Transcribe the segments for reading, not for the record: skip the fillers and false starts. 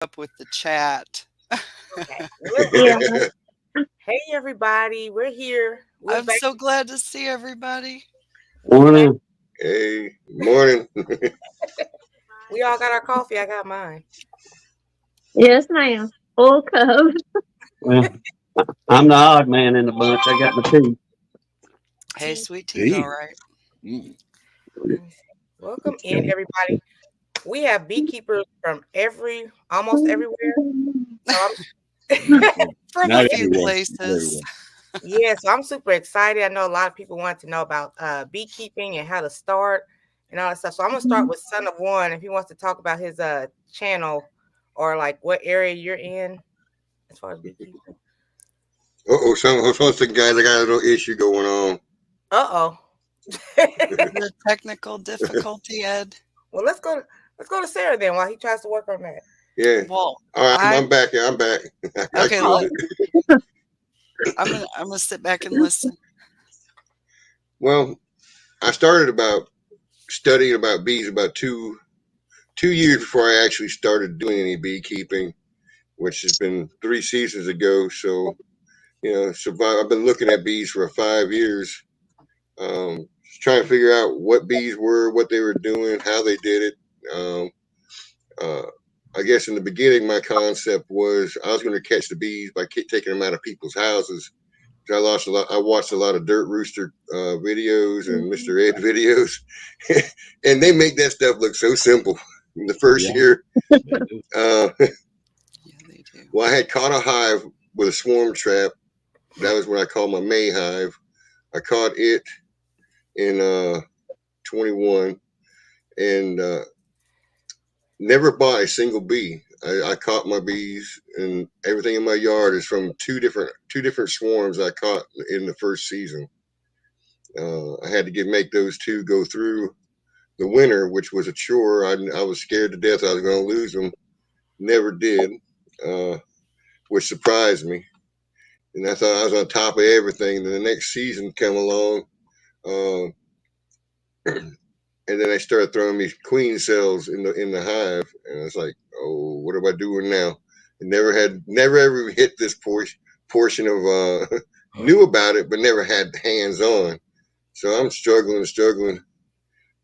up with the chat. Okay. Yeah. Hey everybody, we're here. We're I'm back. so glad to see everybody. We back. Morning. Hey, morning. We all got our coffee. I got mine. Yes, ma'am. Full cup. Well, I'm the odd man in the bunch. I got my tea. Hey, Tea. sweet tea's all Hey. right. Let me see. Welcome in everybody. We have beekeepers from almost everywhere. So From a Not few everywhere. Not places. everywhere. so I'm super excited. I know a lot of people want to know about beekeeping and how to start and all that stuff. So I'm gonna start with Son of One if he wants to talk about his channel or like what area you're in as far as beekeeping. Hold on a second, guys. I got a little issue going on. Uh-oh. The technical difficulty, Ed. Well, let's go to Sarah then while he tries to work on that. Yeah. Well, All right, I I'm back. I'm back. I okay. killed it. I'm gonna sit back and listen. Well, I started about studying about bees about two years before I actually started doing any beekeeping, which has been 3 seasons ago. So I've been looking at bees for 5 years, just trying to figure out what bees were, what they were doing, how they did it. Um, uh, I guess in the beginning, my concept was I was going to catch the bees by taking them out of people's houses. I lost a lot. I watched a lot of Dirt Rooster videos and Mr. Ed videos, and they make that stuff look so simple. In the first Yeah, year, they do. uh, Yeah, they do. well, I had caught a hive with a swarm trap. That was when I called my May hive. I caught it in 21 and never bought a single bee. I caught my bees, and everything in my yard is from two different swarms I caught in the first season. I had to make those two go through the winter, which was a chore. I was scared to death I was going to lose them. Never did, uh, which surprised me. And I thought I was on top of everything. Then the next season came along, uh, and then I started throwing these queen cells in the hive, and I was like, "Oh, what am I doing now?" And never ever hit this portion of knew about it, but never had hands on. So I'm struggling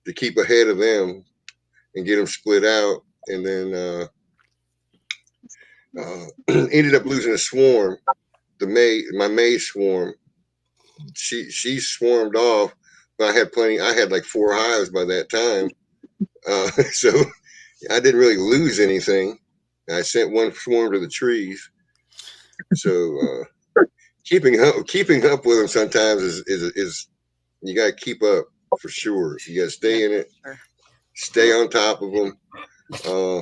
to keep ahead of them and get them split out, and then ended up losing a swarm. My May swarm, she swarmed off, but I had plenty. I had like 4 hives by that time, so I didn't really lose anything. I sent one swarm to the trees, so keeping up with them sometimes is you got to keep up for sure. You got to Yeah, stay in it, sure. stay on top of them. Uh,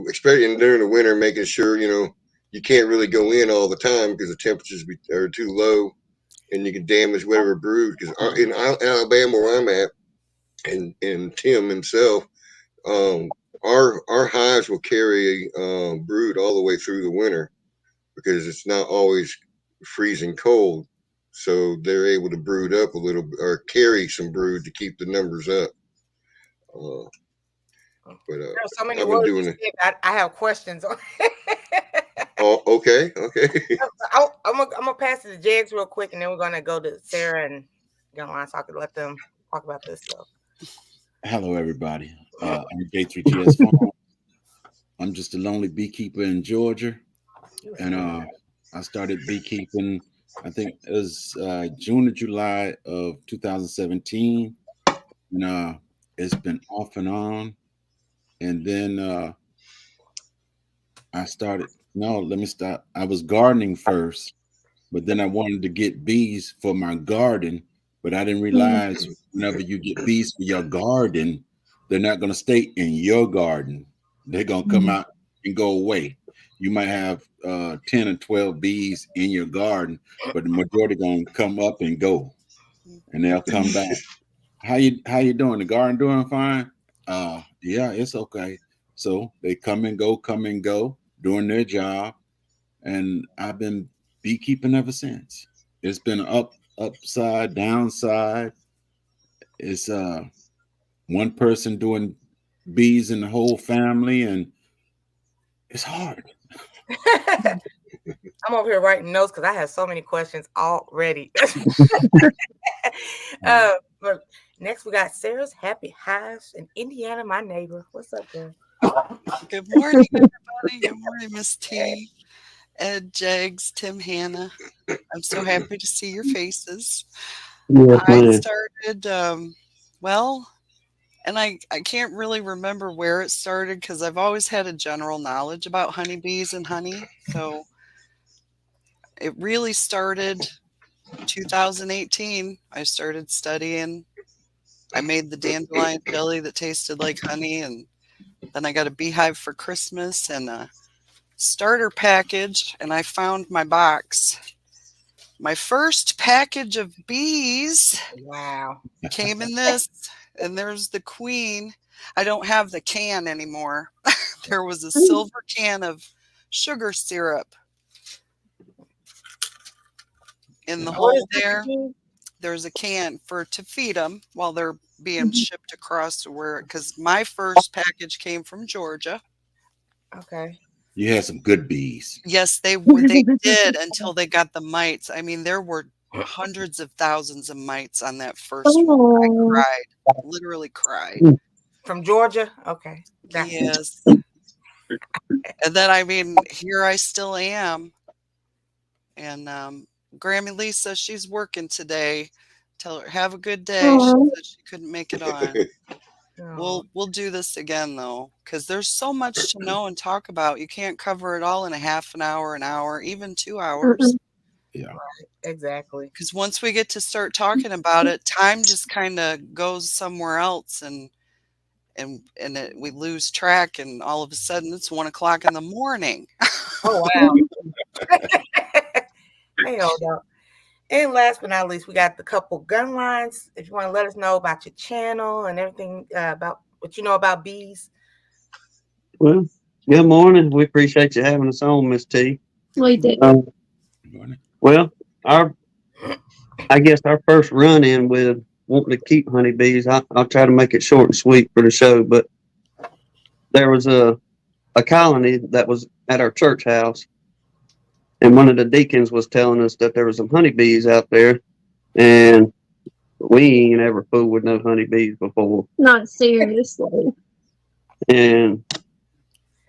Especially during the winter, making sure you can't really go in all the time because the temperatures are too low, and you can damage whatever brood. Because in Alabama, where I'm at, and Tim himself, um, our hives will carry brood all the way through the winter because it's not always freezing cold. So they're able to brood up a little or carry some brood to keep the numbers up. Uh, but There are so many I've been words you doing it. said. I have questions on. Oh, okay, okay. I'm gonna pass it to Jags real quick, and then we're gonna go to Sarah and get online so I can let them talk about this stuff. Hello, everybody. I'm J3TS Farm. I'm just a lonely beekeeper in Georgia, You was and saying I started beekeeping. I think it was June or July of 2017, and it's been off and on. And then I started. No, let me stop. I was gardening first, but then I wanted to get bees for my garden, but I didn't realize whenever you get bees for your garden, they're not going to stay in your garden. They're going to come out and go away. You might have 10 or 12 bees in your garden, but the majority going to come up and go, and they'll come back. How you doing? The garden doing fine? Yeah, it's okay. So they come and go, doing their job, and I've been beekeeping ever since. It's been upside, downside. It's one person doing bees in the whole family, and It's hard. I'm over here writing notes because I have so many questions already. But next we got Sarah's Happy Hives in Indiana, my neighbor. What's up, girl? Good morning, everybody. Good morning, Miss T, Ed, Jags, Tim, Hannah. I'm so happy to see your faces. Yes, I ma'am. started, well, and I can't really remember where it started because I've always had a general knowledge about honeybees and honey. So it really started 2018. I started studying. I made the dandelion jelly that tasted like honey, and then I got a beehive for Christmas and a starter package, and I found my box. My first package of bees Wow. came in this, and there's the queen. I don't have the can anymore. There was a silver can of sugar syrup in the What is hole this there. again? There's a can to feed them while they're being shipped across to where, because my first package came from Georgia. Okay. You had some good bees. Yes, they did until they got the mites. I mean, there were hundreds of thousands of mites on that first one. I Oh, cried, literally cried. From Georgia? Okay. Gotcha. Yes. And then, I mean, here I still am. And Grammy Lisa, she's working today. Tell her, have a good day. She oh. said she couldn't make it on. Oh, We'll do this again though, because there's so much to know and talk about. You can't cover it all in a half an hour, even 2 hours. Yeah. exactly. Because once we get to start talking about it, time just kind of goes somewhere else, and we lose track, and all of a sudden it's 1 o'clock in the morning. Oh wow. Hey, hold up. And last but not least, we got the couple gun lines. If you want to let us know about your channel and everything about what you know about bees. Well, good morning. We appreciate you having us on, Miss T. We do. Good morning. Well, I guess our first run in with wanting to keep honeybees, I'll try to make it short and sweet for the show, but there was a colony that was at our church house, and one of the deacons was telling us that there was some honeybees out there, and we ain't ever fooled with no honeybees before. Not seriously. And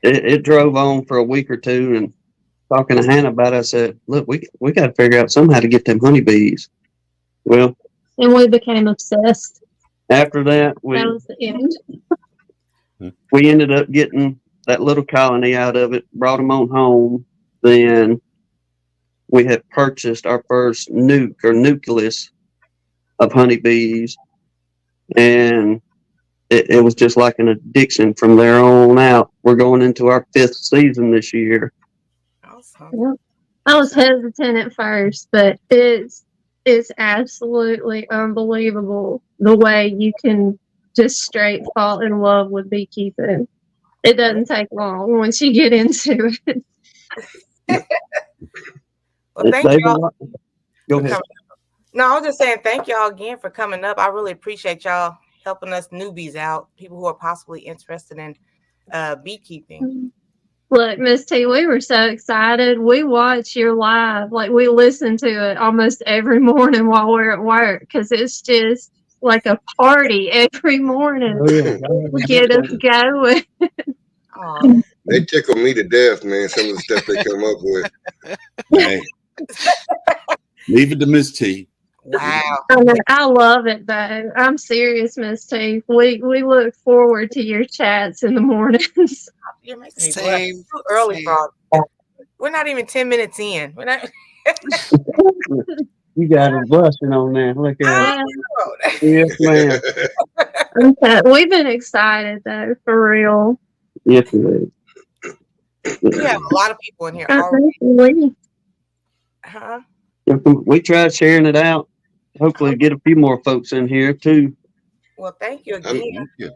it drove on for a week or two, and talking to Hannah about it, I said, look, we got to figure out somehow to get them honeybees. Well, And we became obsessed. after that, That was the end. we ended up getting that little colony out of it, brought them on home. Then we had purchased our first nucleus of honeybees, and it was just like an addiction from there on out. We're going into our 5th season this year. Awesome. Yep. I was hesitant at first, but it's absolutely unbelievable the way you can just straight fall in love with beekeeping. It doesn't take long once you get into it. Well, thank They've y'all. Go ahead. No, I was just saying thank y'all again for coming up. I really appreciate y'all helping us newbies out, people who are possibly interested in beekeeping. Look, Miss T, we were so excited. We watch your live, like we listen to it almost every morning while we're at work, because it's just like a party every morning. Oh, yeah. We get us going. Oh, They tickle me to death, man. Some of the stuff they come up with. Hey. Leave it to Miss T. wow. I love it though. I'm serious, Miss T. We look forward to your chats in the mornings. You're making me blush. Same. It's too early Same. for we're not even 10 minutes in. We're not. You got it blushing on there. Look at it. Yeah, Yes, ma'am. okay. We've been excited though, for real. Yes, ma'am. We have a lot of people in here already. Definitely. Huh? We tried sharing it out. Hopefully, get a few more folks in here too. Well, thank you I'm- again.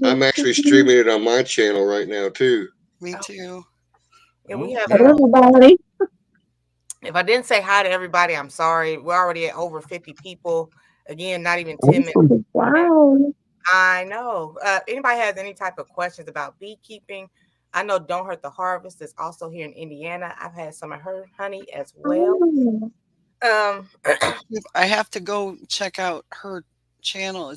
I'm actually streaming it on my channel right now too. Me too. Yeah, we have. Everybody. If I didn't say hi to everybody, I'm sorry. We're already at over 50 people. Again, not even 10 minutes. Wow. I know. Anybody has any type of questions about beekeeping, I know Don't Hurt the Harvest is also here in Indiana. I've had some of her honey as well. Oh, Um, I have to go check out her channel.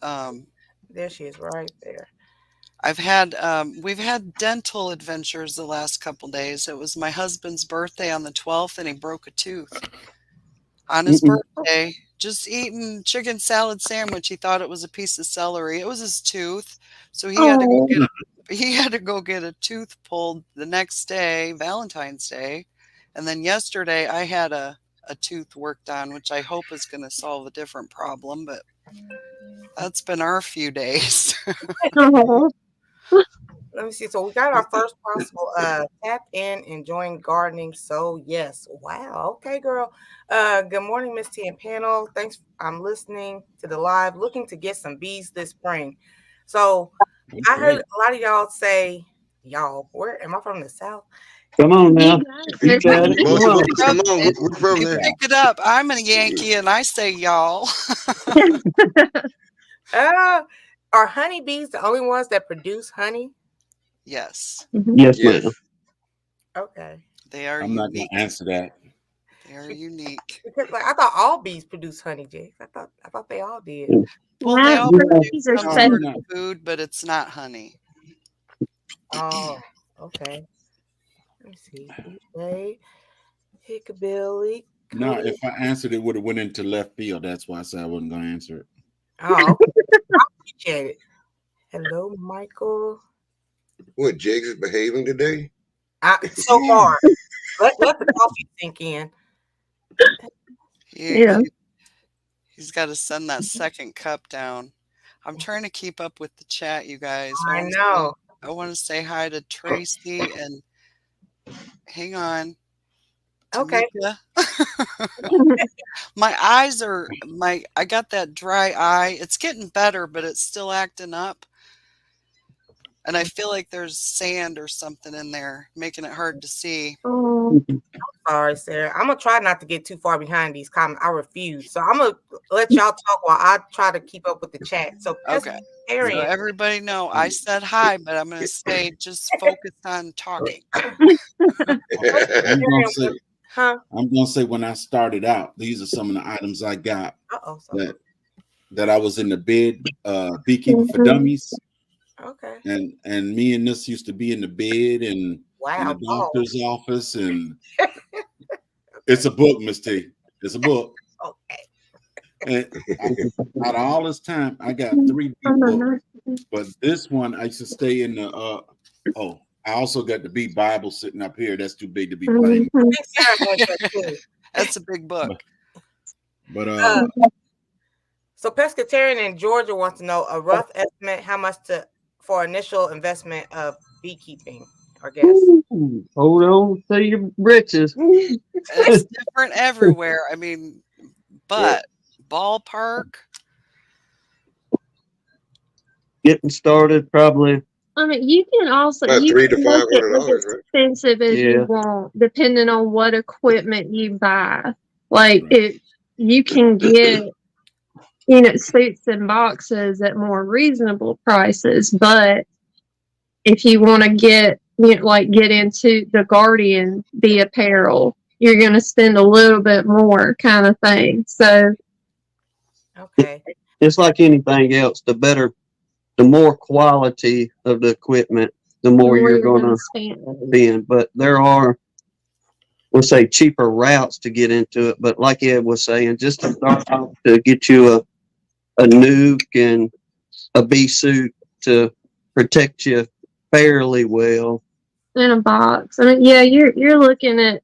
Um, there she is right there. we've had dental adventures the last couple days. It was my husband's birthday on the 12th, and he broke a tooth on his birthday. Just eating chicken salad sandwich. He thought it was a piece of celery. It was his tooth, so he had to go oh, get a tooth pulled the next day, Valentine's Day, and then yesterday I had a tooth worked on, which I hope is going to solve a different problem. But that's been our few days. oh. Let me see. So we got our first possible tap in enjoying gardening. So yes. Wow. Okay, girl. Good morning, Miss T and panel. Thanks. I'm listening to the live, looking to get some bees this spring. So I heard a lot of y'all say, y'all, where am I from the South? Come on now. You You got it. Most Come of on. us, come on, we're from You there. pick it up. I'm a Yankee, and I say y'all. Are honeybees the only ones that produce honey? Yes, Yes, Yes. ma'am. Okay. they are I'm not going unique. to answer that. They are unique. Because like I thought all bees produce honey, Jake. I thought they all did. Well, they all Yeah. These produce are some No, safe. sort no. of food, but it's not honey. Oh, okay. Let me see. Okay. Hickabilly. No, if I answered it, would have went into left field. That's why I said I wasn't going to answer it. Oh, okay. I appreciate it. Hello, Michael. What, Jakes is behaving today? So Yeah. far. Let the coffee sink in. Yeah. He's got to send that second cup down. I'm trying to keep up with the chat, you guys. I know. I want to say hi to Tracy and hang on. Okay. Tamika. My eyes I got that dry eye. It's getting better, but it's still acting up. And I feel like there's sand or something in there, making it hard to see. Oh, Sorry, Sarah. I'm gonna try not to get too far behind these comments. I refuse. So I'm gonna let y'all talk while I try to keep up with the chat. So Okay. So pescatarian. everybody know I said hi, but I'm going to say just focus on talking. I'm going to say, Huh? I'm going to say when I started out, these are some of the items I got Uh-oh. that I was in the bed, Beekeeping for Dummies. Okay. And me and this used to be in the bed and in Wow. the doctor's office, and it's a book, Miss T. It's a book. Okay. And out of all this time, I got 3 bee books, but this one I used to stay in the. I also got the Bee Bible sitting up here. That's too big to be playing. I think Sarah has that too. That's a big book. But So pescatarian in Georgia wants to know a rough estimate how much for initial investment of beekeeping, I guess. Ooh, hold on to your britches. It's different everywhere. I mean, but ballpark. Getting started, probably. I mean, you can also About you $300 to can look at as $500, right? expensive as Yeah. you want, depending on what equipment you buy. Like Right. you can get, suits and boxes at more reasonable prices, but if you want to get into the Guardian B Apparel, you're going to spend a little bit more, kind of thing. So Okay. It's like anything else. The more quality of the equipment, the more you're going to spend. But there are, we'll say, cheaper routes to get into it. But like Ed was saying, just to start off, to get you a nuke and a bee suit to protect you fairly well. in a box. I mean, yeah, you're looking at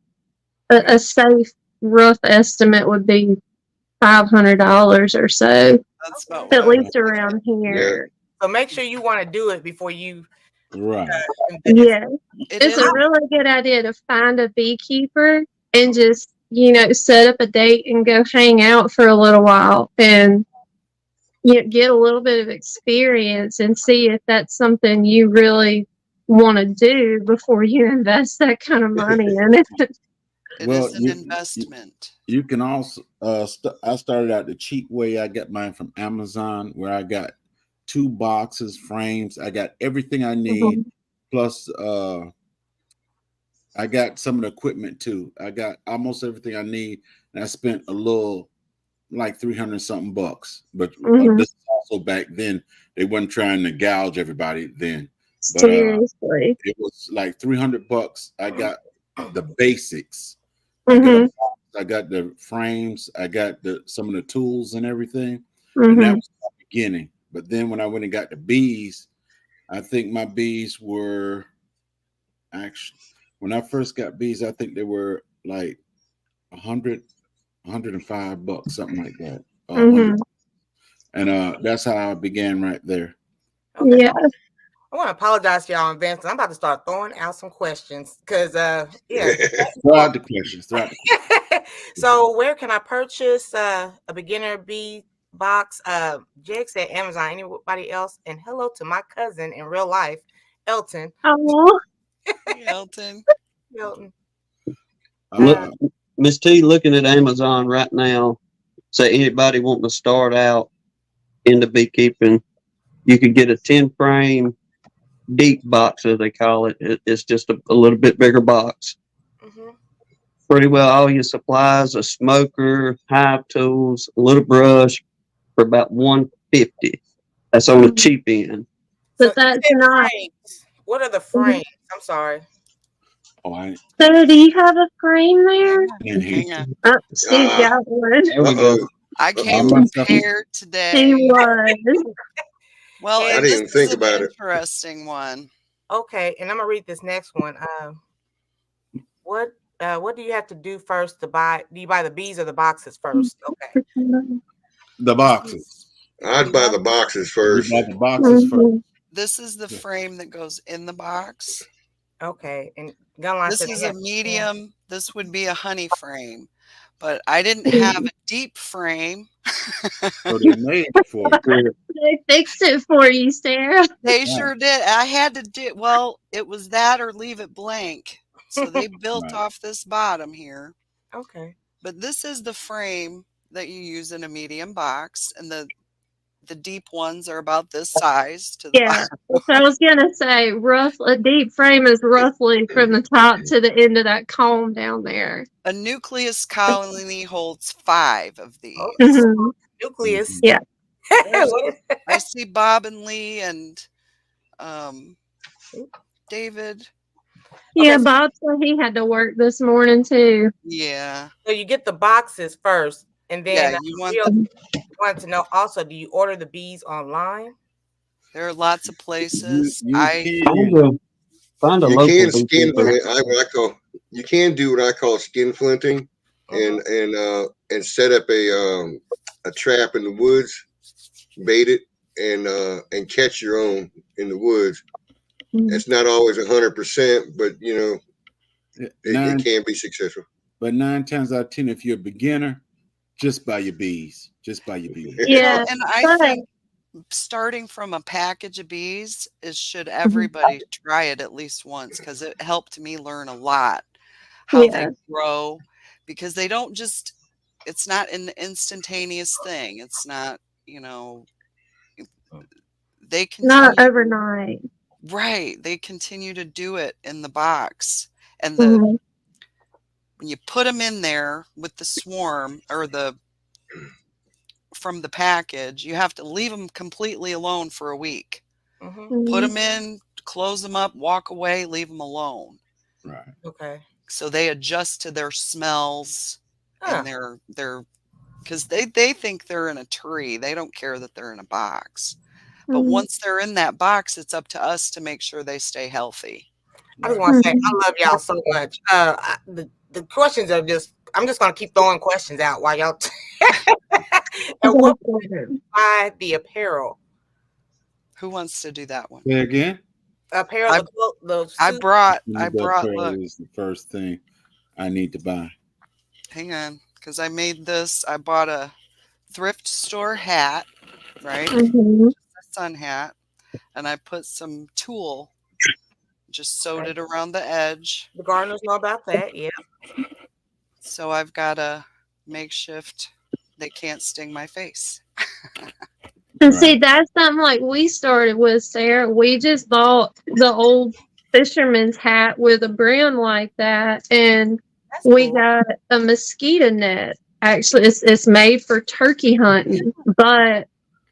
a safe rough estimate would be $500 or so, That's about at what least around here. So make sure you want to do it before you right. Yeah, it it's is. a really good idea to find a beekeeper and just set up a date and go hang out for a little while and get a little bit of experience and see if that's something you really want to do before you invest that kind of money in it. It Well, is an investment. You can also. I started out the cheap way. I got mine from Amazon, where I got 2 boxes, frames. I got everything I need. plus I got some of the equipment too. I got almost everything I need, and I spent a little like 300 something bucks. But this is also back then they weren't trying to gouge everybody then. But Seriously. it was like 300 bucks. I got the basics. Mm-hmm. I got the frames. I got some of the tools and everything. Mm-hmm. And that was the beginning. But then when I went and got the bees, I think my bees were actually, when I first got bees, I think they were like 105 bucks, something like that. Mm-hmm. And that's how I began right there. Okay. Yeah. I want to apologize to y'all in advance. I'm about to start throwing out some questions because, yeah. Throw out the questions. So, where can I purchase a beginner bee box? Jake said Amazon. Anybody else? And hello to my cousin in real life, Elton. Oh. Hey, Elton. Elton. Look, Miss T, looking at Amazon right now. Say anybody wanting to start out into beekeeping, you could get a 10 frame deep box, as they call it. It's just a little bit bigger box. Mm-hmm. Pretty well all your supplies, a smoker, hive tools, a little brush for about $150. That's on the cheap end. But that's not. Frames. What are the frames? I'm sorry. So do you have a frame there? Hang on. Steve got one. There we go. I came prepared today. He was. Well, I and didn't this even think is an about it. interesting one. Okay, and I'm gonna read this next one. What do you have to do first to buy? Do you buy the bees or the boxes first? Okay. The boxes. I'd buy the boxes first. Buy the boxes first. This is the frame that goes in the box. Okay, and Gunline This said is they a have- medium. This would be a honey frame, but I didn't have a deep frame. So they made it for you. They fixed it for you, Sarah. They sure did. I had to do well. It was that or leave it blank. So they built Right. off this bottom here. Okay. But this is the frame that you use in a medium box, and the deep ones are about this size to the Yeah. bottom. So I was gonna say, a deep frame is roughly from the top to the end of that cone down there. A nucleus colony holds 5 of these. Mhm. Nucleus. Yeah. I see Bob and Lee and David. Yeah, Okay. Bob said he had to work this morning too. Yeah. So you get the boxes first, and then Yeah, you want wanted to know also, do you order the bees online? there are lots of places. Find a You local can skin beekeeper. you can do what I call skin flinting, and set up a trap in the woods, bait it, and catch your own in the woods. It's not always 100%, but it can be successful. But 9 times out of 10, if you're a beginner, just buy your bees. Just buy your bees. Yeah. And I think starting from a package of bees should everybody try it at least once, because it helped me learn a lot how they grow, because they don't just, it's not an instantaneous thing. It's not, they continue, Not overnight. Right. They continue to do it in the box. And Mhm. when you put them in there with the swarm or from the package, you have to leave them completely alone for a week. Put them in, close them up, walk away, leave them alone. Right. Okay. So they adjust to their smells and their because they think they're in a tree. They don't care that they're in a box. But once they're in that box, it's up to us to make sure they stay healthy. I just want to say I love y'all so much. The questions are I'm just gonna keep throwing questions out while y'all. And what buy the apparel? Who wants to do that one? Say again. Apparel. I brought. Apparel is the first thing I need to buy. Hang on, because I made this. I bought a thrift store hat, right? A sun hat, and I put some tulle. Just sewed it around the edge. The gardeners know about that, yeah. So I've got a makeshift. They can't sting my face. And see, that's something like we started with, Sarah. We just bought the old fisherman's hat with a brim like that, and That's we cool. got a mosquito net. Actually, it's made for turkey hunting, but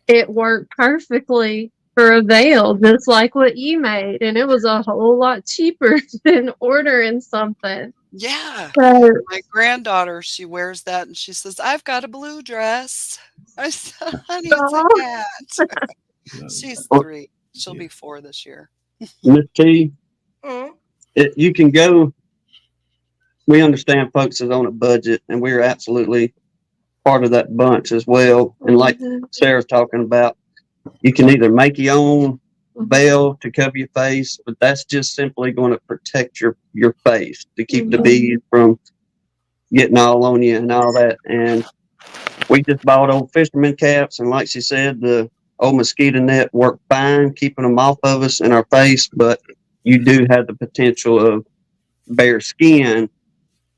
it worked perfectly for a veil, just like what you made, and it was a whole lot cheaper than ordering something. Yeah. So, My granddaughter, she wears that and she says, I've got a blue dress. I said, honey, it's a oh, hat. She's Well, 3. She'll be 4 this year. Miss T, Mhm. you can go. We understand folks is on a budget, and we're absolutely part of that bunch as well. And like mhm, Sarah's talking about, you can either make your own mhm, veil to cover your face, but that's just simply going to protect your face to keep the mhm. bees from getting all on you and all that. And we just bought old fisherman caps, and like she said, the old mosquito net worked fine, keeping them off of us and our face. But you do have the potential of bare skin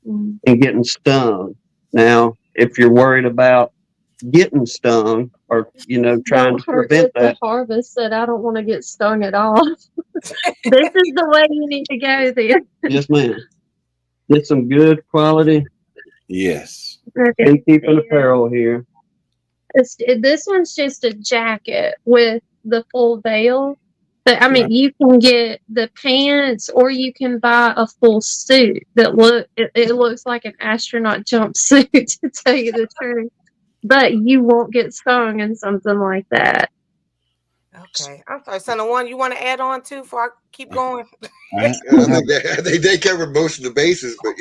Mhm. and getting stung. Now, if you're worried about getting stung or trying Don't to hurt prevent with the that, harvest that I don't want to get stung at all. This is the way you need to go then. yes, ma'am. Get some good quality Yes. beekeeping apparel here. This one's just a jacket with the full veil. But I mean, Right. you can get the pants, or you can buy a full suit that it looks like an astronaut jumpsuit, to tell you the truth. But you won't get stung in something like that. Okay. I'm sorry, son of one. You want to add on too before I keep going? I I have, think they covered most of the bases, but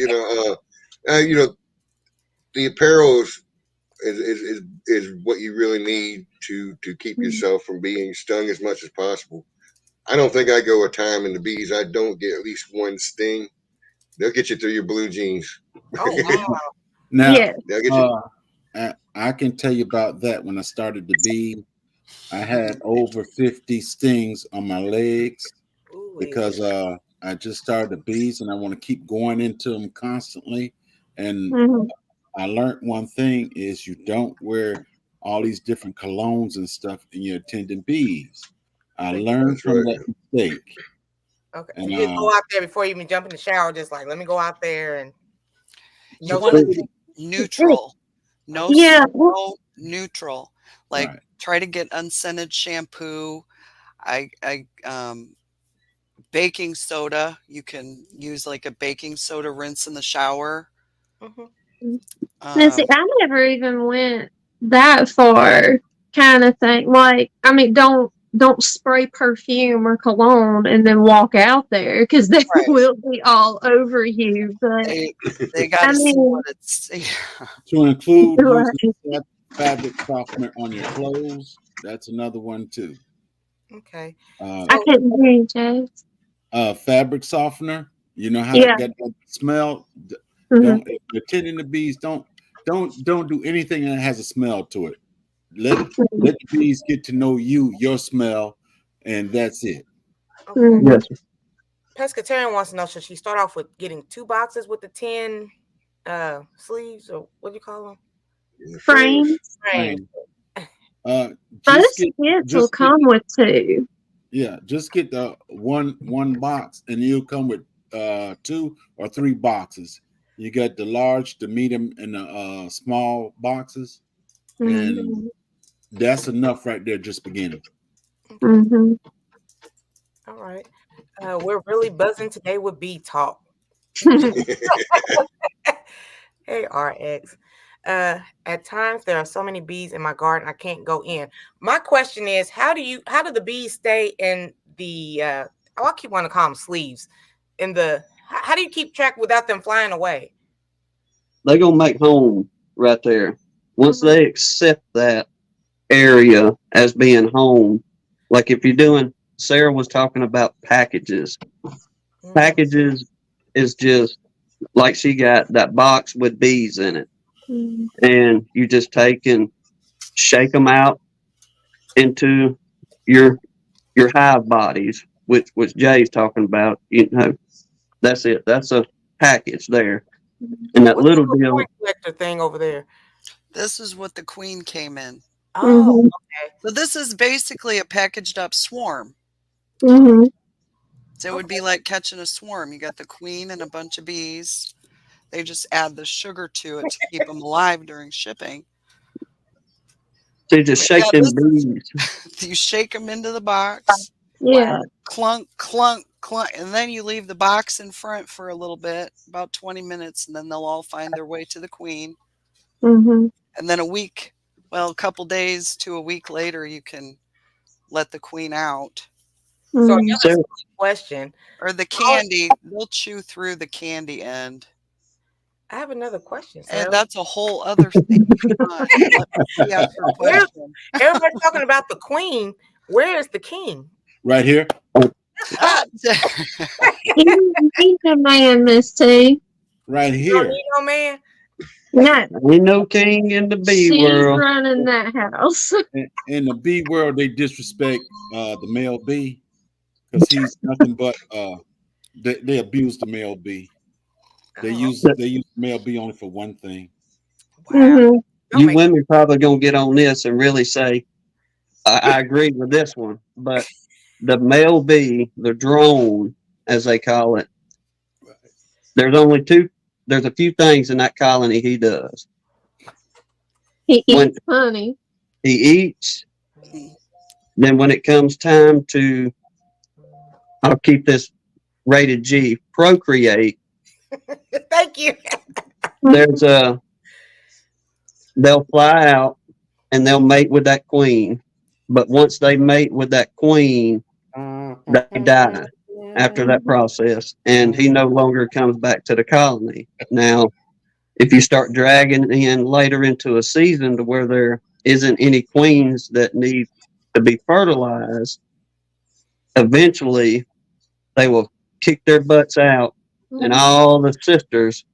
the apparel is what you really need to keep yourself from being stung as much as possible. I don't think I go a time in the bees I don't get at least one sting. They'll get you through your blue jeans. Oh wow. now, Yeah. They'll get you. I can tell you about that. When I started the bee, I had over 50 stings on my legs Ooh, because I just started the bees and I want to keep going into them constantly. And Mhm. I learned one thing is you don't wear all these different colognes and stuff in your attending bees. I learned That's from right. that mistake. Okay. So And you just go out there before you even jump in the shower, just like let me go out there and You no want to sting. think neutral. No Yeah. smell, neutral. Like right. try to get unscented shampoo. I baking soda. You can use like a baking soda rinse in the shower. Mhm. Now, see, Um, I never even went that far, kind of thing. Like, I mean, don't spray perfume or cologne and then walk out there, because they right. will be all over you. But They got I to see mean, what it's. To include using right. fabric softener on your clothes, that's another one too. Okay. Uh, I So couldn't hear you, James. Fabric softener, you know how that Yeah. got that smell. Hmm. Don't if you're tending the bees. Don't do anything that has a smell to it. Let the bees get to know you, your smell, and that's it. okay. Hmm. Yes, Pescatarian wants to know, should she start off with getting 2 boxes with the 10 sleeves, or what do you call them? Frames. Frames. Frames. Fine. Uh, just Most get kits will just get come with two. yeah, just get the one box, and you'll come with 2 or 3 boxes. You got the large, the medium, and the small boxes, and Hmm. that's enough right there, just beginning. Okay. Hmm. All right. We're really buzzing today with bee talk. Hey, RX. At times there are so many bees in my garden I can't go in. My question is, how do the bees stay in the I keep wanting to call them sleeves. How do you keep track without them flying away? they gonna make home right there. Once Mhm. they accept that area as being home, like if you're doing, Sarah was talking about packages. Mhm. Packages is just like she got that box with bees in it, and you just take and shake them out into your hive bodies, which Jay's talking about. That's it. That's a package there, and that What's the little little deal. coin collector thing over there? This is what the queen came in. Oh, Hmm. okay. So this is basically a packaged up swarm. Hmm. So it would be like catching a swarm. You got the queen and a bunch of bees. They just add the sugar to it to keep them alive during shipping. So you just But shake yeah, them this bees. is, you shake them into the box, Yeah. clunk, clunk, clunk, and then you leave the box in front for a little bit, about 20 minutes, and then they'll all find their way to the queen. Mm-hmm. And then a couple days to a week later, you can let the queen out. So Mm-hmm. another So silly question. Or the How- candy, they'll chew through the candy end. I have another question, And Sarah. that's a whole other thing. Hang on, let me ask your Where's question. everybody talking about the queen? Where is the king? Right here. He's a man, Miss T. Right You don't here. need no man. No, ain't no king in the bee she's world. running that house. In the bee world, they disrespect the male bee because he's nothing but they abuse the male bee. They Oh, use the male bee only for one thing. wow. Mm-hmm. Don't You make- women probably gonna get on this and really say, I agree with this one, but the male bee, the drone, as they call it, there's a few things in that colony he does. He When eats honey. he eats, then when it comes time to, I'll keep this rated G, procreate, Thank you. there's they'll fly out and they'll mate with that queen. But once they mate with that queen, they die after that process, and he no longer comes back to the colony. Now, if you start dragging in later into a season to where there isn't any queens that need to be fertilized, eventually they will kick their butts out, and all the sisters,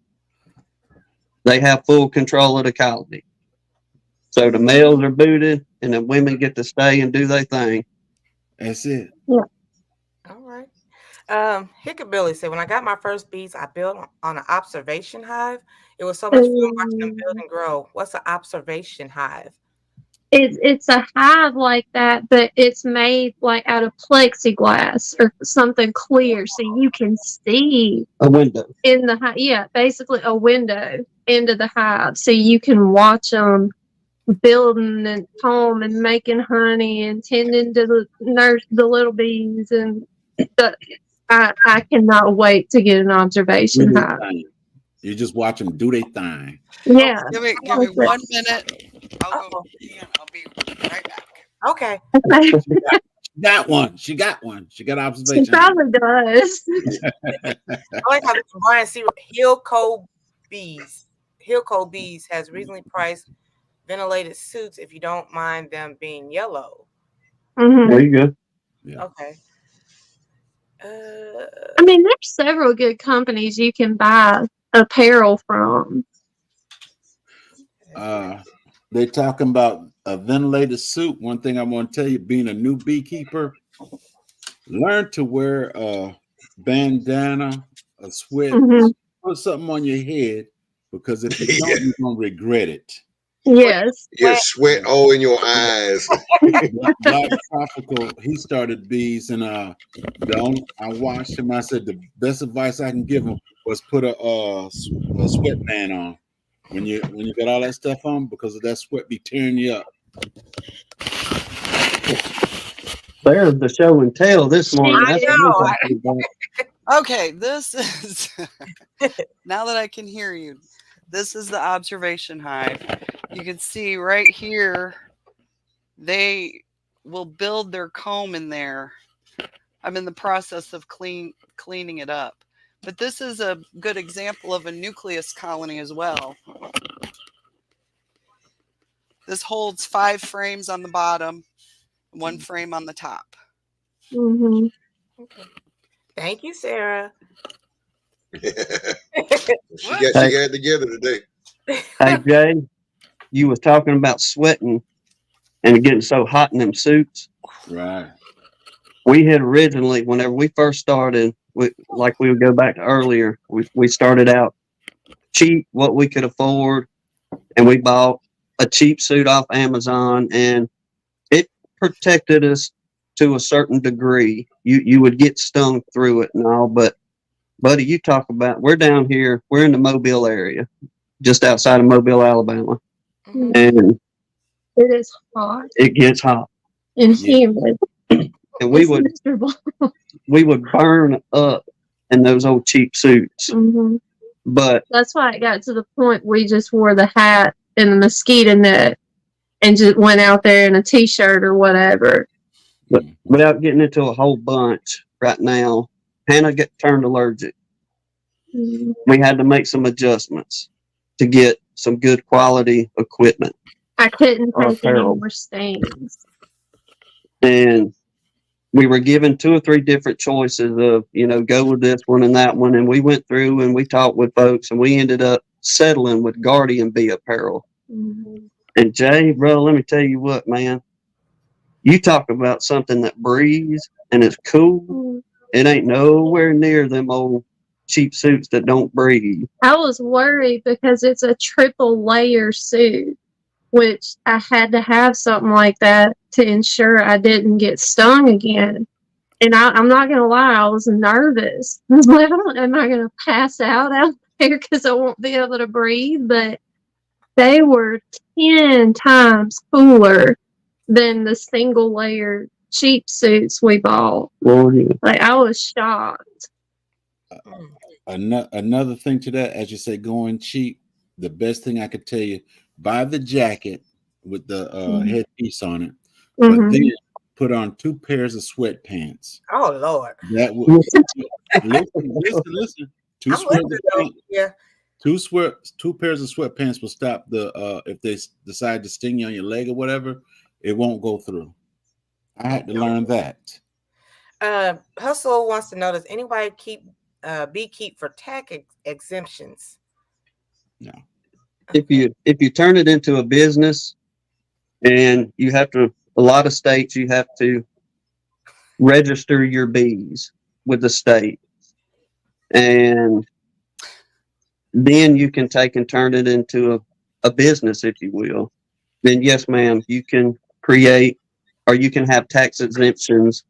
they have full control of the colony. So the males are booted, and the women get to stay and do their thing. That's it. All right. Hickabilly said, when I got my first bees, I built on an observation hive. It was so much fun watching them build and grow. What's an observation hive? It's a hive like that, but it's made like out of plexiglass or something clear, so you can see A window. in the hive. Yeah, basically a window into the hive, so you can watch them building and comb and making honey and tending to the little bees. And I cannot wait to get an observation Do their hive. thing. You just watch them do their thing. Yeah. Give me 1 minute. I'll go. I'll be right back. Okay. Got one. She got one. She got She observation. probably does. I like how Brian C. Hillco Bees. Hillco Bees has reasonably priced ventilated suits if you don't mind them being yellow. Mhm. There you go. Yeah. Okay. I mean, there's several good companies you can buy apparel from. They're talking about a ventilated suit. One thing I want to tell you, being a new beekeeper, learn to wear a bandana, a sweat, Mhm. put something on your head, because if you don't, you're gonna regret it. Yes. You sweat all in your eyes. Black Tropical, he started bees, and I watched him. I said the best advice I can give him was put a sweatband on when you got all that stuff on, because of that sweat be tearing you up. There's the show and tell this morning. I That's know. what I'm talking about. Okay, this is now that I can hear you. This is the observation hive. You can see right here, they will build their comb in there. I'm in the process of cleaning it up. But this is a good example of a nucleus colony as well. This holds 5 frames on the bottom, 1 frame on the top. Mhm. Okay. Thank you, Sarah. she got it together today. Hey Jay, you was talking about sweating and getting so hot in them suits. Right. We had originally, whenever we first started, like we would go back to earlier, we started out cheap, what we could afford, and we bought a cheap suit off Amazon, and it protected us to a certain degree. You would get stung through it and all, but buddy, you talk about, we're down here, we're in the Mobile area, just outside of Mobile, Alabama, Mhm. and It is hot it gets hot, and Yeah. humid. and It's miserable. we would burn up in those old cheap suits. Mhm. But That's why it got to the point we just wore the hat and the mosquito net and just went out there in a t-shirt or whatever. but without getting into a whole bunch right now, Hannah turned allergic. Mhm. We had to make some adjustments to get some good quality equipment. I couldn't Or take any apparel. more stains. And we were given 2 or 3 different choices of, go with this one and that one. And we went through and we talked with folks and we ended up settling with Guardian B Apparel. Mhm. And Jay, bro, let me tell you what, man. You talk about something that breathes and is cool. Mhm. It ain't nowhere near them old cheap suits that don't breathe. I was worried because it's a triple layer suit, which I had to have something like that to ensure I didn't get stung again. And I'm not going to lie, I was nervous. I was like, am I going to pass out there because I won't be able to breathe? But they were 10 times cooler than the single layer cheap suits we bought. Well, yeah. Like, I was shocked. Another thing to that, as you say, going cheap, the best thing I could tell you, buy the jacket with the headpiece on it, but Mhm. then put on 2 pairs of sweatpants. Oh Lord. That would listen. Two I'm squares listening, of though. pants, Yeah. 2 pairs of sweatpants will stop the if they decide to sting you on your leg or whatever, it won't go through. I had to learn that. Hustle wants to know: does anybody beekeep for tax exemptions? No. If you turn it into a business, and you have to, a lot of states you have to register your bees with the state, and then you can take and turn it into a business, if you will. Then yes, ma'am, you can create, or you can have tax exemptions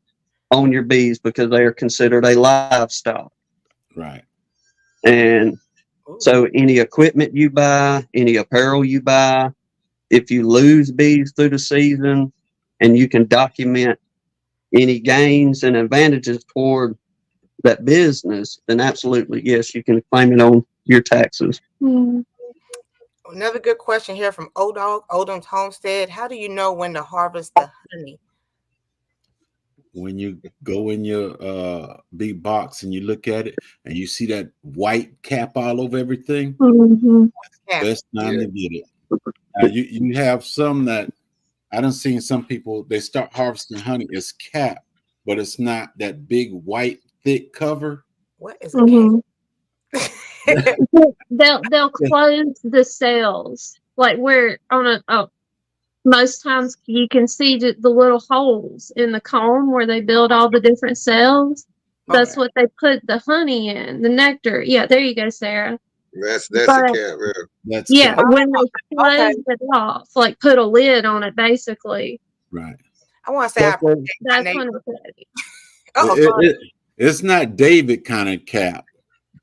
on your bees because they are considered a livestock. Right. And so any equipment you buy, any apparel you buy, if you lose bees through the season and you can document any gains and advantages toward that business, then absolutely, yes, you can claim it on your taxes. Mhm. Another good question here from Odom's Homestead: how do you know when to harvest the honey? When you go in your big box and you look at it and you see that white cap all over everything, Mhm. Yeah. best time to get it. You have some that I done seen some people, they start harvesting honey, it's cap, but it's not that big white thick cover. What is a Mhm. cat? They'll close the cells, like where on most times you can see the little holes in the comb where they build all the different cells. That's Okay. what they put the honey in, the nectar. Yeah, there you go, Sarah. That's a But cat, man. That's yeah, cap. when they close Okay. it off, like put a lid on it, basically, Right. I want to say I That's what- appreciate my that's when neighbor. it's ready. It's not David kind of cap,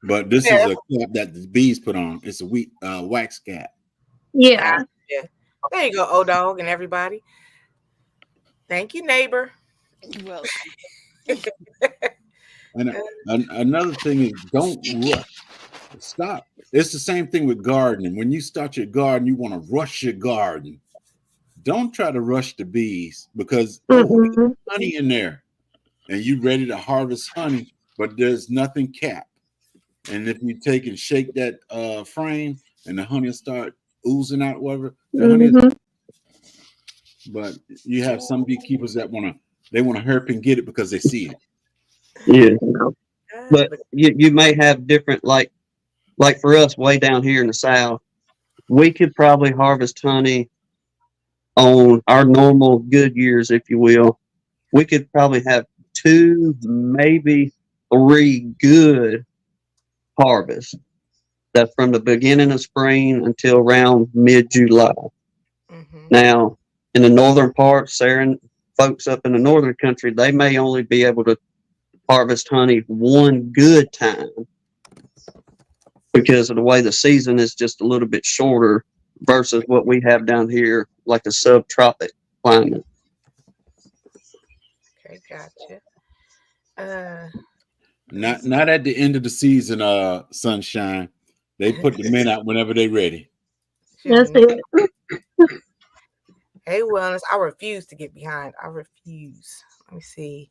but this Yeah. is a cap that the bees put on. It's a wax cap. Yeah. There you go, O-Dog and everybody. Thank you, neighbor. Well, And another thing is don't rush. Stop. It's the same thing with gardening. When you start your garden, you want to rush your garden. Don't try to rush the bees because there's Mhm. honey in there and you ready to harvest honey, but there's nothing capped. And if you take and shake that frame and the honey will start oozing out, whatever, the honey is, Mhm. but you have some beekeepers that want to hurry up and get it because they see it. Yeah. But you may have different, like for us way down here in the South, we could probably harvest honey on our normal good years, if you will. We could probably have 2, maybe 3 good harvests. That's from the beginning of spring until around mid-July. Mhm. Now, in the northern part, Sarah folks up in the northern country, they may only be able to harvest honey one good time because of the way the season is just a little bit shorter versus what we have down here, like a subtropic climate. Okay, gotcha. Not at the end of the season, Sunshine. They put the men out whenever they ready. That's it. Hey, wellness. I refuse to get behind. I refuse. Let me see.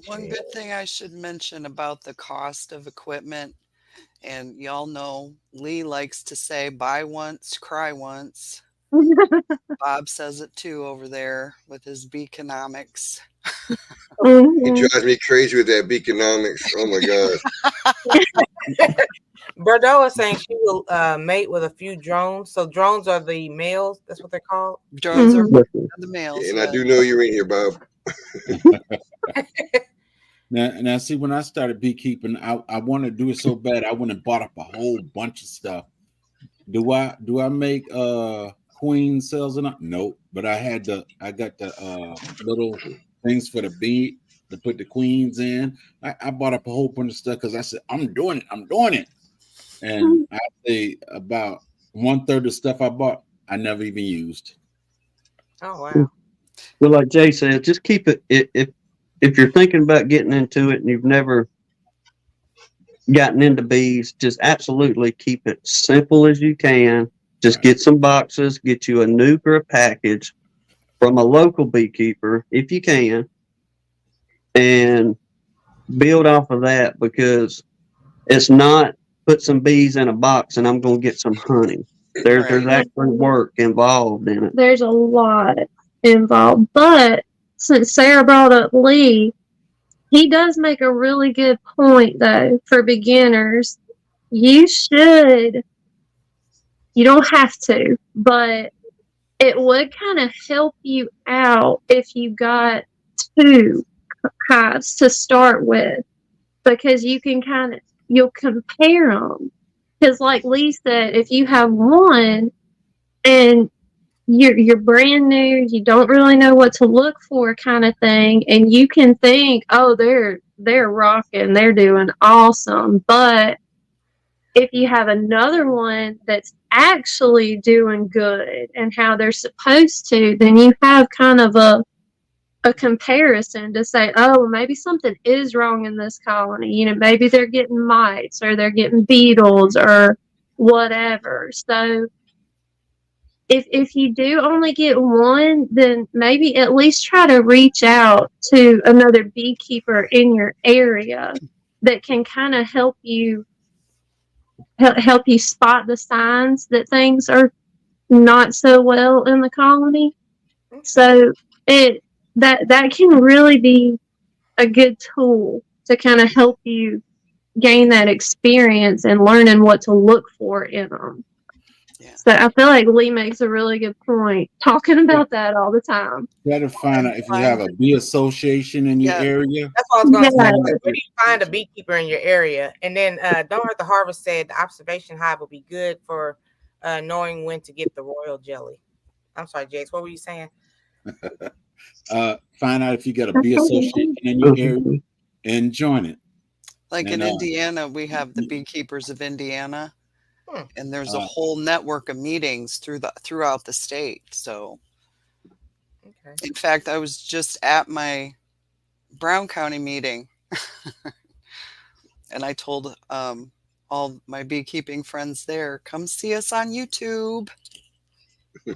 One good thing I should mention about the cost of equipment, and y'all know Lee likes to say buy once, cry once. Bob says it too over there with his Beekenomics. He drives me crazy with that Beekenomics. Oh my God. Bordeaux is saying she will mate with a few drones. So drones are the males. That's what they're called. Drones are Mhm. the males. And I do know you're in here, Bob. Now, see, when I started beekeeping, I want to do it so bad. I went and bought up a whole bunch of stuff. Do I make queen cells or not? Nope. But I got the little things for the bee to put the queens in. I bought up a whole bunch of stuff because I said I'm doing it. And I say about 1/3 of the stuff I bought, I never even used. Oh wow. Well, like Jay said, just keep it. If you're thinking about getting into it and you've never gotten into bees, just absolutely keep it simple as you can. Just get some boxes, get you a nuke or a package from a local beekeeper if you can, and build off of that, because it's not put some bees in a box and I'm going to get some honey. There's Right. actually work involved in it. There's a lot involved. But since Sarah brought up Lee, he does make a really good point, though, for beginners. You don't have to, but it would kind of help you out if you got 2 hives to start with, because you'll compare them. Because like Lee said, if you have one and you're brand new, you don't really know what to look for, kind of thing, and you can think, oh, they're rocking, they're doing awesome. But if you have another one that's actually doing good and how they're supposed to, then you have kind of a comparison to say, oh, maybe something is wrong in this colony. Maybe they're getting mites or they're getting beetles or whatever. So if you do only get one, then maybe at least try to reach out to another beekeeper in your area that can kind of help you spot the signs that things are not so well in the colony. So that can really be a good tool to kind of help you gain that experience and learning what to look for in them. Yeah. So I feel like Lee makes a really good point talking about that all the time. Try to find out if you have a bee association in your area. That's what I was going to say. Yeah. Where do you find a beekeeper in your area? And then Don't Hurt the Harvest said the observation hive will be good for knowing when to get the royal jelly. I'm sorry, Jace. What were you saying? Find out if you got a bee association in your area and join it. Like And, in Indiana, we have the Beekeepers of Indiana, and there's a whole network of meetings throughout the state. So, in fact, I was just at my Brown County meeting, and I told all my beekeeping friends there, come see us on YouTube.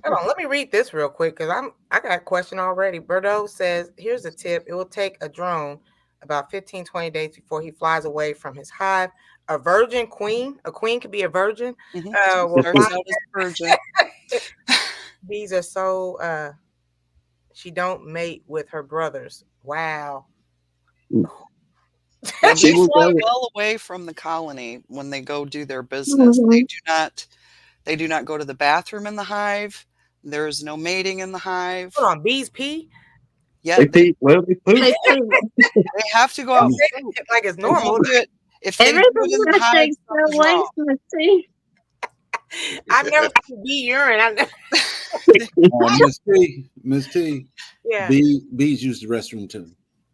Hold on, let me read this real quick because I got a question already. Bordeaux says, here's a tip. It will take a drone about 15-20 days before he flies away from his hive. A virgin queen, a queen could be a virgin, will fly out as a virgin. These are so she don't mate with her brothers. Wow. They fly well away from the colony when they go do their business. They do not go to the bathroom in the hive. There is no mating in the hive. Hold on, bees pee? Yeah, they pee. Well, they poop. They have to go out. Like it's normal. If they do it in the hive, something's wrong. I've never seen bee urine. Miss T, Yeah. bees use the restroom too.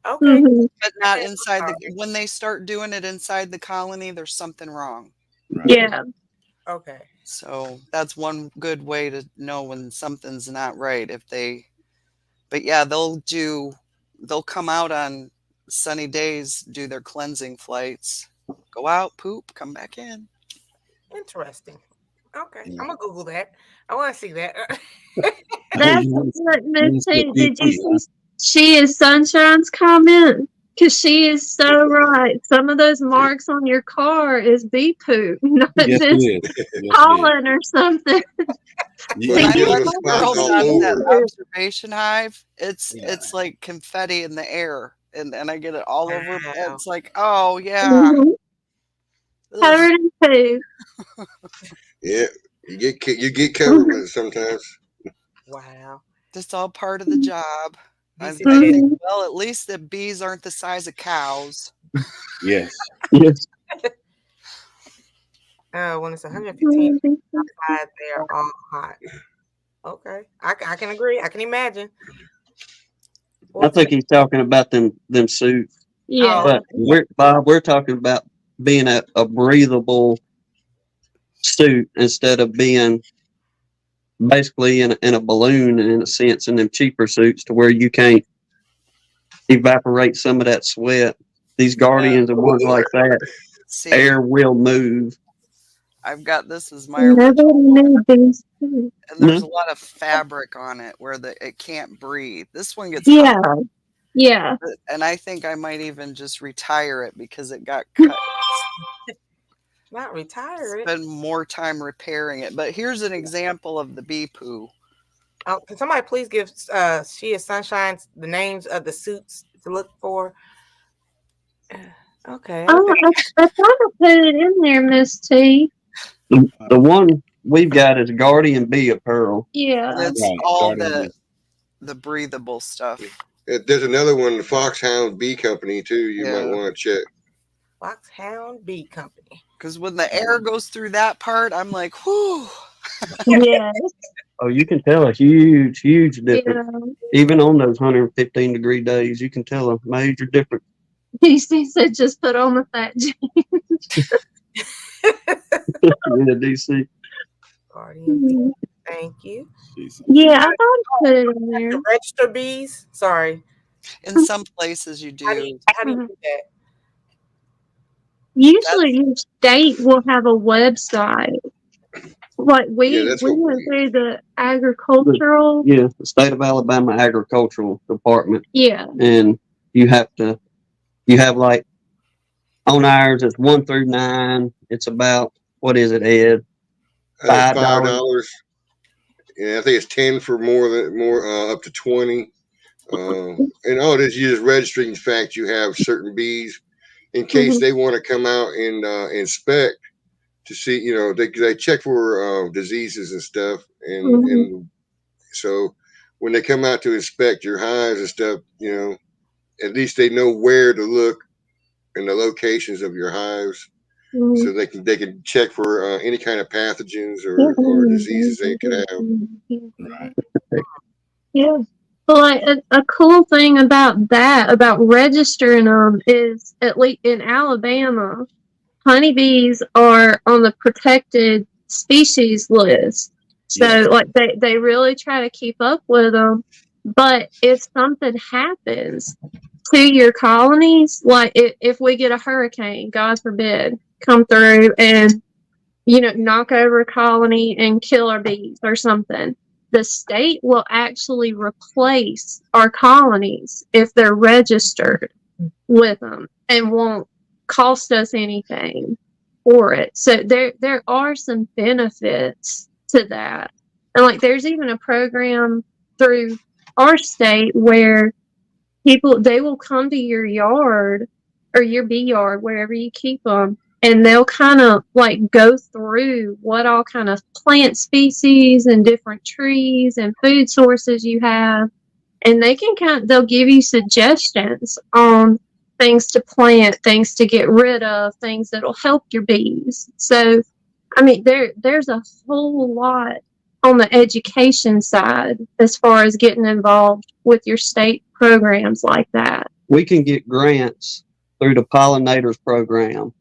Okay. Mhm. But not Okay. inside when they start doing it inside the colony, there's something wrong. Right. Yeah. Okay. So that's one good way to know when something's not right. But yeah, they'll come out on sunny days, do their cleansing flights, go out, poop, come back in. Interesting. Okay. Yeah. I'm gonna Google that. I want to see that. That's You want what you Miss want to T. see Did you huh? see? She is Sunshine's comment because she is so right. Some of those marks on your car is bee poop, not Yes, it just is. Yes, it is. pollen or something. You, But When you I get get let little it. the spots girls all out of that over. observation hive, Yeah. it's like confetti in the air, and I get it all over. Wow. It's like, oh yeah, Mhm. ugh. Covered in poop. Yeah, you get covered with it sometimes. Wow. Just all part of the job. I BCJ. think, Mhm. well, at least the bees aren't the size of cows. Yes. Yes. When it's 115 Mhm. outside, they're all hot. Okay. I can agree. I can imagine. I think he's talking about them suits. Yeah. But we're talking about being a breathable suit instead of being basically in a balloon in a sense in them cheaper suits to where you can't evaporate some of that sweat. These guardians and ones like that, See, air will move. I've got this as my Nobody original one, knew these too. and there's a lot of fabric on it where it can't breathe. This one gets hot, Yeah. Yeah. and I think I might even just retire it because it got cut. Not retire it. Spend more time repairing it. But here's an example of the bee poo. Oh, can somebody please give She is Sunshine the names of the suits to look for? Okay. Oh, I thought I put it in there, Miss T. The one we've got is Guardian B Apparel. Yeah. It's Right. all Starting the breathable stuff. There's another one, the Foxhound Bee Company too. You might Yeah. want to check. Foxhound Bee Company. Because when the air goes through that part, I'm like, whew. Yes. Oh, you can tell a huge difference. Yeah. Even on those 115-degree days, you can tell a major difference. He said just put on the fat jeans. In the DC. Guardian Bee. Thank you. Yeah, I thought I put it in there. The register bees. Sorry. In some places you How do do. you do that? Usually your state will have a website. Like Yeah, we that's what went through the agricultural. Yeah, the state of Alabama Agricultural Department. Yeah. And you have like on ours it's 1 through 9. It's about what is it, Ed? $5. $5. Yeah, I think it's 10 for more up to 20. And all it is, you just registering the fact you have certain bees in case they want to come out and inspect to see. You know, they check for diseases and stuff, and so when they come out to inspect your hives and stuff, you know, at least they know where to look and the locations of your hives, so they can check for any kind of pathogens or diseases they could have. Right. Yeah. Well, like a cool thing about that, about registering them, is at least in Alabama, honeybees are on the protected species list. So, Yes. like, they really try to keep up with them. But if something happens to your colonies, like if we get a hurricane, God forbid, come through and, knock over a colony and kill our bees or something, the state will actually replace our colonies if they're registered with them and won't cost us anything for it. So there are some benefits to that. And like there's even a program through our state where they will come to your yard or your bee yard, wherever you keep them, and they'll kind of like go through what all kind of plant species and different trees and food sources you have, and they'll give you suggestions on things to plant, things to get rid of, things that'll help your bees. So I mean there's a whole lot on the education side as far as getting involved with your state programs like that? We can get grants through the pollinators program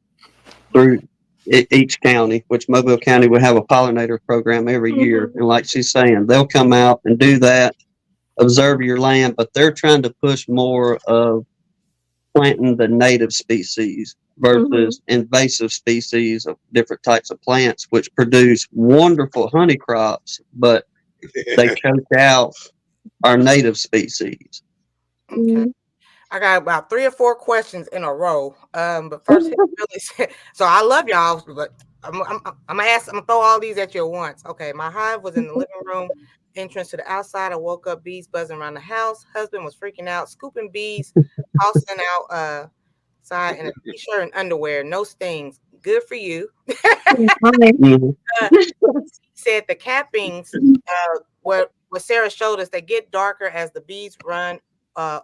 through each county, which Mobile County would have a pollinator program every year. And like she's saying, they'll come out and do that, observe your land, but they're trying to push more of planting the native species versus invasive species of different types of plants, which produce wonderful honey crops, but they choke out our native species. Okay. I got about 3 or 4 questions in a row. But first, Billy, so I love y'all, but I'm gonna throw all these at you at once. Okay, my hive was in the living room entrance to the outside. I woke up, bees buzzing around the house. Husband was freaking out, scooping bees, tossing out side in a t-shirt and underwear, no stings. Good for you. Said the cappings, what Sarah showed us, they get darker as the bees run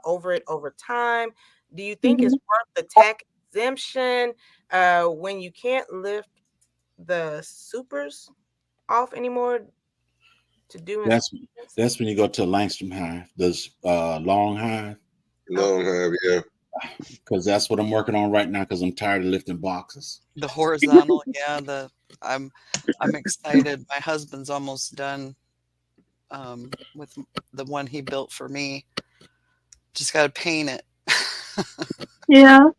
over it over time. Do you think it's worth the tax exemption when you can't lift the supers off anymore to do? That's when you go to a Langston hive, those long hive. Long hive, yeah. Because that's what I'm working on right now. Because I'm tired of lifting boxes. The horizontal, yeah. I'm excited. My husband's almost done with the one he built for me. Just got to paint it. Yeah.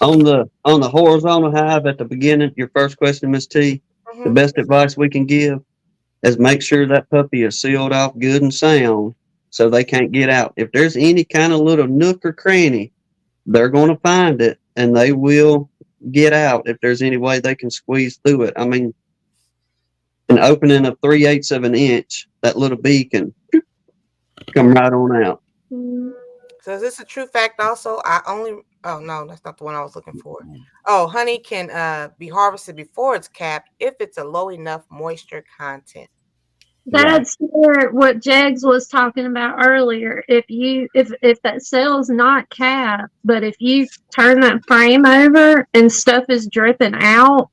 On the horizontal hive at the beginning, your first question, Miss T, the best advice we can give is make sure that puppy is sealed off good and sound so they can't get out. If there's any kind of little nook or cranny, they're going to find it and they will get out if there's any way they can squeeze through it. I mean, an opening of 3/8 of an inch, that little bee can come right on out. So is this a true fact also? Oh no, that's not the one I was looking for. Oh, honey can be harvested before it's capped if it's a low enough moisture content. That's what Jags was talking about earlier. If that cell's not capped, but if you turn that frame over and stuff is dripping out,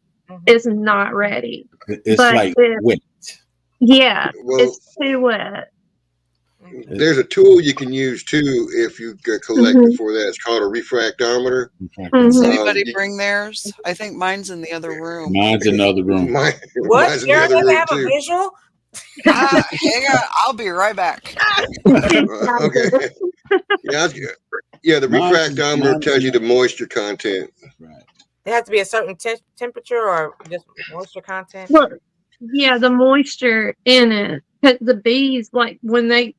it's not ready. It's like wet. Yeah, Well, it's too wet. There's a tool you can use too if you get collected for that. It's called a refractometer. Does anybody bring theirs? I think mine's in the other room. Mine's in the other room. What? Mine's in the other room have too. A visual? Hang on, I'll be right back. Okay. Yeah, the refractometer tells you the moisture content. Right. It has to be a certain temperature or just moisture content. Well, yeah, the moisture in it. 'Cause the bees, like when they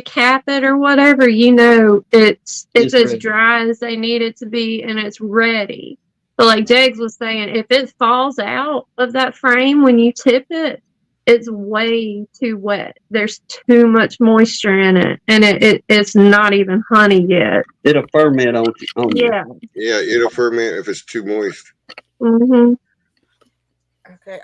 cap it or whatever, it's as dry as they need it to be and it's ready. But like Jags was saying, if it falls out of that frame when you tip it, it's way too wet. There's too much moisture in it, and it's not even honey yet. It'll ferment on you. Yeah. Yeah, it'll ferment if it's too moist. Okay.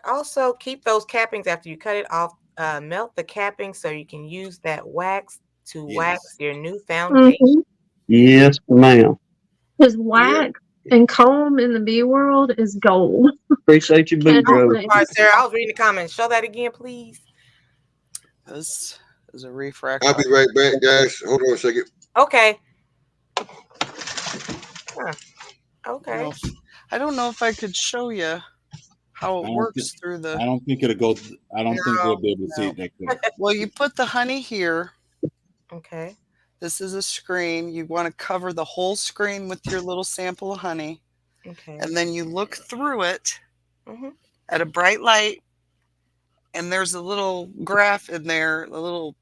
Also, keep those cappings after you cut it off. Melt the capping so you can use that wax to wax your new foundation. Yes, ma'am. Because wax and comb in the bee world is gold. Appreciate you, Boo Bro. Sorry, Sarah, I was reading the comments. Show that again, please. This is a refractor. I'll be right back, guys. Hold on a second. Okay. Okay. I don't know if I could show you how it works through the. I don't think it'll go. I don't think we'll be able to see it that quick. Well, you put the honey here. Okay. This is a screen. You want to cover the whole screen with your little sample of honey. Okay. And then you look through it at a bright light, and there's a little graph in there, and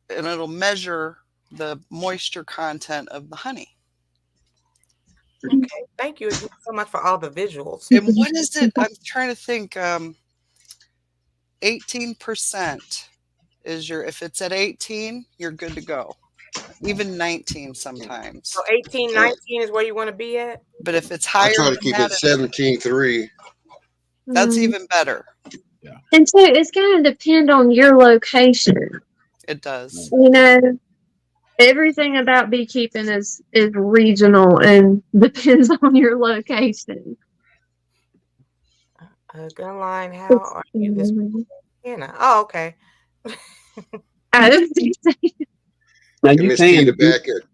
it'll measure the moisture content of the honey. Okay. Thank you so much for all the visuals. And what is it? I'm trying to think. 18% is if it's at 18, you're good to go. Even 19 sometimes. So 18, 19 is where you want to be at? But if it's higher, I try to keep it 17.3. That's even better. Yeah. And so it's going to depend on your location. It does. Everything about beekeeping is regional and depends on your location. Gunline, how are you this morning? Indiana. Oh, okay. I was gonna say, Now And you Miss T, can to back it,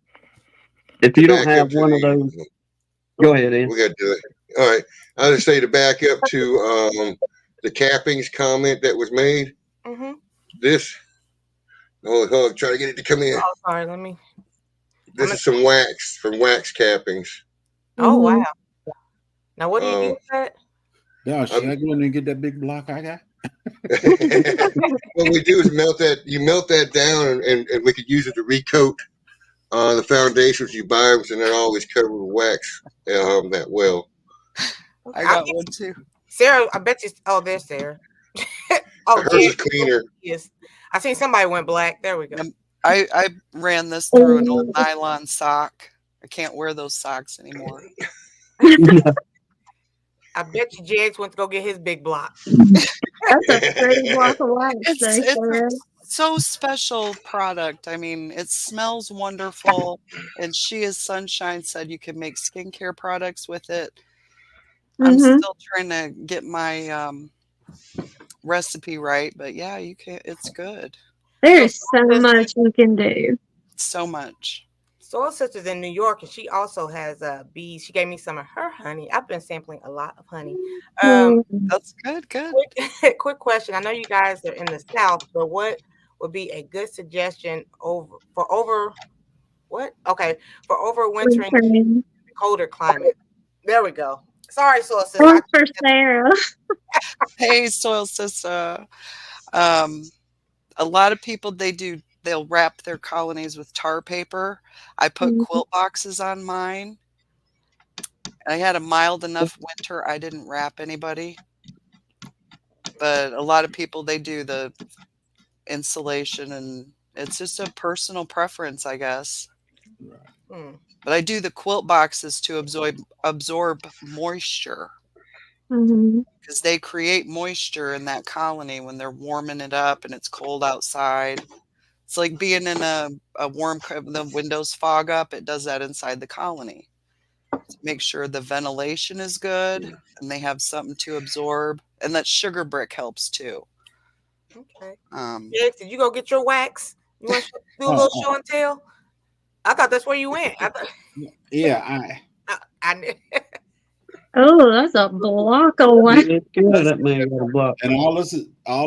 if to you don't back have up to one of those. the, Go ahead, Ian. we got to do it. All right. I'll just say to back up to the cappings comment that was made. Mm-hmm. This, try to get it to come in. Oh, sorry. Let me. This is some wax from wax cappings. Oh, mhm. wow. Now, what do you do Um, with that? Now, should I go in and get that big block I got? what we do is melt that. You melt that down, and we could use it to recoat the foundations you buy, and they're always covered with wax that well. I got one too. Sarah, I bet you. Oh, there's Sarah. Oh, Hers Jen. is cleaner. Yes. I seen somebody went black. There we go. I ran this through an old nylon sock. I can't wear those socks anymore. I bet you Jags went to go get his big block. That's a pretty block of wax there, It's Sarah. so special product. I mean, it smells wonderful. And she is Sunshine said you can make skincare products with it. I'm Mhm. still trying to get my recipe right, but yeah, you can. It's good. There's so much you can do. So much. Soil Sisters in New York, and she also has bees. She gave me some of her honey. I've been sampling a lot of honey. Mm. That's good. Good. Quick question. I know you guys are in the South, but what would be a good suggestion for overwintering in Wintering. colder climate? There we go. Sorry, Soil Sisters. One for Sarah. Hey, soil sister. A lot of people they'll wrap their colonies with tar paper. I put Mhm. quilt boxes on mine. I had a mild enough winter. I didn't wrap anybody. But a lot of people they do the insulation and it's just a personal preference, I guess. Right. Hmm. But I do the quilt boxes to absorb moisture Mhm. because they create moisture in that colony when they're warming it up and it's cold outside. It's like being in a warm the windows fog up. It does that inside the colony. To make sure the ventilation is good and they have something to absorb. And that sugar brick helps too. Okay. Um, Jags, did you go get your wax? You want to do a little show and tell? I thought that's where you went. Yeah, I Oh, that's a block of wax. It's good that man got a block. and all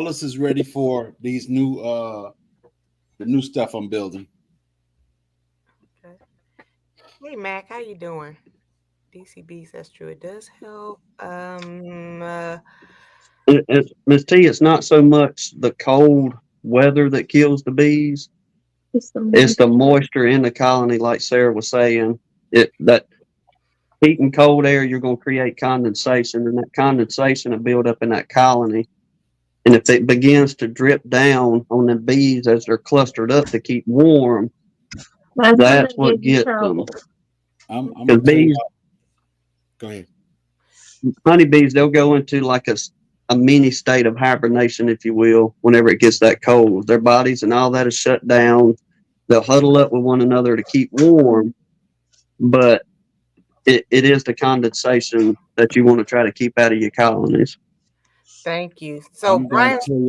this is ready for these new the new stuff I'm building. Okay. Hey Mac, how you doing? DCB says true. It does help. Miss T, it's not so much the cold weather that kills the bees. It's the moisture in the colony, like Sarah was saying. That heat and cold air, you're going to create condensation, and that condensation will build up in that colony. And if it begins to drip down on the bees as they're clustered up to keep warm, that's what gets them. I'm Because bees, go ahead. honeybees, they'll go into like a mini state of hibernation, if you will, whenever it gets that cold. Their bodies and all that is shut down. They'll huddle up with one another to keep warm, but it is the condensation that you want to try to keep out of your colonies. Thank you. So I'm Brian, going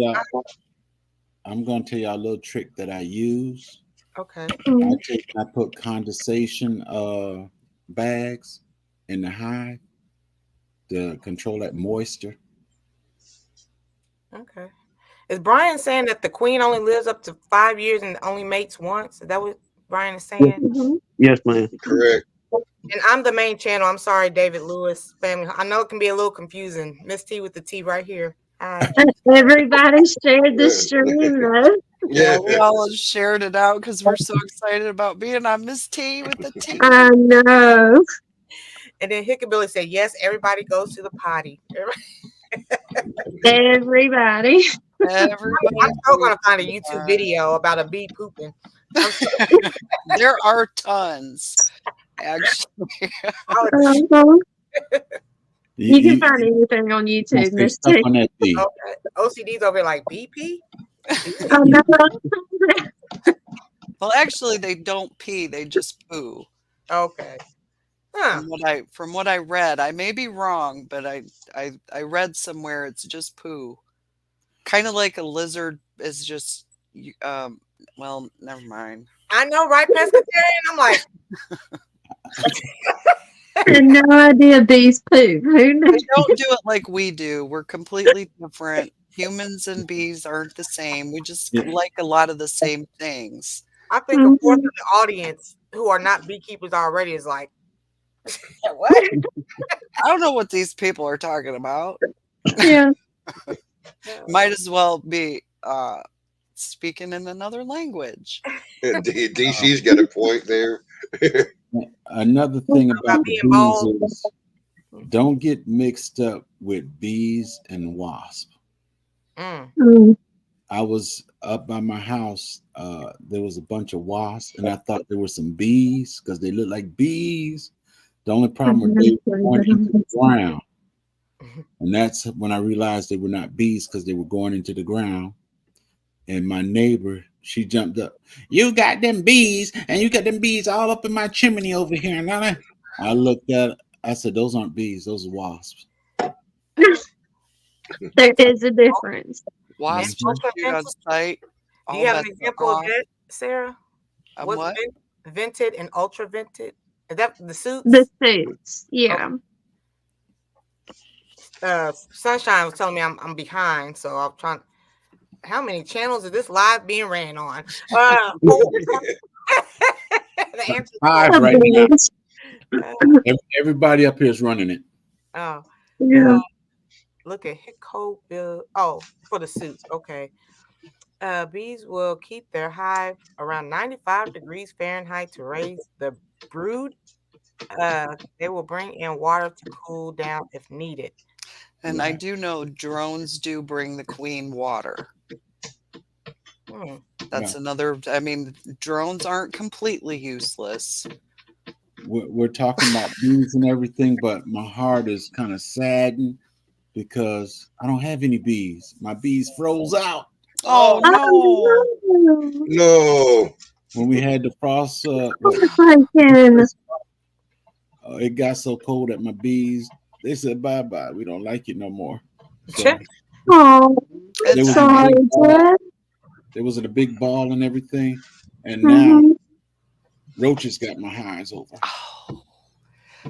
to tell y'all a little trick that I use. okay. I put condensation bags in the hive to control that moisture. Okay. Is Brian saying that the queen only lives up to 5 years and only mates once? Is that what Brian is saying? Mhm. Yes, ma'am. Correct. And I'm the main channel. I'm sorry, David Lewis family. I know it can be a little confusing. Miss T with the T right here. Hi. Everybody shared the stream though. yeah, we all shared it out because we're so excited about being on Miss T with the T. I know. And then Hickabilly said, yes, everybody goes to the potty. Everybody. Everybody. I'm still going to find a YouTube video about a bee pooping. There are tons, actually. Uh-huh. You can find anything on YouTube, Miss T. On that bee. Okay. OCD's over here like BP. I know. Well, actually, they don't pee; they just poo. Okay. Huh. From what I read, I may be wrong, but I read somewhere it's just poo. kind of like a lizard is just, well, never mind. I know, right, pescatarian? I'm like, I had no idea bees poop. Who knew? They don't do it like we do. We're completely different. Humans and bees aren't the same. We just Yeah. like a lot of the same things. I think a fourth of the audience who are not beekeepers already is like, what? I don't know what these people are talking about. Yeah. Might as well be speaking in another language. DC's got a point there. Another thing about the being bold. bees is don't get mixed up with bees and wasps. I was up by my house. There was a bunch of wasps, and I thought there were some bees because they looked like bees. The only problem was they were going into the ground. And that's when I realized they were not bees because they were going into the ground. And my neighbor, she jumped up. You got them bees, and you got them bees all up in my chimney over here. And I looked at it. I said, those aren't bees. Those are wasps. There is a difference. Wasps shoot on sight. Do you have an example of that, Sarah? What's What? vented and ultra vented? Is that the suits? The suits, yeah. Sunshine was telling me I'm behind, so I'm trying. How many channels is this live being ran on? The answer is Hive right now. Everybody up here is running it. Oh, Yeah. look at Hicko Bill. Oh, for the suits. Okay. Bees will keep their hive around 95 degrees Fahrenheit to raise the brood. They will bring in water to cool down if needed. And I do know drones do bring the queen water. That's another. I mean, drones aren't completely useless. We're talking about bees and everything, but my heart is kind of saddened because I don't have any bees. My bees froze out. Oh no! No. When we had the frost, it got so cold that my bees, they said bye-bye. We don't like it no more. So, there was a big ball and everything, and now roaches got my hives over. Oh.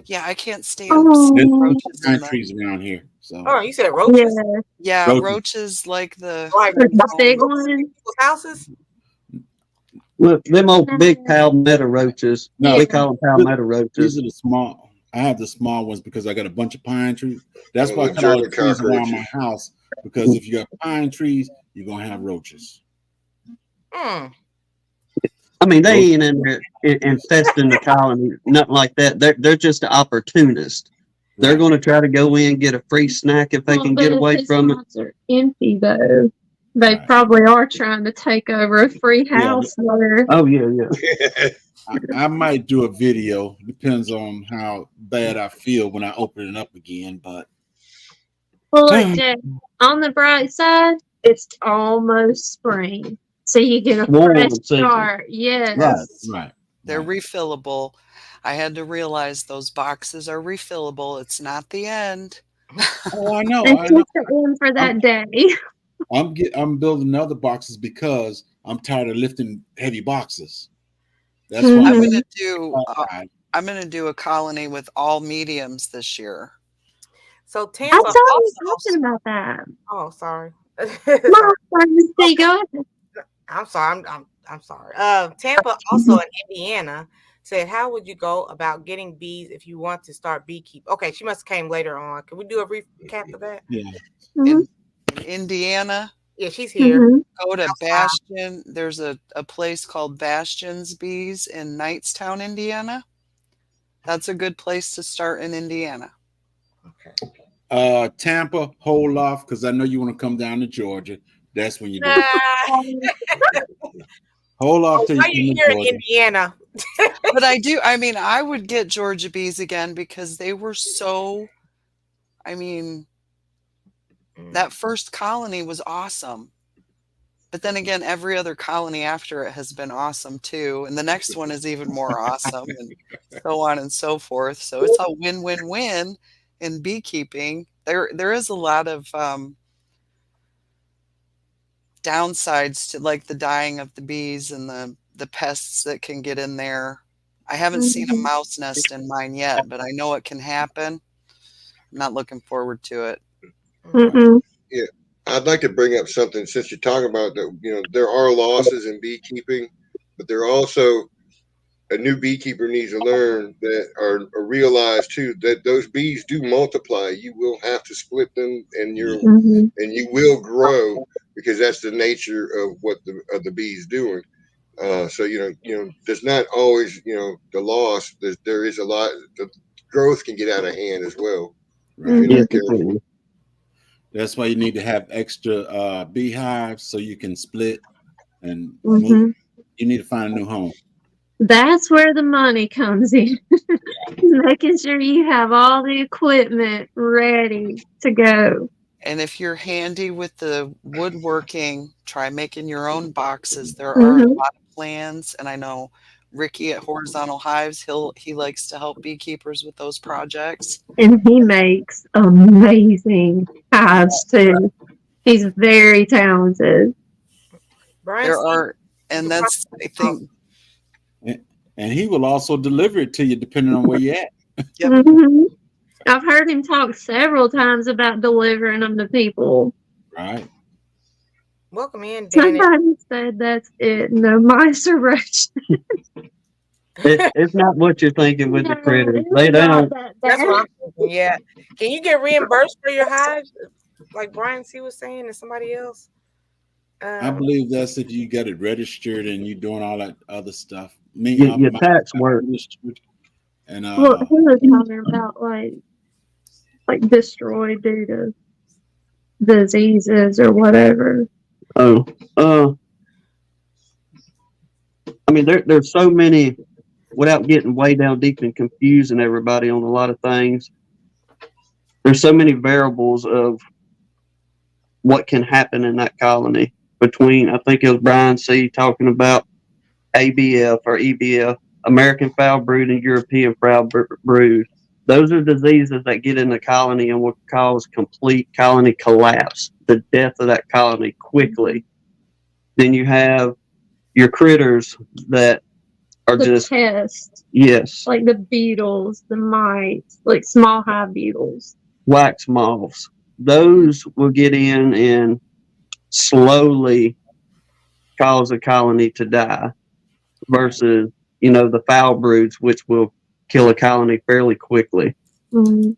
Yeah, I can't stand roaches pine trees around here. So. Oh, you said roaches? Yeah, roaches like the big ones. Houses. Look, them old big palmetto roaches. No, we call them palmetto roaches. These are the small. I have the small ones because I got a bunch of pine trees. That's why I cut all the German trees around my house, because if you got pine trees, you're gonna have roaches. I mean, they ain't in there infesting the colony, nothing like that. They're just an opportunist. They're going to try to go in, get a free snack if they can get away from it. Are empty though. They probably are trying to take over a free house there. Oh yeah. I might do a video. Depends on how bad I feel when I open it up again. But well, look, Jay, on the bright side, it's almost spring, so you get a fresh start. Yes, right. They're refillable. I had to realize those boxes are refillable. It's not the end. Oh, I know. It's just the end for that day. I'm building other boxes because I'm tired of lifting heavy boxes. That's why I'm gonna do a colony with all mediums this year. So Tampa I thought we were talking about that. Oh, sorry. I'm sorry. I'm sorry. Tampa, also in Indiana, said, "How would you go about getting bees if you want to start beekeeping?" Okay, she must have came later on. Can we do a recap of that? Yeah. In Indiana. Yeah, she's here. Go to Bastion. There's a place called Bastion's Bees in Knightstown, Indiana. That's a good place to start in Indiana. Okay. Tampa, hold off because I know you want to come down to Georgia. That's when you do it. Hold off till you come here in Indiana. But I do. I mean, I would get Georgia bees again because they were so. I mean, that first colony was awesome. But then again, every other colony after it has been awesome too. And the next one is even more awesome, and so on and so forth. So it's a win-win-win. In beekeeping, there is a lot of downsides to like the dying of the bees and the pests that can get in there. I haven't seen a Mhm. mouse nest in mine yet, but I know it can happen. I'm not looking forward to it. Mm-mm. Yeah, I'd like to bring up something since you're talking about that. There are losses in beekeeping, but there are also a new beekeeper needs to learn that or realize too that those bees do multiply. You will have to split them, and Mhm. you will grow because that's the nature of what the bees doing. So there's not always the loss. There is a lot. The growth can get out of hand as well if you're Right. Yes, not it careful. can. That's why you need to have extra beehives so you can split and move. Mhm. You need to find a new home. That's where the money comes in. Making sure you have all the equipment ready to go. And if you're handy with the woodworking, try making your own boxes. There are a Mhm. lot of plans, and I know Ricky at Horizontal Hives, he likes to help beekeepers with those projects. And he makes amazing hives too. He's very talented. Brian, There see, are, and that's I think, And he will also deliver it to you depending on where you're at. yep. Mhm. I've heard him talk several times about delivering them to people. Right. welcome in, Danny. Somebody said that's it. No mice or roaches. It's not what you're thinking with the No, critters. it's They not don't. that That's bad. what I'm thinking. Yeah. Can you get reimbursed for your hives, like Brian C was saying, and somebody else? I believe that's if you got it registered and you're doing all that other stuff. Me, Your my tax work. registered, and Well, he was talking about like destroyed due to diseases or whatever. Oh, I mean, there's so many. Without getting way down deep and confusing everybody on a lot of things, there's so many variables of what can happen in that colony. Between, I think it was Brian C. talking about ABF or EBF, American foul brood and European foul brood. Those are diseases that get in the colony and will cause complete colony collapse, the death of that colony quickly. Then you have your critters that are The just, pests, yes, like the beetles, the mites, like small hive beetles. wax moths. Those will get in and slowly cause a colony to die versus, the foul broods, which will kill a colony fairly quickly. Mm.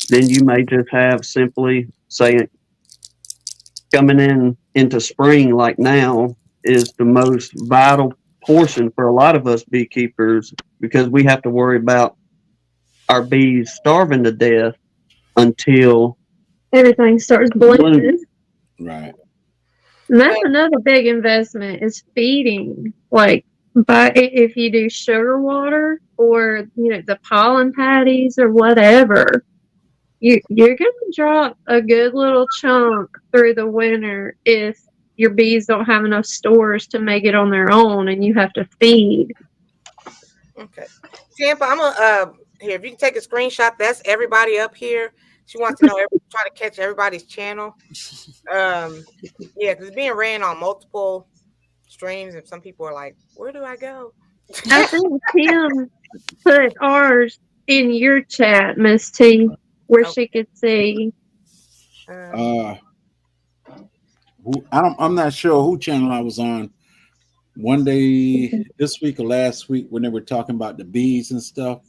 Then you may just have simply saying coming into spring like now is the most vital portion for a lot of us beekeepers because we have to worry about our bees starving to death until Everything starts blooming. right. And that's another big investment is feeding. Like, if you do sugar water or the pollen patties or whatever, you're gonna drop a good little chunk through the winter if your bees don't have enough stores to make it on their own, and you have to feed. Okay. Tampa, I'm gonna here. If you can take a screenshot, that's everybody up here. She wants to know, try to catch everybody's channel. Yeah, because it's being ran on multiple streams, and some people are like, "Where do I go?" I think Tim put ours in your chat, Miss T, where she could see. I'm not sure who channel I was on one day this week or last week when they were talking about the bees and stuff.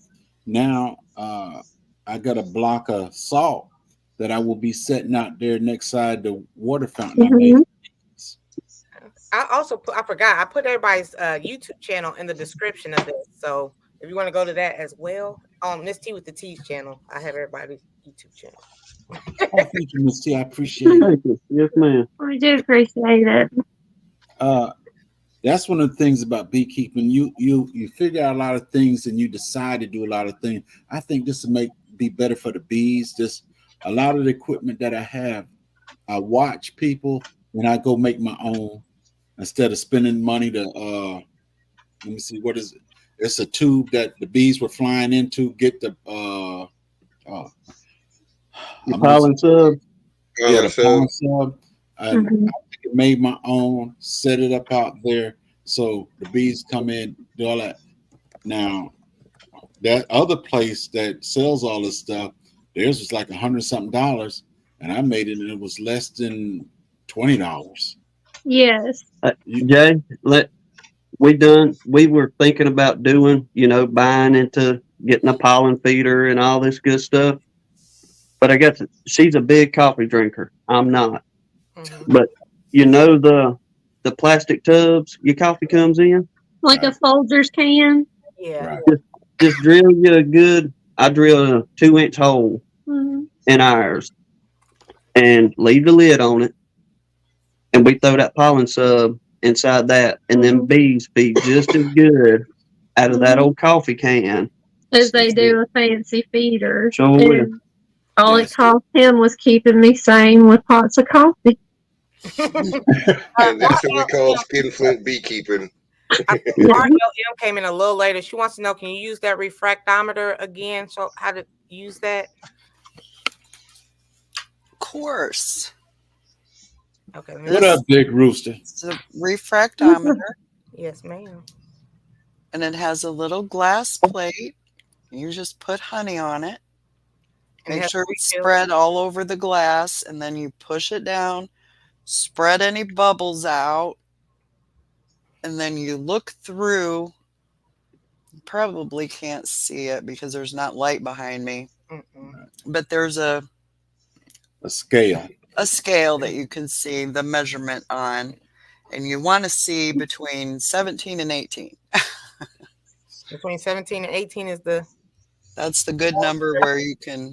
Now I got a block of salt that I will be setting out there next side the water fountain I made. I forgot. I put everybody's YouTube channel in the description of this. So if you want to go to that as well, Miss T with the T's channel, I have everybody's YouTube channel. Oh, thank you, Miss T. I appreciate it. Thank you. Yes, ma'am. I do appreciate it. That's one of the things about beekeeping. You figure out a lot of things and you decide to do a lot of things. I think this will be better for the bees. Just a lot of the equipment that I have, I watch people and I go make my own instead of spending money to let me see, what is it? It's a tube that the bees were flying into, get the pollen sub. yeah, the pollen sub. I made my own, set it up out there so the bees come in, do all that. Now, that other place that sells all this stuff, theirs was like $100-something, and I made it and it was less than $20. Yes. Jay, we were thinking about doing, buying into getting a pollen feeder and all this good stuff. But I guess she's a big coffee drinker. I'm not. Mhm. But the plastic tubs your coffee comes in? Like a Folgers can. Yeah. Right. Just drill you I drill a 2-inch hole Mhm. in ours and leave the lid on it. And we throw that pollen sub inside that. And them bees feed just as good out of that old coffee can. As they do a fancy feeder. Sure will. And all Yes. it cost him was keeping me sane with pots of coffee. And that's what we call skinflint beekeeping. RLM came in a little later. She wants to know, can you use that refractometer again? So how to use that? Of course. Okay. What up, Big Rooster? It's a refractometer, Yes, ma'am. and it has a little glass plate. You just put honey on it. And it Make has sure a it's refill. spread all over the glass, and then you push it down, spread any bubbles out, and then you look through. You probably can't see it because there's not light behind me, Mm-mm. but there's a scale that you can see the measurement on, and you want to see between 17 and 18. Between 17 and 18 is the. That's the good number where you can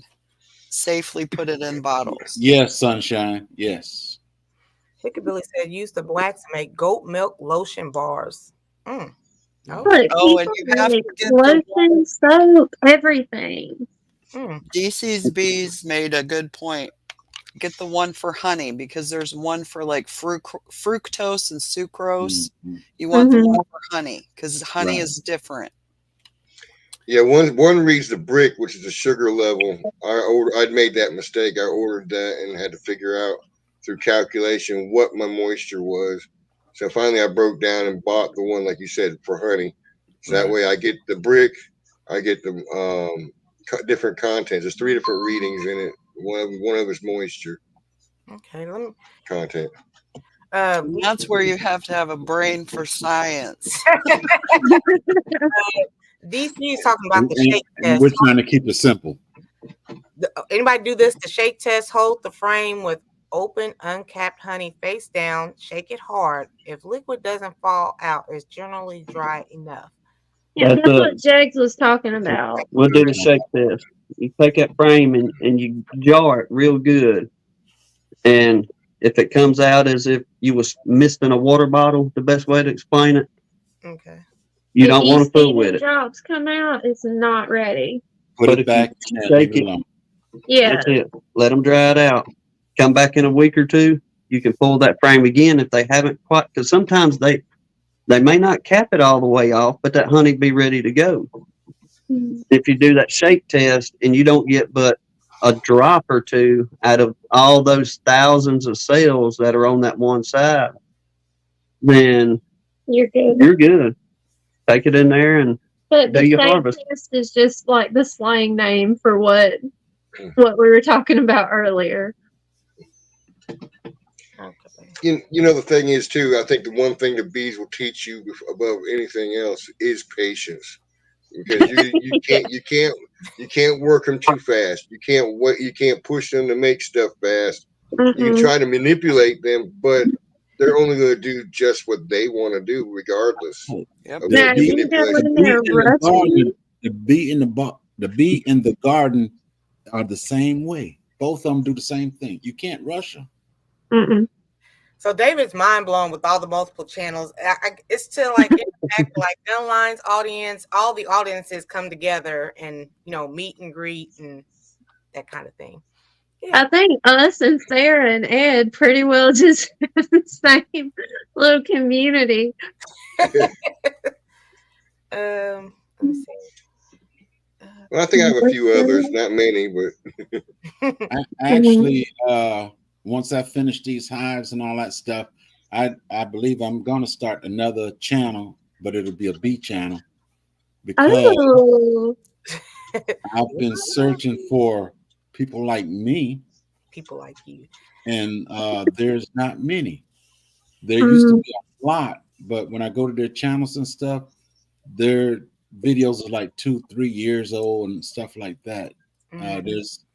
safely put it in bottles. Yes, sunshine. Yes. Pickabilly said use the blacks to make goat milk lotion bars. Mm. Oh. But Oh, and people you have to make get the lotion, soap, everything. Mm. DC's Bees made a good point. Get the one for honey because there's one for like fructose and sucrose. Mhm. You want the Mhm. one for honey because honey Right. is different. Yeah, one reads the brick, which is the sugar level. I'd made that mistake. I ordered that and had to figure out through calculation what my moisture was. So finally, I broke down and bought the one, like you said, for honey. So that Right. way, I get the brick, I get the different contents. There's 3 different readings in it. One of it's moisture Okay. Let me. content. And that's where you have to have a brain for science. DC is talking about the shake And test. we're trying to keep it simple. Anybody do this? The shake test. Hold the frame with open, uncapped honey face down. Shake it hard. If liquid doesn't fall out, it's generally dry enough. Yeah, That's that's what Jags was talking about. We'll do the shake test. You take that frame and you jar it real good. And if it comes out as if you was misting a water bottle, the best way to explain it, Okay. you If don't want to see fool with the it. drops come out, it's not ready. Put But it if back you and shake leave it it- alone. Yeah. That's it. Let them dry it out. Come back in a week or two. You can pull that frame again if they haven't quite, because sometimes they may not cap it all the way off, but that honey be ready to go. Mhm. If you do that shake test and you don't get but a drop or two out of all those thousands of cells that are on that one side, then You're good. you're good. Take it in there and But the do your shake harvest. test is just like the slang name for what we were talking about earlier. Okay. You know the thing is too. I think the one thing the bees will teach you above anything else is patience, because you can't work them too fast. You can't push them to make stuff fast. You can try to manipulate them, but they're only going to do just what they want to do, regardless Yep. of The what Now, you you manipulate. go in bee there in the rushing. garden, the bee in the garden are the same way. Both of them do the same thing. You can't rush them. Mm-mm. So David's mind blown with all the multiple channels. It's still like like Gunline's audience, all the audiences come together and meet and greet and that kind of thing. I think us and Sarah and Ed pretty well just have the same little community. Let me see. Well, I think I have a few others, not many, but Actually, once I finish these hives and all that stuff, I believe I'm gonna start another channel, but it'll be a bee channel because Oh, I've been searching for people like me, People like you. and there's not many. There used to mm, be a lot, but when I go to their channels and stuff, their videos are like 2, 3 years old and stuff like that. Mhm. There's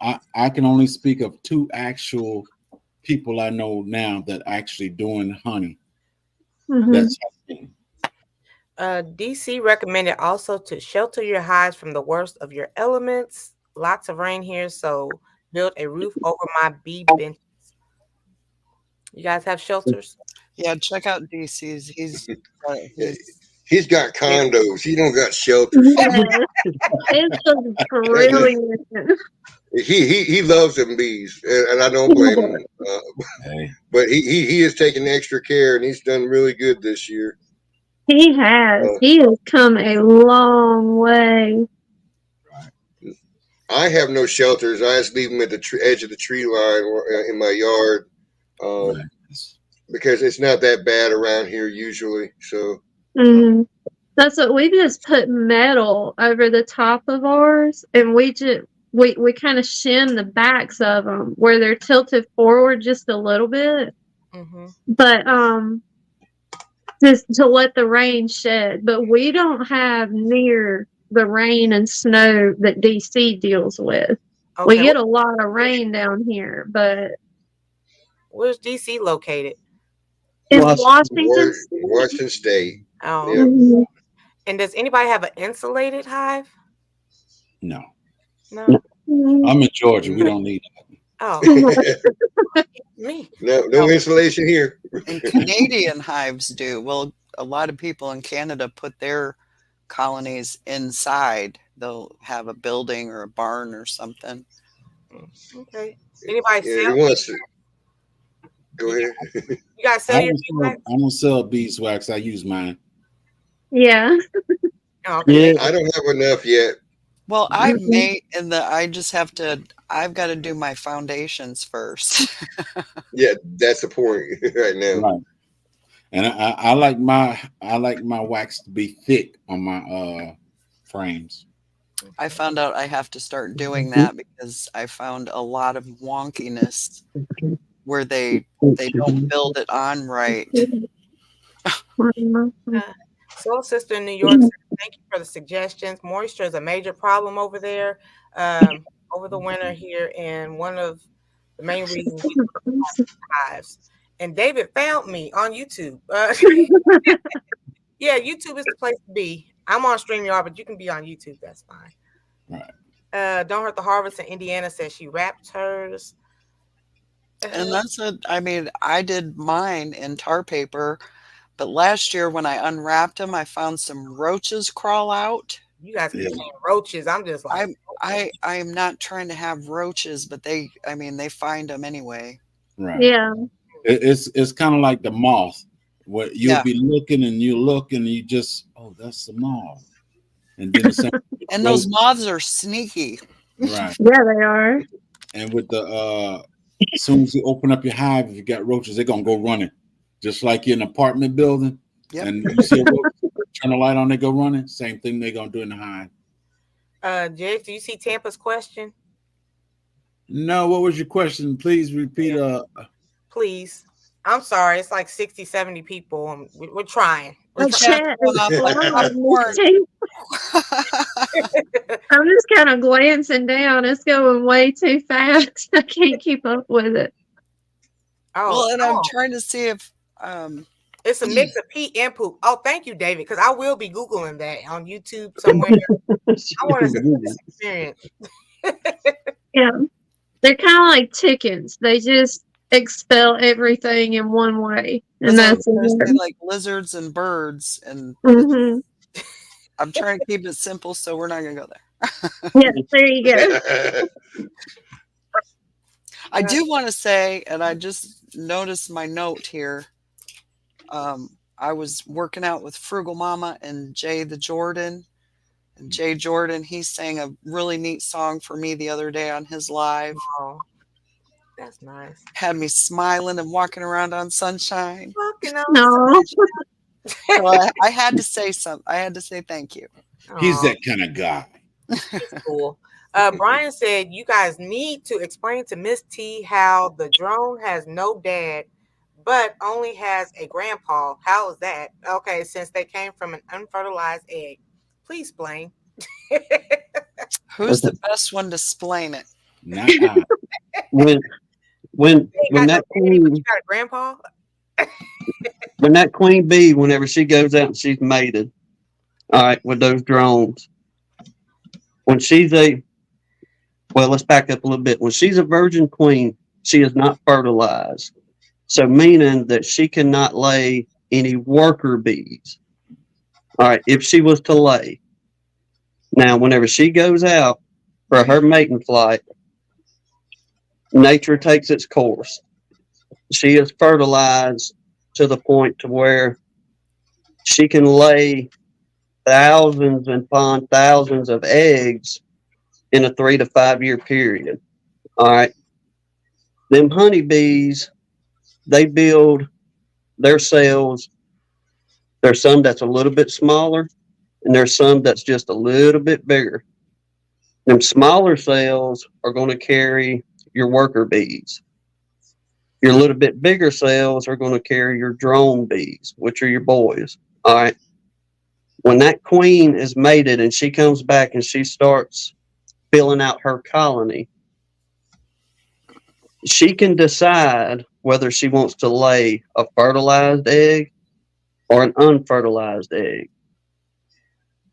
I can only speak of two actual people I know now that actually doing honey. mhm. That's happening. DC recommended also to shelter your hives from the worst of your elements. Lots of rain here, so build a roof over my bee benches. You guys have shelters? Yeah, check out DC's. He's He's got Yeah. condos. He don't got shelters. Yes, it's just That's it. brilliant. He loves them bees, and I don't blame him. Hey, But he is taking extra care, and he's done really good this year. He has. Uh, He has come a long way. I have no shelters. I just leave them at the edge of the tree line or in my yard, right. because it's not that bad around here usually. So Hmm. That's what we just put metal over the top of ours, and we kind of shim the backs of them where they're tilted forward just a little bit, Mhm. but just to let the rain shed. But we don't have near the rain and snow that DC deals with. We Okay. get a lot of rain down here, but Where's DC located? in Washington. Washington State. Washington State. Oh. Yep. Mhm. And does anybody have an insulated hive? No, No. Mhm. I'm in Georgia. We don't need it. Oh, me. No insulation here. and Canadian hives do. Well, a lot of people in Canada put their colonies inside. They'll have a building or a barn or something. Okay. Anybody Yeah, he sell? wants to. Go You ahead. you guys sell your beeswax? I don't sell beeswax. I use mine. Yeah. Oh, okay. Yeah, I don't have enough yet. Well, I Mhm. may in the I just have to I've got to do my foundations first. Yeah, that's the point right now. Right. And I like my wax to be thick on my frames. I found out I have to start doing that because I found a lot of wonkiness where they don't build it on right. Soul Sister in New York says, thank you for the suggestions. Moisture is a major problem over there over the winter here, and one of the main reasons we have hives. And David found me on YouTube. Yeah, YouTube is the place to be. I'm on StreamYard, but you can be on YouTube. That's fine. Right. Don't Hurt the Harvest in Indiana says she wrapped hers. And I mean, I did mine in tar paper, but last year when I unwrapped them, I found some roaches crawl out. You guys keep Yeah. saying roaches. I'm just like, I'm not trying to have roaches, but I mean, they find them anyway. Right. Yeah. It's kind of like the moth. What you'll Yeah. be looking and you look and you just, oh, that's the moth. And then the same And those moths are sneaky. right. Yeah, they are. And with the as soon as you open up your hive, if you got roaches, they're gonna go running. Just like in an apartment building. Yep. And you see a roach, turn the light on, they go running. Same thing they're gonna do in the hive. Jake, do you see Tampa's question? No, what was your question? Please repeat. Please. I'm sorry. It's like 60, 70 people. And we're trying. The The chat's chat going is off like flowing. popcorn. I'm just kind of glancing down. It's going way too fast. I can't keep up with it. Well, and I'm Oh, trying to see if it's a mix of pee and poop. Oh, thank you, David, because I will be Googling that on YouTube somewhere. I want to see this experience. Yeah. They're kind of like chickens. They just expel everything in one way. And that's there's it. like lizards and birds, and Mhm. I'm trying to keep it simple, so we're not gonna go there. Yeah, there you go. I do want to say, and I just noticed my note here. I was working out with Frugal Mama and Jay the Jordan. And Jay Jordan, he sang a really neat song for me the other day on his live. Oh. That's nice. Had me smiling and walking around on sunshine. Walking on No. So I had to say something. I had to say thank you. He's Aw, that kind of guy. he's cool. Brian said you guys need to explain to Miss T how the drone has no dad, but only has a grandpa. How is that? Okay, since they came from an unfertilized egg. Please explain. Who's the best one to explain it? Not I. when You ain't got no that daddy, but queen you got a grandpa. when that queen bee, whenever she goes out and she's mated, all right, with those drones, when she's let's back up a little bit. When she's a virgin queen, she is not fertilized. So meaning that she cannot lay any worker bees. All right, if she was to lay. Now, whenever she goes out for her mating flight, nature takes its course. She is fertilized to the point to where she can lay thousands and upon thousands of eggs in a 3 to 5 year period. All right. Them honeybees, they build their cells. There's some that's a little bit smaller, and there's some that's just a little bit bigger. Them smaller cells are going to carry your worker bees. Your little bit bigger cells are going to carry your drone bees, which are your boys. All right. When that queen is mated and she comes back and she starts filling out her colony, she can decide whether she wants to lay a fertilized egg or an unfertilized egg.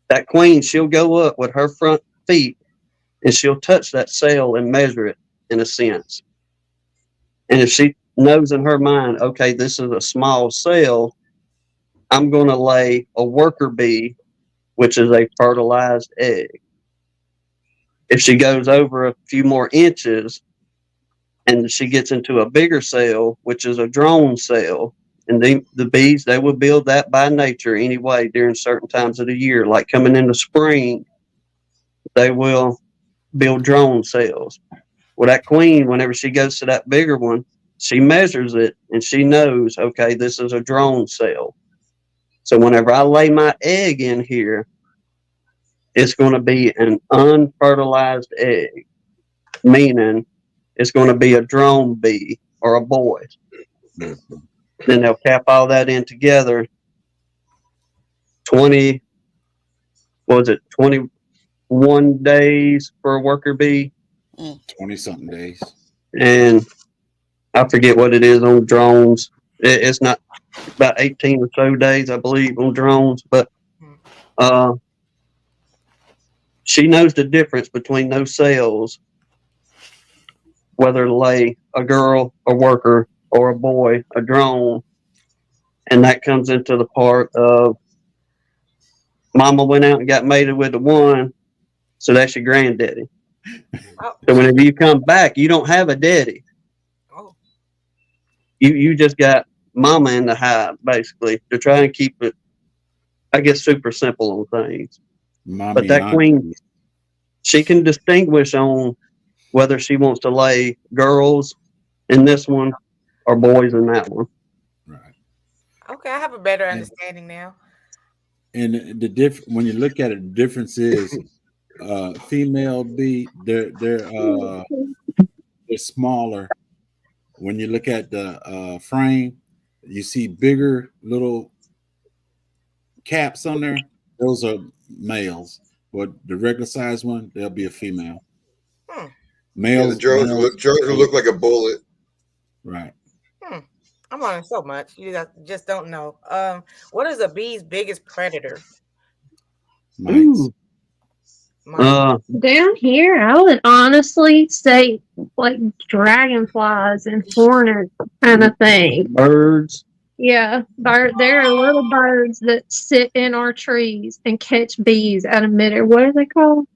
That queen, she'll go up with her front feet and she'll touch that cell and measure it in a sense. And if she knows in her mind, okay, this is a small cell, I'm going to lay a worker bee, which is a fertilized egg. If she goes over a few more inches and she gets into a bigger cell, which is a drone cell, and the bees, they will build that by nature anyway during certain times of the year, like coming into spring, they will build drone cells. Well, that queen, whenever she goes to that bigger one, she measures it and she knows, okay, this is a drone cell. So whenever I lay my egg in here, it's going to be an unfertilized egg, meaning it's going to be a drone bee or a boy. Then they'll cap all that in together. 21 days for a worker bee? 20-something days. And I forget what it is on drones. It's not about 18 or so days, I believe, on drones. But she knows the difference between those cells, whether to lay a girl, a worker, or a boy, a drone. And that comes into the part of mama went out and got mated with the one, so that's your granddaddy. Oh. So whenever you come back, you don't have a daddy. Oh. You just got mama in the hive, basically, to try and keep it, I guess, super simple on things. Mommy but that queen, she can distinguish on whether she wants to lay girls in this one or boys in that one. Right. Okay, I have a better understanding now. And when you look at it, the difference is female bee, they're smaller. When you look at the frame, you see bigger little caps on there. Those are males. But the regular size one, they'll be a female. Males. Yeah, the drones will look like a bullet. Right. I'm learning so much. You just don't know. What is a bee's biggest predator? Mites. Down here, I would honestly say like dragonflies and hornets kind of thing. Birds. Yeah, there are little birds that sit in our trees and catch bees out of midair. What are they called?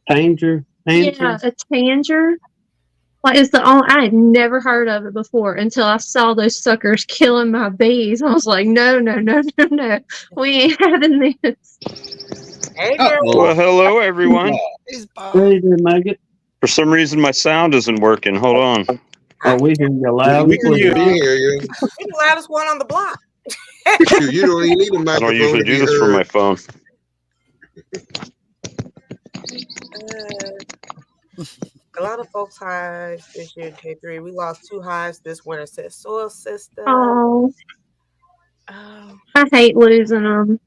Tanger. Yeah, a tanger. Like it's the only I had never heard of it before until I saw those suckers killing my bees. I was like, no, we ain't having this. Hey, girl. Well, hello everyone. Hey there, Maggot. For some reason, my sound isn't working. Hold on. Oh, we hear you loud We and can hear clear. We hear you. You're the loudest one on the block. Shoot, you don't even need a I microphone don't usually to be do this from my heard. phone. A lot of folks hives this year, K3. We lost 2 hives this winter, says soil system. Oh, Um, I hate losing them.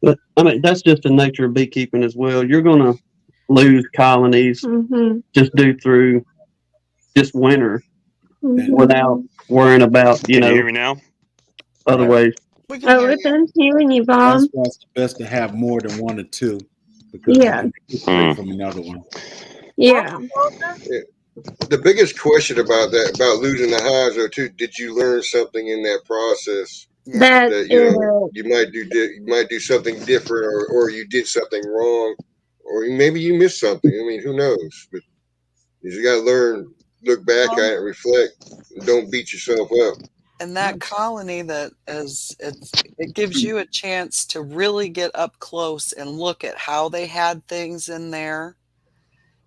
But I mean, that's just the nature of beekeeping as well. You're gonna lose colonies Mm-hmm. just due through just winter Mm-hmm. without worrying about, Can you hear me now? other Right. ways. We can Oh, hear we've you. been hearing you, Bob. That's why it's best to have more than one or two, because Yeah. you can separate from another one. Yeah. Walker? The biggest question about that, about losing the hives, though, too, did you learn something in that process Yeah. That that you might do something different, or you did something wrong, or maybe you missed something? I mean, who knows? But you just got to learn, look back at it, reflect, and don't beat yourself up. And that colony that is, it gives you a chance to really get up close and look at how they had things in there.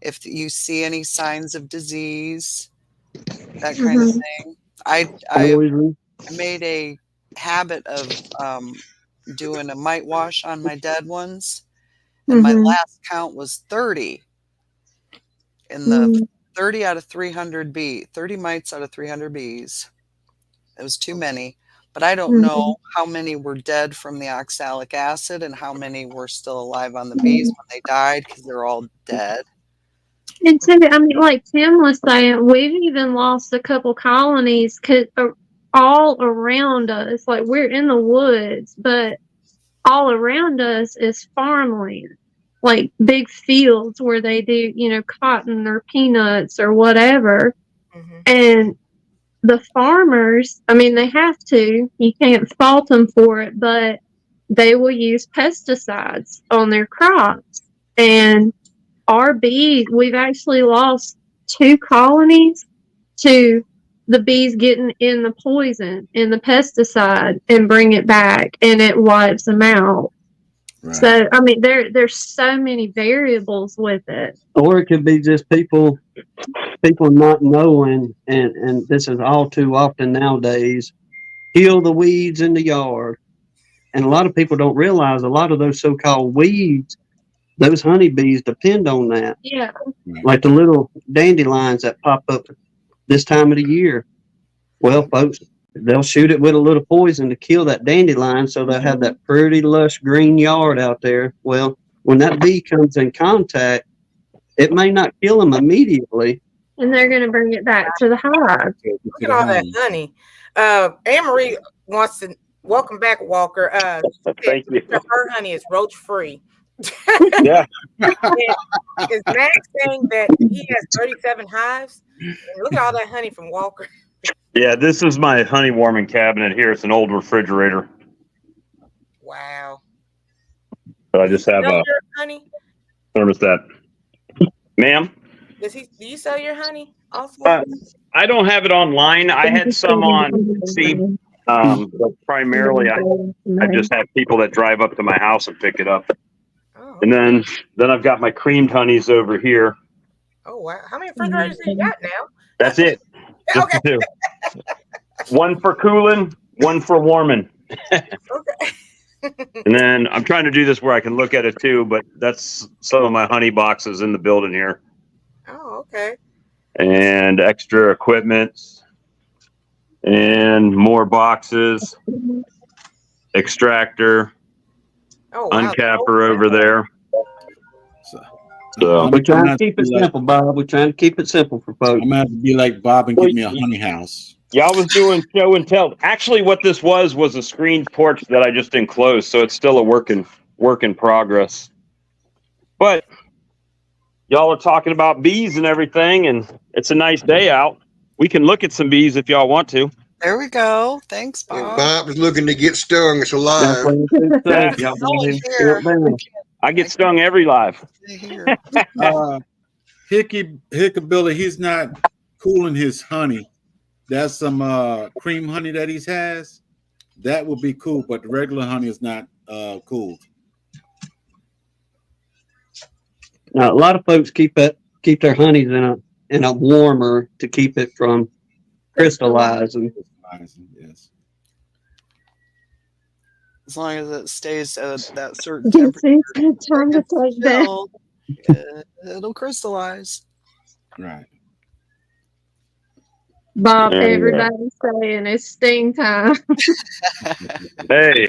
If you see any signs of disease, that kind of thing. I Poison. made a habit of doing a mite wash on my dead ones, and my last count was 30 in the 30 out of 300 bee, 30 mites out of 300 bees. It was too many, but I don't know how many were dead from the oxalic acid and how many were still alive on the bees when they died, because they're all dead. And too, I mean, like Tim was saying, we've even lost a couple colonies because all around us, like we're in the woods, but all around us is farmland, like big fields where they do, cotton or peanuts or whatever. And the farmers, I mean, they have to, you can't fault them for it, but they will use pesticides on their crops. And our bees, we've actually lost 2 colonies to the bees getting in the poison in the pesticide and bring it back, and it wipes them out. Right. So I mean, there's so many variables with it. Or it could be just people not knowing, and this is all too often nowadays, kill the weeds in the yard. And a lot of people don't realize a lot of those so-called weeds, those honeybees depend on that. Yeah. Like the little dandelions that pop up this time of the year. Well, folks, they'll shoot it with a little poison to kill that dandelion, so they'll have that pretty lush green yard out there. Well, when that bee comes in contact, it may not kill them immediately. And they're going to bring it back to the hive. Look at all that honey. Anne-Marie wants to welcome back, Walker. Thank you. Her honey is roach free. Yeah. Is Max saying that he has 37 hives? Look at all that honey from Walker. Yeah, this is my honey warming cabinet here. It's an old refrigerator. Wow. So I just have Sell a your honey? thermostat. Ma'am? Do you sell your honey also? I don't have it online. I had some on Etsy, but primarily I just have people that drive up to my house and pick it up. Oh. And then I've got my creamed honeys over here. Oh wow! How many refrigerators do you got now? That's it. Just Okay. the 2. One for cooling, one for warming. Okay. And then I'm trying to do this where I can look at it too, but that's some of my honey boxes in the building here. Oh, okay. And extra equipment and more boxes, extractor, Oh, wow. uncapper over there. So We're trying to keep it simple, Bob. We're trying to keep it simple for folks. I'm gonna have to be like Bob and get me a honey house. y'all was doing show and tell. Actually, what this was a screened porch that I just enclosed, so it's still a work in progress. But y'all are talking about bees and everything, and it's a nice day out. We can look at some bees if y'all want to. There we go. Thanks, And Bob. Bob's looking to get stung. It's That's alive. what it says. Yeah. Y'all No one better here. shut down. I get stung every live. Stay here. Hickabilly, he's not cooling his honey. That's some cream honey that he has. That would be cool, but the regular honey is not cooled. Now, a lot of folks keep their honeys in a warmer to keep it from crystallizing. Yes. As long as it stays at that certain Yes, temperature, it's good time to it's take that. chilled, it'll crystallize. Right. Bob, And, everybody's saying it's sting time. hey,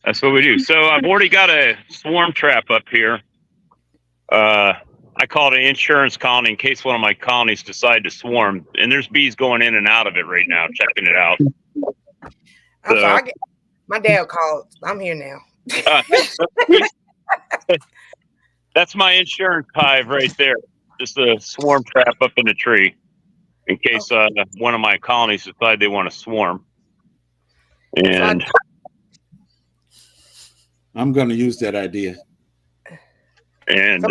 that's what we do. So I've already got a swarm trap up here. I call it an insurance colony in case one of my colonies decide to swarm. And there's bees going in and out of it right now, checking it out. I'm sorry. My dad called. I'm here now. That's my insurance hive right there. Just a swarm trap up in the tree in case one of my colonies decide they want to swarm. And I'm going to use that idea. And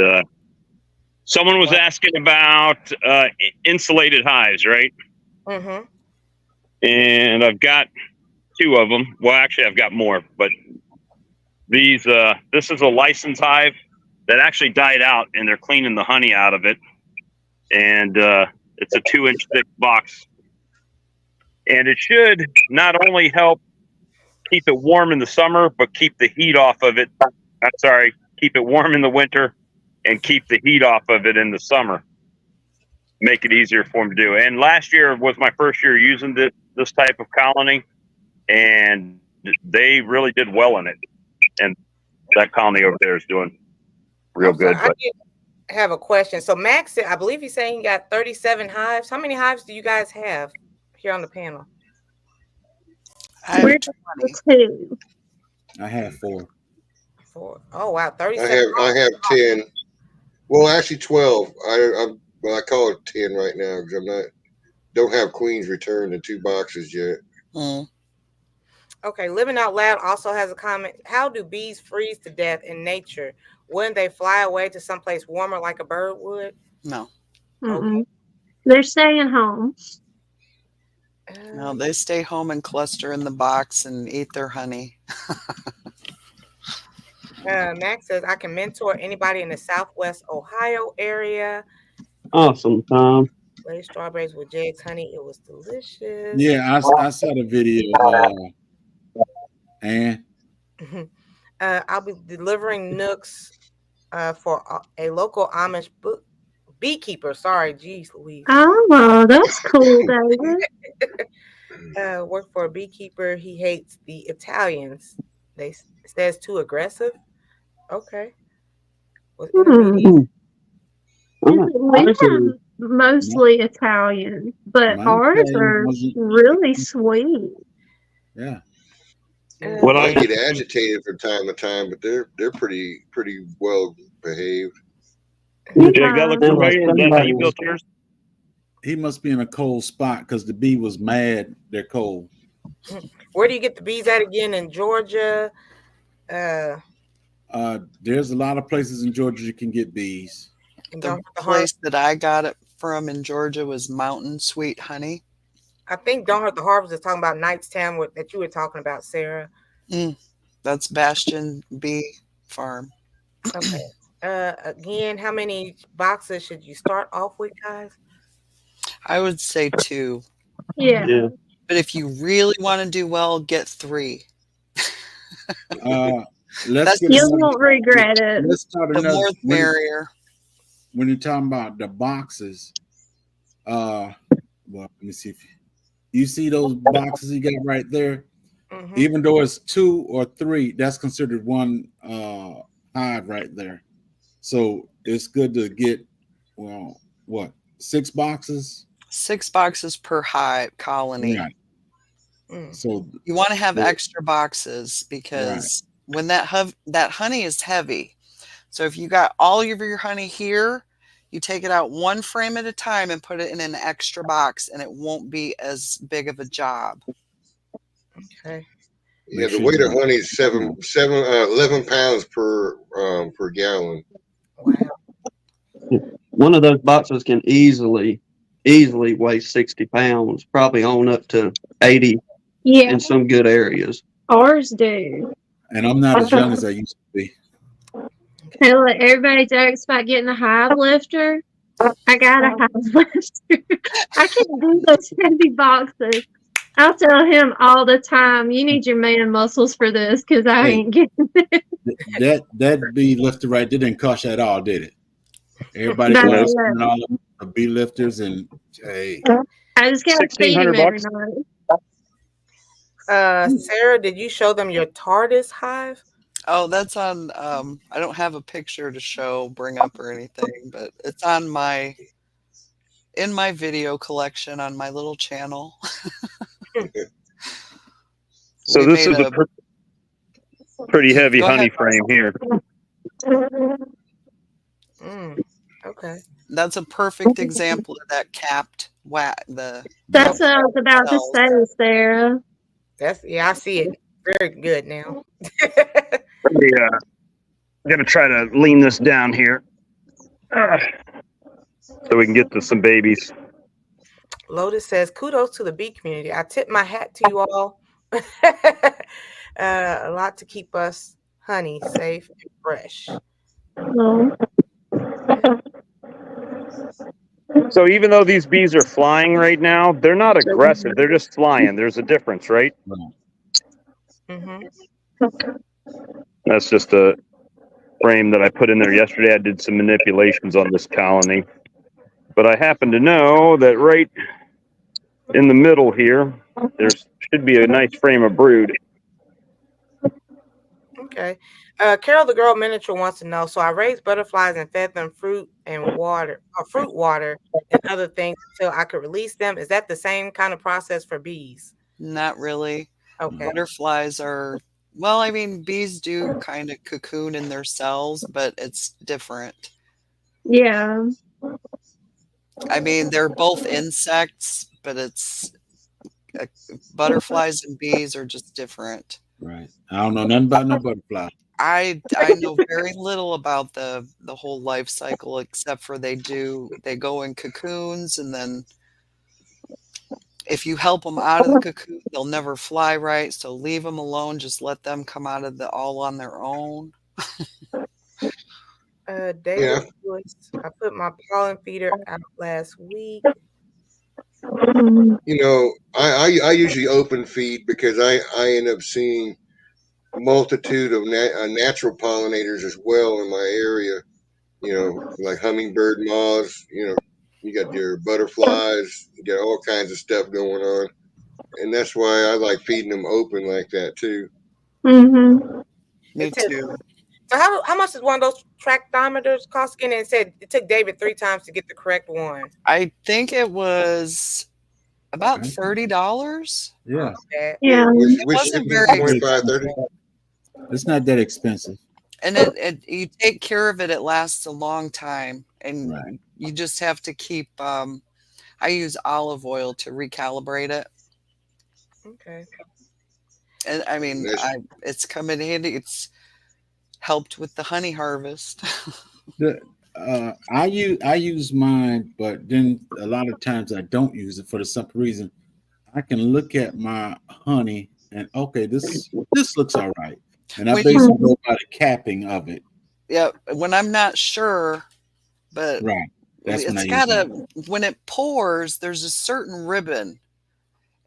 someone was asking about insulated hives, right? Mm-hmm. And I've got 2 of them. Well, actually, I've got more, but these this is a licensed hive that actually died out, and they're cleaning the honey out of it. And it's a 2-inch thick box, and it should not only help keep it warm in the summer, but keep the heat off of it. I'm sorry, keep it warm in the winter and keep the heat off of it in the summer. Make it easier for them to do. And last year was my first year using this type of colony, and they really did well in it. And that colony over there is doing real good. I did have a question. So Max, I believe he's saying he got 37 hives. How many hives do you guys have here on the panel? I have 20. I have 4. 4. Oh wow, 37. I have 10. Well, actually 12. I call it 10 right now because don't have queens returned in 2 boxes yet. Mm. Okay, Living Out Loud also has a comment. How do bees freeze to death in nature? Wouldn't they fly away to someplace warmer like a bird would? No. Okay. They're staying home. No, they stay home and cluster in the box and eat their honey. Max says, I can mentor anybody in the Southwest Ohio area. Awesome, Tom. Lay strawberries with Jake's honey. It was delicious. Yeah, I saw the video. And I'll be delivering nooks for a local Amish beekeeper. Sorry, geez, Louise. Oh, that's cool, David. Work for a beekeeper. He hates the Italians. They says too aggressive. Okay. We have mostly Italian, but ours are really sweet. Yeah. Well, I get agitated from time to time, but they're pretty well behaved. Jake, that looks familiar. Is that how you built yours? He must be in a cold spot because the bee was mad. They're cold. Where do you get the bees at again? In Georgia? There's a lot of places in Georgia you can get bees. The place that I got it from in Georgia was Mountain Sweet Honey. I think Don't Hurt the Harvest is talking about Knightstown that you were talking about, Sarah. That's Bastion Bee Farm. Okay. Again, how many boxes should you start off with, guys? I would say 2. Yeah. But if you really want to do well, get 3. You won't regret it. Let's start the more the merrier. When you're talking about the boxes, well, let me see if you see those boxes you got right there. Mm-hmm. Even though it's 2 or 3, that's considered one hive right there. So it's good to get 6 boxes? 6 boxes per hive colony. Right. So you want to have extra boxes because when that honey is heavy. So if you got all of your honey here, you take it out 1 frame at a time and put it in an extra box, and it won't be as big of a job. Okay. Yeah, the weight of honey is 11 pounds per gallon. Wow. One of those boxes can easily weigh 60 pounds, probably on up to 80 in some good areas. Ours do. And I'm not as young as I used to be. And everybody jokes about getting a hive lifter. I gotta have lifter. I can't do those heavy boxes. I'll tell him all the time, you need your man muscles for this because I Hey. ain't getting it. That bee lifter right there didn't cost you at all, did it? Everybody But go out yeah, spending all the bee lifters and hey, I just gotta feed him 1,600 every bucks. night. Sarah, did you show them your TARDIS hive? Oh, that's on. I don't have a picture to show, bring up, or anything, but it's on in my video collection on my little channel. So We this made is a pretty heavy Go honey ahead. frame here. Okay. That's a perfect example of that capped That's what I was about to cells. say, Sarah. I see it very good now. Let me, I'm gonna try to lean this down here, so we can get to some babies. Lotus says, kudos to the bee community. I tip my hat to you all. A lot to keep us honey safe and fresh. Oh. So even though these bees are flying right now, they're not aggressive. They're just flying. There's a difference, right? Mm-hmm. That's just a frame that I put in there yesterday. I did some manipulations on this colony, but I happen to know that right in the middle here, there should be a nice frame of brood. Okay. Carol the Girl Miniature wants to know, so I raised butterflies and fed them fruit water and other things until I could release them. Is that the same kind of process for bees? Not really. Okay. Butterflies are, well, I mean, bees do kind of cocoon in their cells, but it's different. Yeah. I mean, they're both insects, but butterflies and bees are just different. right. I don't know nothing about no butterfly. I know very little about the whole life cycle, except for they go in cocoons, and then if you help them out of the cocoon, they'll never fly right. So leave them alone. Just let them come out of all on their own. David Lewis, I put my pollen feeder out last week. You know, I usually open feed because I end up seeing a multitude of natural pollinators as well in my area. You know, like hummingbird moths. You know, you got your butterflies. You got all kinds of stuff going on, and that's why I like feeding them open like that too. Mm-hmm. Me too. So how much does one of those tractometers cost again? And it said it took David 3 times to get the correct one. I think it was about $30. Yeah. Yeah. Which wasn't very 25, 30. It's not that expensive. And you take care of it, it lasts a long time. And Right. you just have to keep I use olive oil to recalibrate it. Okay. And I mean, it's come in handy. It's helped with the honey harvest. I use mine, but then a lot of times I don't use it for the simple reason I can look at my honey and okay, this looks all right, and I basically go by the capping of it. Yeah, when I'm not sure, but right, that's it's when gotta when it pours, there's a certain ribbon,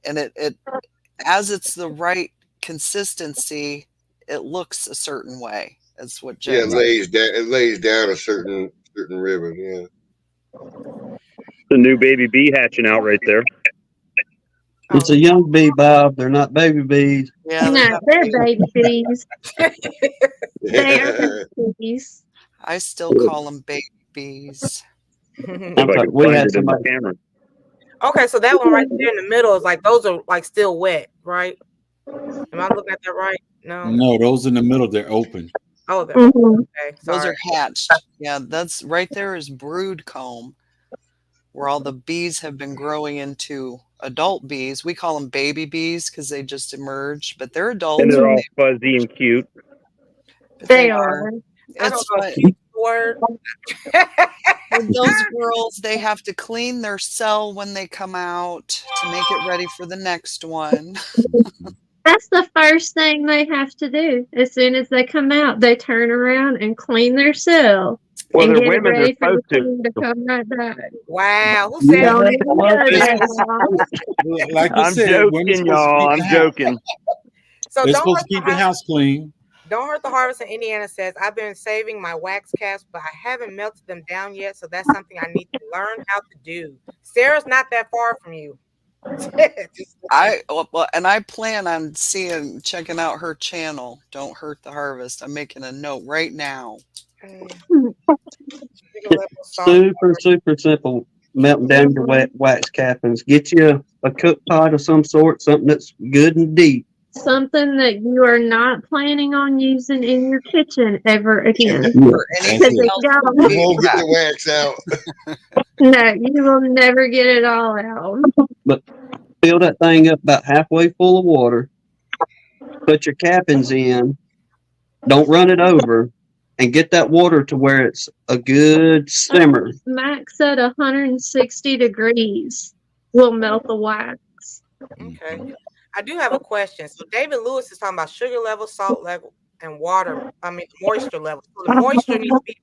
and it as it's the right consistency, it looks a certain way. That's what Jen it lays down a certain ribbon. Yeah. The new baby bee hatching out right there. It's a young bee, Bob. They're not baby bees. Yeah, No, they're baby bees. They are bees. I still call them baby bees. We had somebody. Okay, so that one right there in the middle is like those are like still wet, right? Am I looking at that right? No, those in the middle, they're open. Oh, they're okay. Those are hatched. Yeah, that's right there is brood comb, where all the bees have been growing into adult bees. We call them baby bees because they just emerged, but they're adults. And they're all fuzzy and cute. They are. It's fun. Word. Those girls, they have to clean their cell when they come out to make it ready for the next one. That's the first thing they have to do. As soon as they come out, they turn around and clean their cell. Well, and they're get it women. They're ready for the supposed to. queen to come right back. Wow. Who Yeah, said Don't that? even go there, It's- y'all. like you I'm said, women joking, supposed to y'all. keep I'm the house. joking. So They're don't supposed hurt to the keep the house clean. Don't Hurt the Harvest in Indiana says, I've been saving my wax caps, but I haven't melted them down yet. So that's something I need to learn how to do. Sarah's not that far from you. And I plan on checking out her channel. Don't Hurt the Harvest. I'm making a note right now. Super simple. Melting down your wax cappings. Get you a cook pot of some sort, something that's good and deep. Something that you are not planning on using in your kitchen ever again. Or anything else. You won't get the wax out. No, you will never get it all out. But fill that thing up about halfway full of water. Put your cappings in. Don't run it over. And get that water to where it's a good simmer. Max at 160 degrees will melt the wax. Okay. I do have a question. So David Lewis is talking about sugar level, salt level, and moisture level. So the moisture needs to be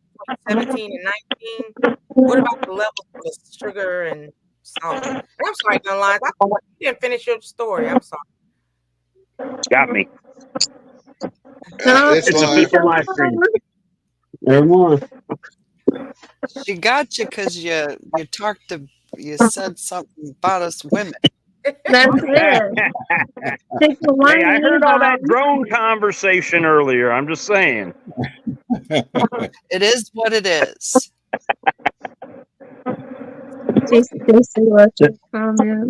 between 17 and 19. What about the levels for the sugar and salt? And I'm sorry, Gunlines. You didn't finish your story. I'm sorry. Got me. It's a people live stream. Everyone. She got you because you said something about us women. That's it. Hey, I heard all that drone conversation earlier. I'm just saying. It is what it is.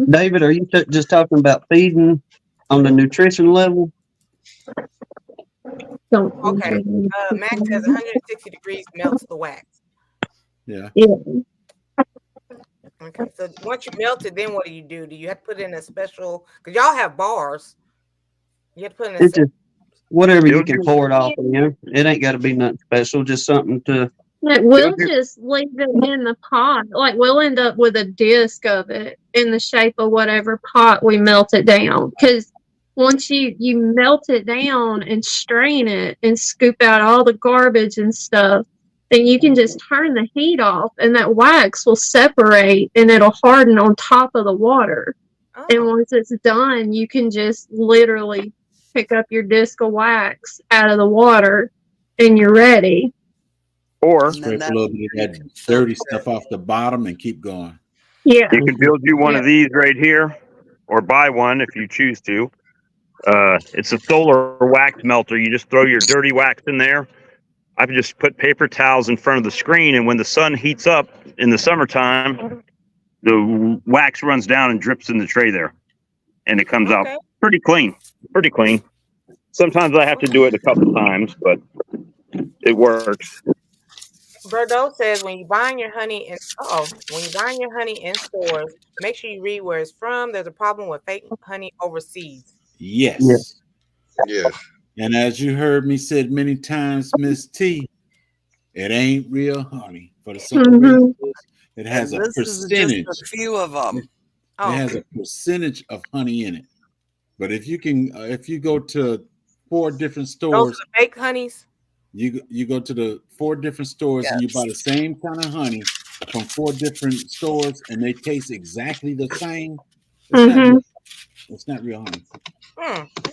David, are you just talking about feeding on the nutrition level? Okay. Max says 160 degrees melts the wax. Yeah. Okay. So once you melt it, then what do? Do you have to put it in a special? Because y'all have bars. You have to put it in It's just whatever you can pour it off in. It ain't got to be nothing special. Just something to. We'll just leave it in the pot. Like we'll end up with a disc of it in the shape of whatever pot we melt it down. Because once you melt it down and strain it and scoop out all the garbage and stuff, then you can just turn the heat off and that wax will separate and it'll harden on top of the water. Oh. And once it's done, you can just literally pick up your disc of wax out of the water and you're ready. Or scrape a little bit of that dirty stuff off the bottom and keep going. Yeah. You can build you one of these right here, or buy one if you choose to. It's a solar wax melter. You just throw your dirty wax in there. I just put paper towels in front of the screen, and when the sun heats up in the summertime, the wax runs down and drips in the tray there, and it comes out pretty clean. Pretty clean. Sometimes I have to do it a couple times, but it works. Bordeaux says when you're buying your honey in stores, make sure you read where it's from. There's a problem with fake honey overseas. Yes. Yes. And as you heard me said many times, Miss T, it ain't real honey. For the simple reason it has a percentage. Is just a few of them. It has a percentage of honey in it. But if you go to 4 different stores, those are the fake honeys. You go to the 4 different stores and you buy the same kind of honey from 4 different stores and they taste exactly the same. It's not real honey.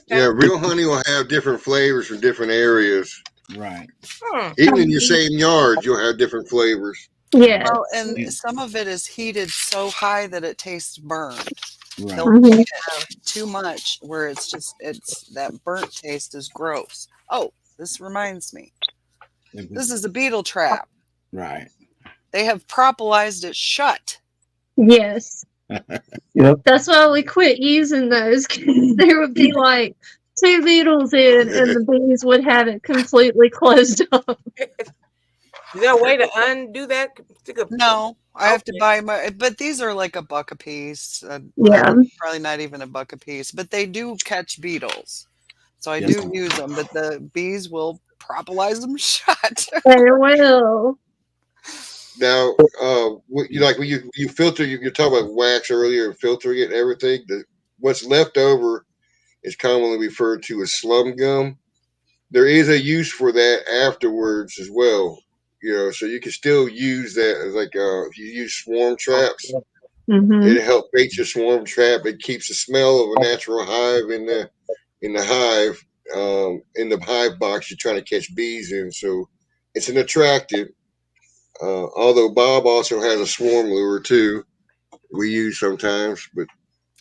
Yeah, real honey will have different flavors from different areas. Right. Even in your same yard, you'll have different flavors. Yeah. Well, and some of it is heated so high that it tastes burned. Right. They'll heat it too much where it's that burnt taste is gross. Oh, this reminds me. This is a beetle trap. Right. They have propolized it shut. Yes. Yep. That's why we quit using those, because there would be like 2 beetles in and the bees would have it completely closed off. Is there a way to undo that? No, I have to buy but these are like $1 a piece. Probably not even $1 a piece, but they do catch beetles. So I do use them, but the bees will propolize them shut. They will. Now, when you filter, you're talking about wax earlier, filtering it and everything. What's left over is commonly referred to as slum gum. There is a use for that afterwards as well. so you can still use that as like if you use swarm traps, Mm-hmm. it helps bait your swarm trap. It keeps the smell of a natural hive in the hive, in the hive box you're trying to catch bees in. So it's an attractive. Although Bob also has a swarm lure too, we use sometimes, but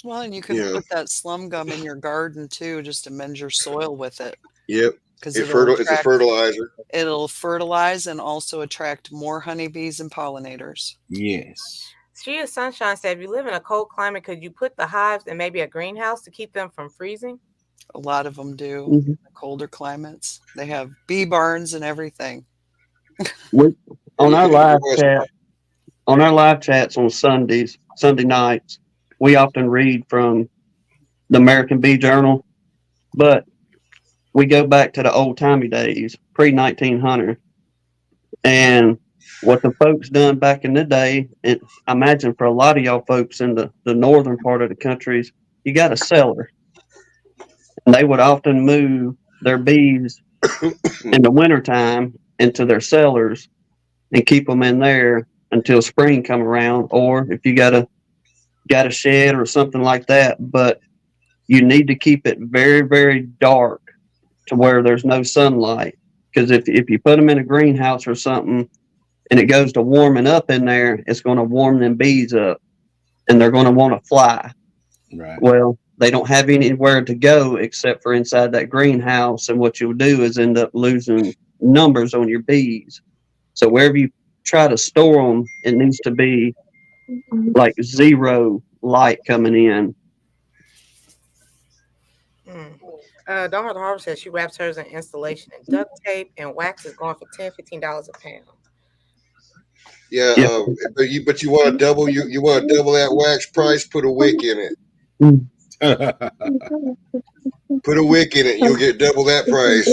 Well, and you can put that slum gum in your garden too, just to mend your soil with it. yep, Because it's a fertilizer. It'll fertilize and also attract more honeybees and pollinators. Yes. She is Sunshine said, if you live in a cold climate, could you put the hives in maybe a greenhouse to keep them from freezing? A lot of them do. Mhm. In the colder climates, they have bee barns and everything. On our live chats on Sunday nights, we often read from the American Bee Journal, but we go back to the old timey days, pre-1900, and what the folks done back in the day. And I imagine for a lot of y'all folks in the northern part of the countries, you got a cellar, and they would often move their bees in the wintertime into their cellars and keep them in there until spring come around, or if you got a shed or something like that. But you need to keep it very, very dark to where there's no sunlight, because if you put them in a greenhouse or something and it goes to warming up in there, it's going to warm them bees up and they're going to want to fly. Right. Well, they don't have anywhere to go except for inside that greenhouse, and what you'll do is end up losing numbers on your bees. So wherever you try to store them, it needs to be like zero light coming in. Don't Hurt the Harbor says she wraps hers in installation and duct tape, and wax is going for $10-15 a pound. Yeah, but you want to double that wax price. Put a wick in it. Put a wick in it. You'll get double that price.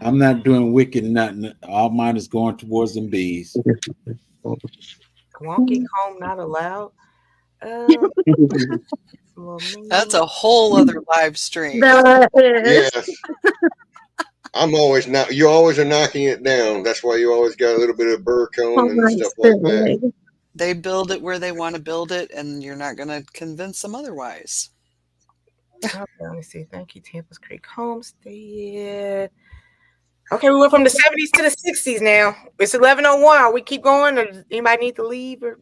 I'm not doing wicked nothing. All mine is going towards them bees. Wonky comb not allowed. That's a whole other live stream. That is. Yes. You always are knocking it down. That's why you always got a little bit of burr comb and stuff like that. They build it where they want to build it, and you're not going to convince them otherwise. Okay, let me see. Thank you, Tampa's Creek Homestead. Okay, we went from the 70s to the 60s now. It's 11:01. We keep going, or anybody need to leave? Or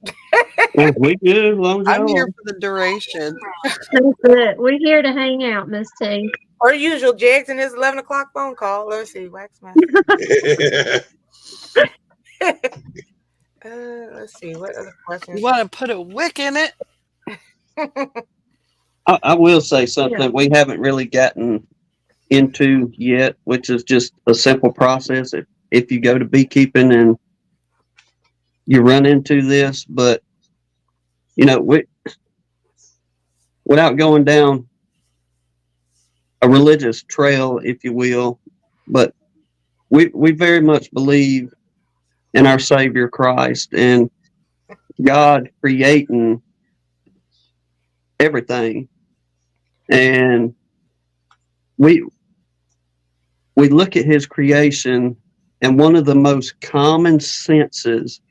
We good. I'm here for the duration. That's it. We're here to hang out, Miss T. Or usual, Jags in his 11 o'clock phone call. Let's see, Waxman. Let's see, what other questions? You want to put a wick in it? I will say something we haven't really gotten into yet, which is just a simple process. If you go to beekeeping and you run into this, but without going down a religious trail, if you will, but we very much believe in our Savior Christ and God creating everything. And we look at his creation, and one of the most common senses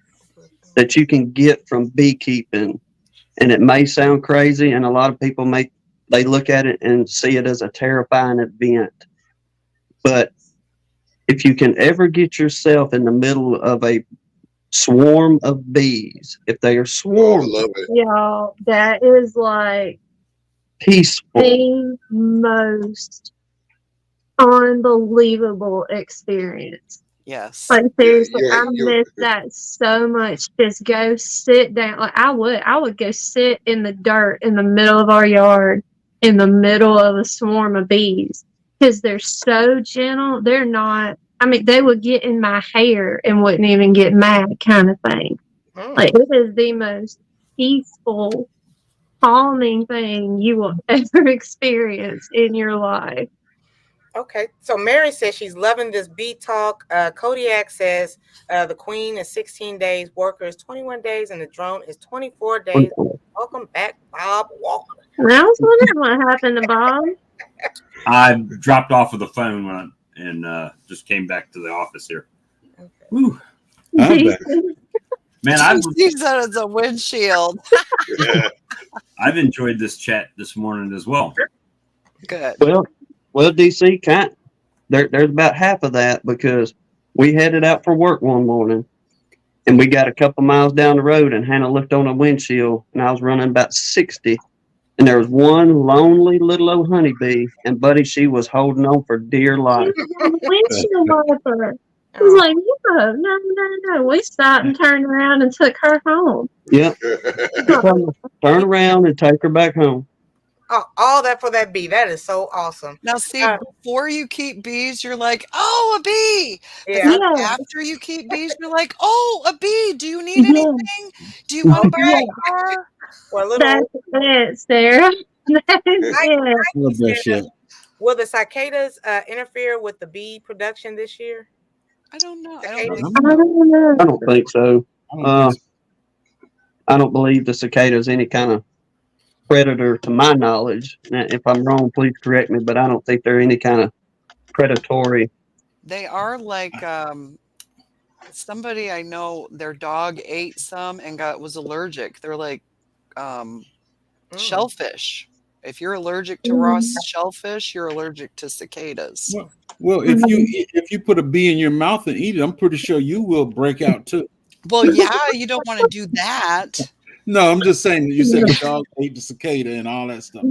that you can get from beekeeping, and it may sound crazy, and a lot of people they look at it and see it as a terrifying event, but if you can ever get yourself in the middle of a swarm of bees, if they are swarming, I love it. Y'all, that is like peaceful, the most unbelievable experience. Yes. Like seriously, I miss that so much. Just go sit down. Like I would go sit in the dirt in the middle of our yard, in the middle of a swarm of bees, because they're so gentle. They're not. I mean, they would get in my hair and wouldn't even get mad, kind of thing. Like it is the most peaceful, calming thing you will ever experience in your life. Okay, so Mary says she's loving this bee talk. Kodiak says the queen is 16 days, worker is 21 days, and the drone is 24 days. Welcome back, Bob Walker. And I was wondering what happened to Bob. I dropped off of the phone when and just came back to the office here. Okay. Woo. I bet. Man, I've Use that as a windshield. I've enjoyed this chat this morning as well. Good. Well, DC, there's about half of that because we headed out for work one morning and we got a couple miles down the road and Hannah looked on a windshield and I was running about 60 and there was one lonely little old honeybee and buddy, she was holding on for dear life. Windshield wiper. I was like, no. We stopped and turned around and took her home. Yep. Turn around and take her back home. Oh, all that for that bee. That is so awesome. Now, see, before you keep bees, you're like, oh, a bee. But Yeah. then after you keep bees, you're like, oh, a bee. Do you need anything? Do you want to buy a car? Well, little, That's it, Sarah. That's it. Love that shit. will the cicadas interfere with the bee production this year? I don't know. I I don't think I don't know. I don't think so. I don't think I don't believe the cicada is any kind of predator to my knowledge. Now, if I'm wrong, please correct me, but I don't think they're any kind of predatory. they are like somebody I know, their dog ate some and was allergic. They're like shellfish. If you're allergic to raw shellfish, you're allergic to cicadas. Well, if you put a bee in your mouth and eat it, I'm pretty sure you will break out too. Well, yeah, you don't want to do that. No, I'm just saying. You said the dog ate the cicada and all that stuff.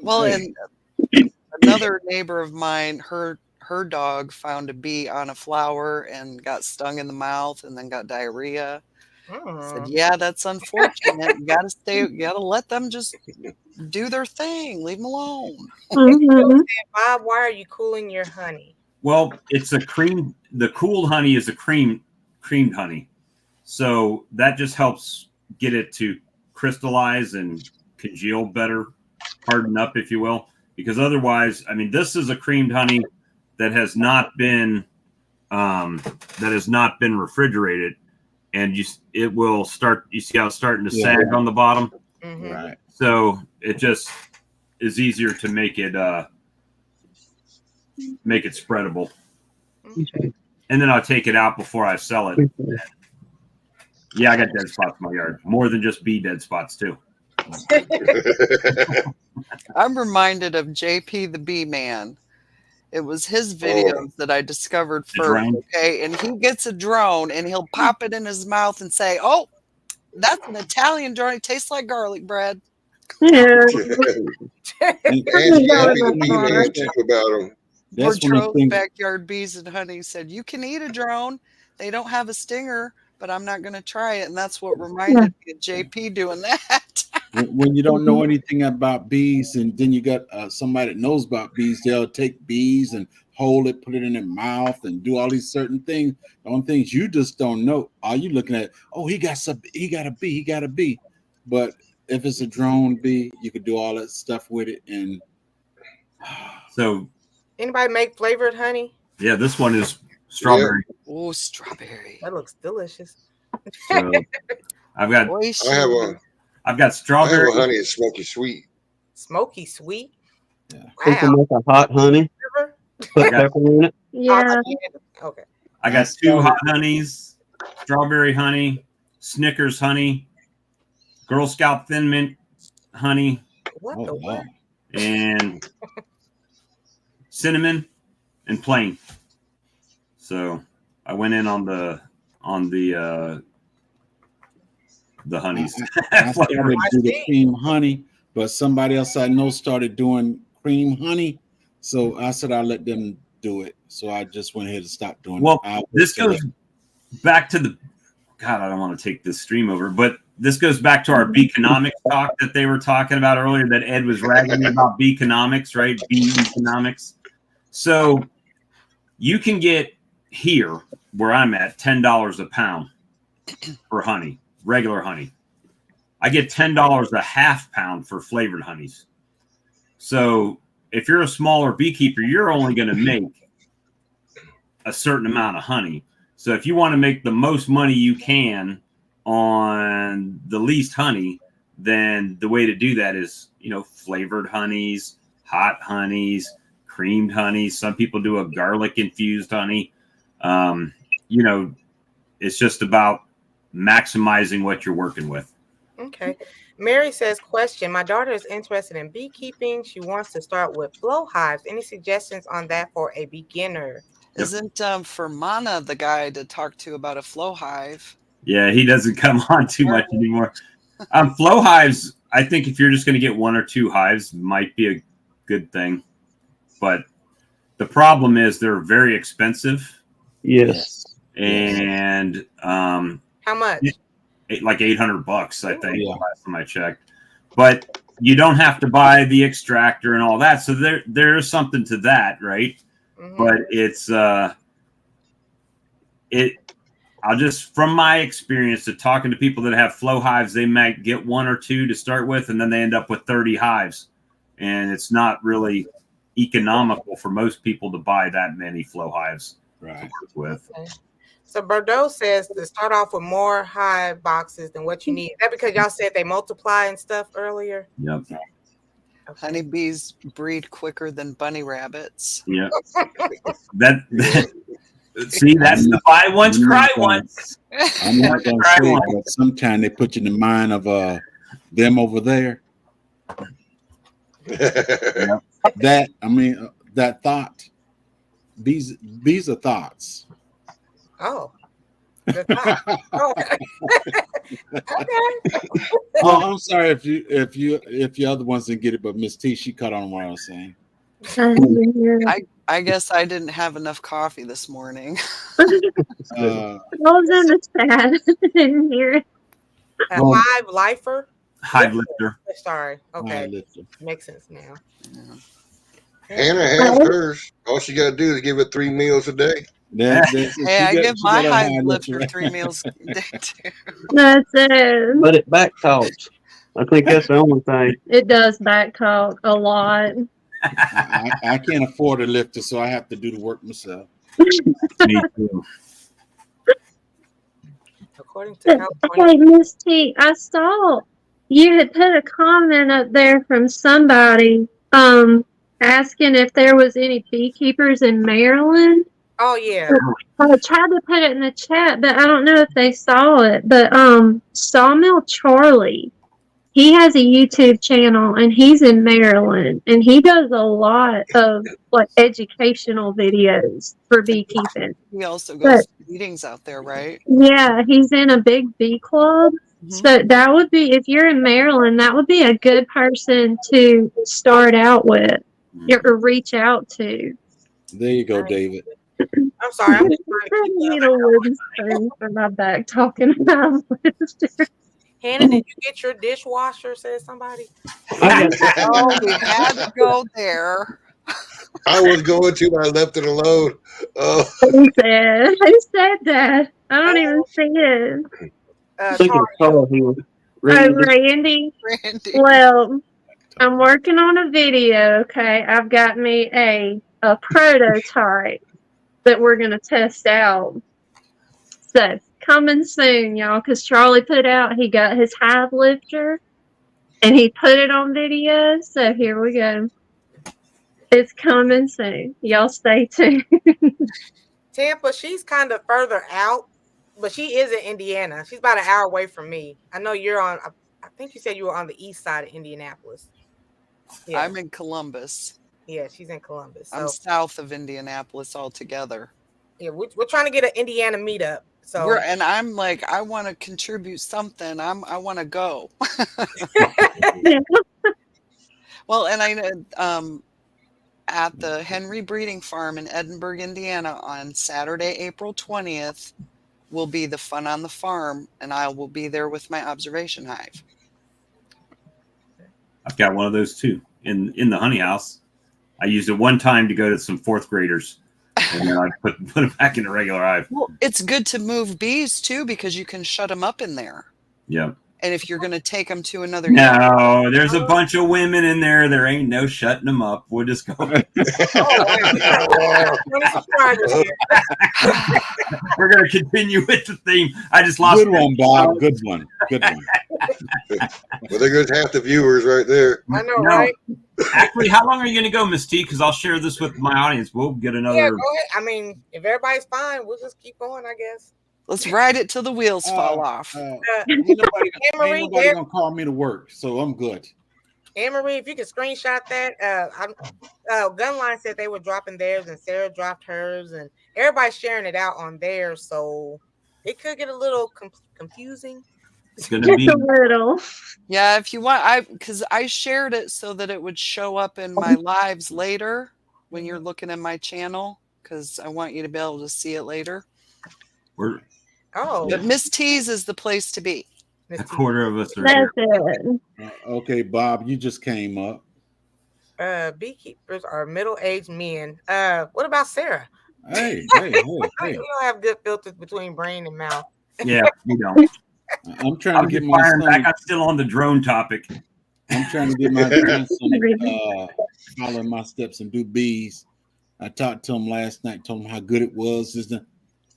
Well, and another neighbor of mine, her dog found a bee on a flower and got stung in the mouth and then got diarrhea. Said, yeah, that's unfortunate. You gotta let them just do their thing. Leave them alone. Bob, why are you cooling your honey? Well, it's a cream. The cooled honey is a creamed honey, so that just helps get it to crystallize and congeal better, harden up, if you will. Because otherwise, I mean, this is a creamed honey that has not been refrigerated, and it will start. You see how it's starting to sag on the bottom, Right. so it just is easier to make it spreadable. And then I'll take it out before I sell it. Yeah, I got dead spots in my yard. More than just bee dead spots too. I'm reminded of JP the Bee Man. It was his videos that I discovered first. Drone. Okay, and he gets a drone and he'll pop it in his mouth and say, "Oh, that's an Italian drone. It tastes like garlic bread." Yeah. And happy to be man too about them. That's one of the Bordeaux's things. Backyard Bees and Honey said, "You can eat a drone. They don't have a stinger, but I'm not going to try it." And that's what reminded me of JP doing that. When you don't know anything about bees, and then you got somebody that knows about bees, they'll take bees and hold it, put it in their mouth, and do all these certain things. The only things you just don't know. Are you looking at? Oh, he got a bee. But if it's a drone bee, you could do all that stuff with it. And So Anybody make flavored honey? yeah, this one is strawberry. Oh, strawberry. That looks delicious. So I've got I have a strawberry. honey that's smoky sweet. Smoky sweet. Yeah. You can Wow. make a hot honey, River? put pepper in it. Yeah. Okay. I got 2 hot honeys, strawberry honey, Snickers honey, Girl Scout Thin Mint honey, What oh, the wow. what? and cinnamon and plain. So I went in on the honeys. I started to do the cream honey, but somebody else I know started doing cream honey. So I said I'll let them do it. So I just went ahead and stopped doing Well, it. this goes back to the God, I don't want to take this stream over, but this goes back to our Beekenomics talk that they were talking about earlier, that Ed was ragging me about Beekenomics, right? Beekenomics. So you can get here where I'm at $10 a pound for honey, regular honey. I get $10 a half pound for flavored honeys. So if you're a smaller beekeeper, you're only going to make a certain amount of honey. So if you want to make the most money you can on the least honey, then the way to do that is, flavored honeys, hot honeys, creamed honey. Some people do a garlic infused honey. You know, it's just about maximizing what you're working with. Okay. Mary says, question. My daughter is interested in beekeeping. She wants to start with flow hives. Any suggestions on that for a beginner? Isn't Fermana the guy to talk to about a flow hive? Yeah, he doesn't come on too much anymore. Flow hives, I think if you're just going to get 1 or 2 hives, might be a good thing. But the problem is they're very expensive. Yes. And how much? Like $800, I think, last time I checked. But you don't have to buy the extractor and all that. So there's something to that, right? Mm-hmm. But it's I'll just, from my experience of talking to people that have flow hives, they might get 1 or 2 to start with, and then they end up with 30 hives. And it's not really economical for most people to buy that many flow hives to work with. Okay. So Bordeaux says to start off with more hive boxes than what you need. Is that because y'all said they multiply and stuff earlier? Yep. Okay. Honeybees breed quicker than bunny rabbits. Yeah. See, that's the buy once, cry once. I'm not going to say, but sometimes they put you in the mind of them over there. That, I mean, that thought. These are thoughts. Oh. Oh, okay. Oh, I'm sorry if you other ones didn't get it, but Miss T, she caught on what I was saying. I guess I didn't have enough coffee this morning. I was in the chat. I didn't hear it. Hive lifer? Hive lifter. Sorry. Okay. Hive lifter. Makes sense now. Yeah. Hannah has hers. All she got to do is give it 3 meals a day. Hey, I give my hive lifter 3 meals a day too. That's it. But it back talks. I think that's the only thing. It does back talk a lot. I can't afford a lifter, so I have to do the work myself. Me too. According to Hey, Miss T, I saw you had put a comment up there from somebody asking if there was any beekeepers in Maryland. Oh yeah. I tried to put it in the chat, but I don't know if they saw it. But Sawmill Charlie, he has a YouTube channel and he's in Maryland and he does a lot of like educational videos for beekeeping. He also goes to meetings out there, right? Yeah, he's in a big bee club. Mm-hmm. So that would be, if you're in Maryland, that would be a good person to start out with or reach out to. There you go, David. I'm sorry. I'm just I need a wooden spoon for my back talking about lifter. Hannah, did you get your dishwasher? Says somebody. Oh, we had to go there. I was going to, but I left it alone. Oh. Who said that? I don't even see it. Randy. Well, I'm working on a video. Okay, I've got me a prototype that we're gonna test out. So coming soon, y'all, because Charlie put out, he got his hive lifter and he put it on video. So here we go. It's coming soon. Y'all stay tuned. Tampa, she's kind of further out, but she is in Indiana. She's about an hour away from me. I know you're on, I think you said you were on the east side of Indianapolis. Yeah. I'm in Columbus. Yeah, she's in Columbus. So. I'm south of Indianapolis altogether. Yeah, we're trying to get an Indiana meetup. So and I'm like, I want to contribute something. I want to go. Well, and I at the Henry Breeding Farm in Edinburgh, Indiana, on Saturday, April 20th, will be the Fun on the Farm, and I will be there with my observation hive. I've got one of those too in the honey house. I used it one time to go to some 4th graders. And then I put it back in the regular hive. Well, it's good to move bees too because you can shut them up in there. Yeah. And if you're going to take them to another, there's a bunch of women in there. There ain't no shutting them up. We'll just go. We're going to continue with the theme. I just lost. Good one, Bob. Good one. Good one. Well, there goes half the viewers right there. I know, right? Actually, how long are you going to go, Miss T? Because I'll share this with my audience. We'll get another. Yeah, go ahead. I mean, if everybody's fine, we'll just keep going, I guess. Let's ride it till the wheels fall off. Ain't nobody Anne-Marie, gonna call me to work, so I'm good. Anne-Marie, if you could screenshot that. Gunline said they were dropping theirs, and Sarah dropped hers, and everybody's sharing it out on theirs, so it could get a little confusing. It's going to be Just a little. Yeah, if you want, because I shared it so that it would show up in my lives later when you're looking at my channel, because I want you to be able to see it later. But Miss T's is the place to be. A quarter of us are That's here. it. Okay, Bob, you just came up. Beekeepers are middle-aged men. What about Sarah? Hey. You don't have good filters between brain and mouth. Yeah, you don't. I'm trying to get my son. I'm still on the drone topic. I'm trying to get my grandson to follow my steps and do bees. I talked to him last night, told him how good it was. He said,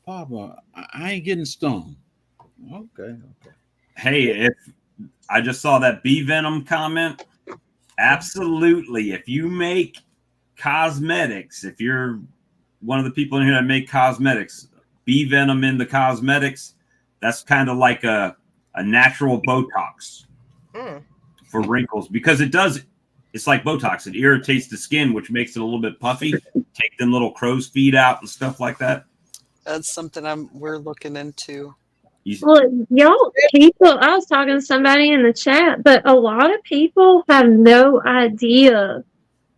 Papa, I ain't getting stung. Okay. Hey, if I just saw that bee venom comment, absolutely. If you make cosmetics, if you're one of the people in here that make cosmetics, bee venom in the cosmetics, that's kind of like a natural Botox for wrinkles, because it's like Botox. It irritates the skin, which makes it a little bit puffy. Take them little crow's feet out and stuff like that. That's something we're looking into. Well, y'all people, I was talking to somebody in the chat, but a lot of people have no idea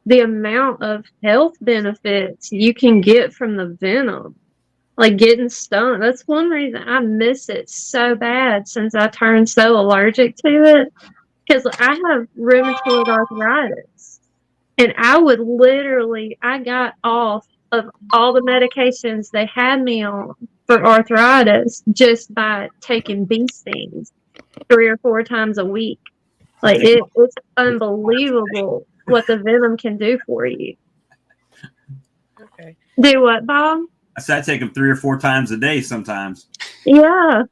the amount of health benefits you can get from the venom. Like getting stung. That's one reason I miss it so bad since I turned so allergic to it. Because I have rheumatoid arthritis. And I got off of all the medications they had me on for arthritis just by taking bee stings 3 or 4 times a week. Like it's unbelievable what the venom can do for you. Okay. Do what, Bob? I said I take them 3 or 4 times a day sometimes. Yeah.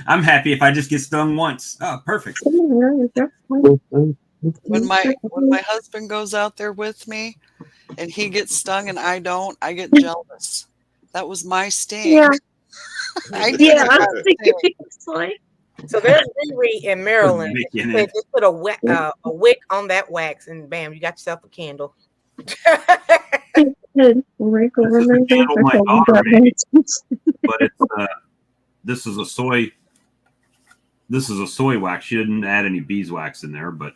I'm happy if I just get stung once. Oh, perfect. When my husband goes out there with me and he gets stung and I don't, I get jealous. That was my sting. Yeah. Yeah. So there's Riri in Maryland. They just put a wick on that wax, and bam, you got yourself a candle. But it's this is a soy wax. She didn't add any beeswax in there, but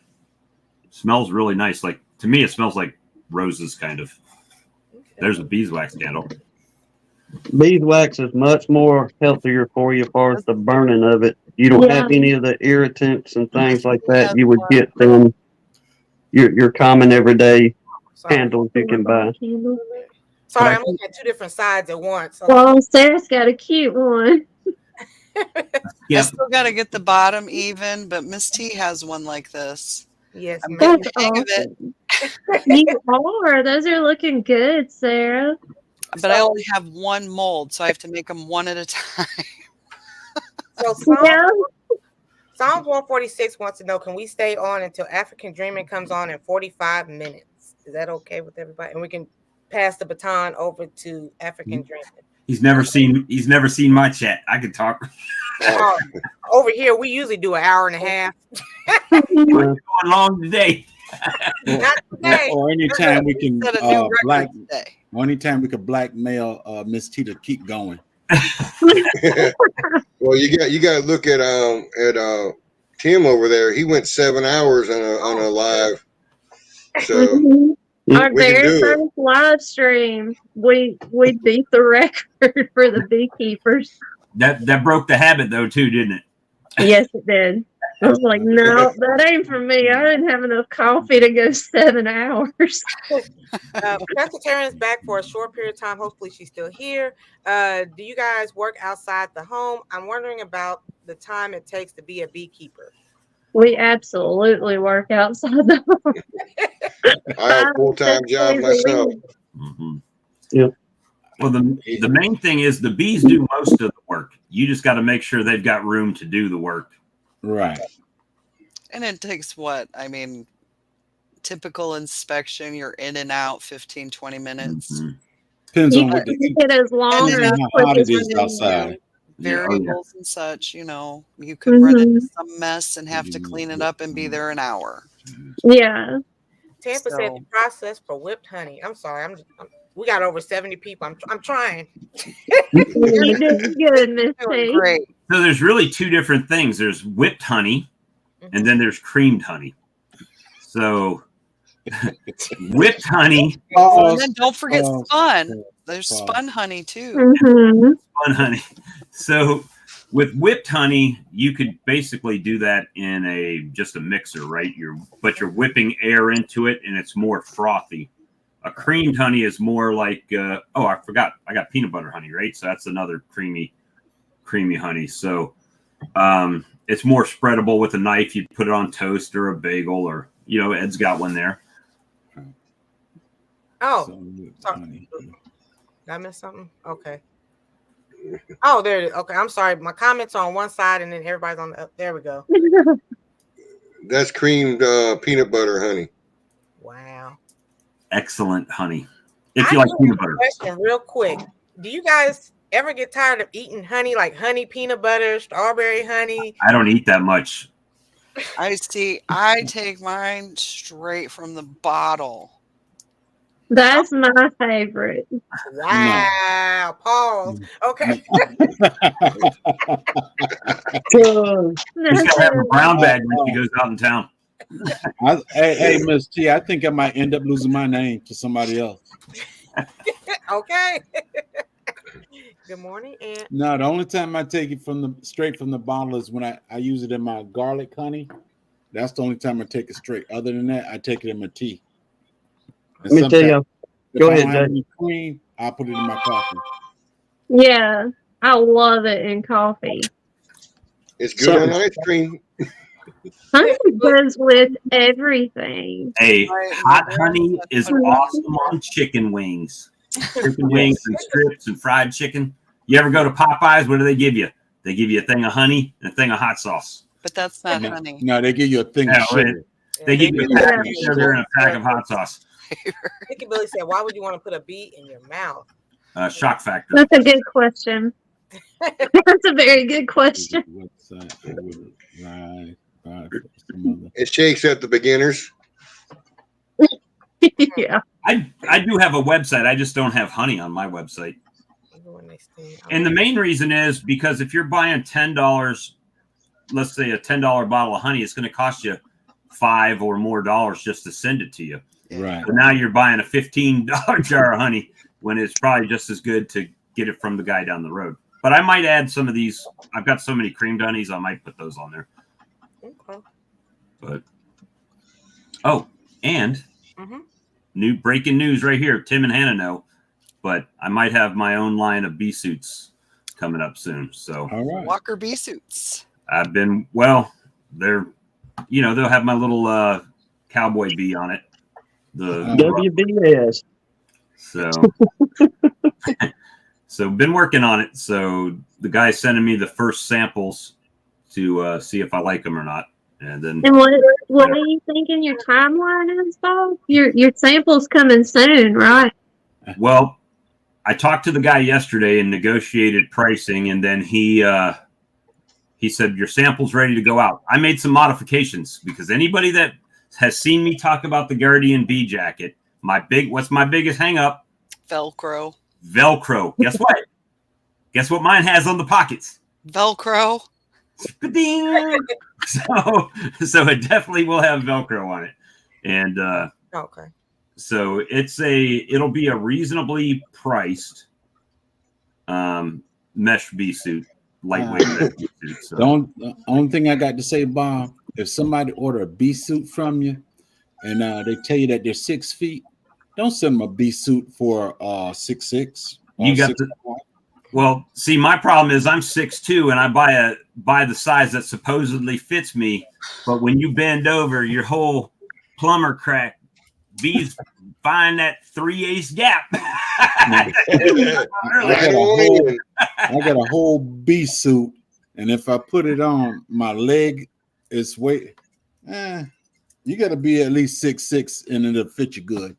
it smells really nice. Like, to me, it smells like roses, kind of. There's a beeswax candle. Beeswax is much more healthier for you as far as the burning of it. You don't have any of the irritants and things like that you would get from your common everyday candles you can buy. Sorry, I'm looking at 2 different sides at once. So. Well, Sarah's got a cute one. I still got to get the bottom even, but Miss T has one like this. Yes, I'm getting the hang of it. You are. Those are looking good, Sarah. But I only have one mold, so I have to make them one at a time. So Psalms 146 wants to know, can we stay on until African Dreaming comes on in 45 minutes? Is that okay with everybody? And we can pass the baton over to African Dreaming. He's never seen my chat. I can talk. Over here, we usually do an hour and a half. We're going long today. Not today. Or anytime we can anytime we could blackmail Miss T to keep going. Well, you got to look at Tim over there. He went 7 hours on a live. So our very first live stream, we beat the record for the beekeepers. That broke the habit though too, didn't it? Yes, it did. I was like, no, that ain't for me. I didn't have enough coffee to go 7 hours. Presbyterian's back for a short period of time. Hopefully she's still here. Do you guys work outside the home? I'm wondering about the time it takes to be a beekeeper. We absolutely work outside the home. I have a full-time job myself. Mm-hmm. Yep. Well, the main thing is the bees do most of the work. You just got to make sure they've got room to do the work. Right. And it takes what? I mean, typical inspection, you're in and out 15, 20 minutes. Mhm. Depends You on what can the make it as long And or as how quick hot as it is you need. outside. Yeah, oh, yeah. variables and such, you know, you can run into some mess and have to clean it up and be there an hour. Yeah. Tampa said the So process for whipped honey. I'm sorry. We got over 70 people. I'm trying. You're doing good, Miss doing T. great. So there's really two different things. There's whipped honey, and then there's creamed honey. So whipped honey, Oh, and then don't forget Pause. spun. There's Pause. spun honey too. Mm-hmm. spun honey. So with whipped honey, you could basically do that in just a mixer, right? But you're whipping air into it, and it's more frothy. A creamed honey is more like I forgot, I got peanut butter honey, right? So that's another creamy honey. So it's more spreadable with a knife. You put it on toast or a bagel, or Ed's got one there. Oh, sorry. Did I miss something? Okay. Oh, there it is. Okay, I'm sorry. My comments are on one side, and then everybody's on the other. There we go. That's creamed peanut butter honey. Wow. Excellent honey. If I you like do peanut have a butter. question real quick. Do you guys ever get tired of eating honey, like honey peanut butter, strawberry honey? I don't eat that much. I take mine straight from the bottle. That's my favorite. Wow. Pause. Okay. She's got to have a brown bag when she goes out in town. Hey, Miss T, I think I might end up losing my name to somebody else. Okay. Good morning, Aunt. No, the only time I take it straight from the bottle is when I use it in my garlic honey. That's the only time I take it straight. Other than that, I take it in my tea. And Let me tell you. if Go I ahead, don't have Jay. any cream, I'll put it in my coffee. Yeah, I love it in coffee. It's good on ice cream. Honey goes with everything. Hey, Right, hot my honey grandson is put it on awesome on chicken wings. Chicken wings and strips and fried chicken. You ever go to Popeyes? What do they give you? They give you a thing of honey and a thing of hot sauce. But that's not honey. No, they give you a thing Yeah, of sugar. They give you a Yeah. pack of sugar and a pack of hot sauce. Nikki Billy said, "Why would you want to put a bee in your mouth?" Shock factor. That's a good question. That's a very good question. It shakes up the beginners. Yeah. I do have a website. I just don't have honey on my website. And the main reason is because if you're buying $10, let's say a $10 bottle of honey, it's going to cost you $5 or more just to send it to you. Right. So now you're buying a $15 jar of honey when it's probably just as good to get it from the guy down the road. But I might add some of these. I've got so many creamed honeys, I might put those on there. Okay. But and new breaking news right here. Tim and Hannah know, but I might have my own line of bee suits coming up soon. So All right. Walker bee suits. I've been they're they'll have my little cowboy bee on it. The WBS. So been working on it. So the guy's sending me the first samples to see if I like them or not. And then And what are you thinking your timeline is, Bob? Your sample's coming soon, right? Well, I talked to the guy yesterday and negotiated pricing, and then he said your sample's ready to go out. I made some modifications because anybody that has seen me talk about the Guardian bee jacket, what's my biggest hang up? Velcro. Guess what? Guess what mine has on the pockets? Velcro. So it definitely will have Velcro on it. And Okay. so it'll be a reasonably priced mesh bee suit, lightweight mesh bee suit. So. The only thing I got to say, Bob, if somebody order a bee suit from you and they tell you that they're 6 feet, don't send them a bee suit for 6'6". You got well, see, my problem is I'm 6'2" and I buy the size that supposedly fits me, but when you bend over, your whole plumber crack. Bees find that 3/8 gap. I got a whole bee suit, and if I put it on, my leg is You got to be at least 6'6", and it'll fit you good.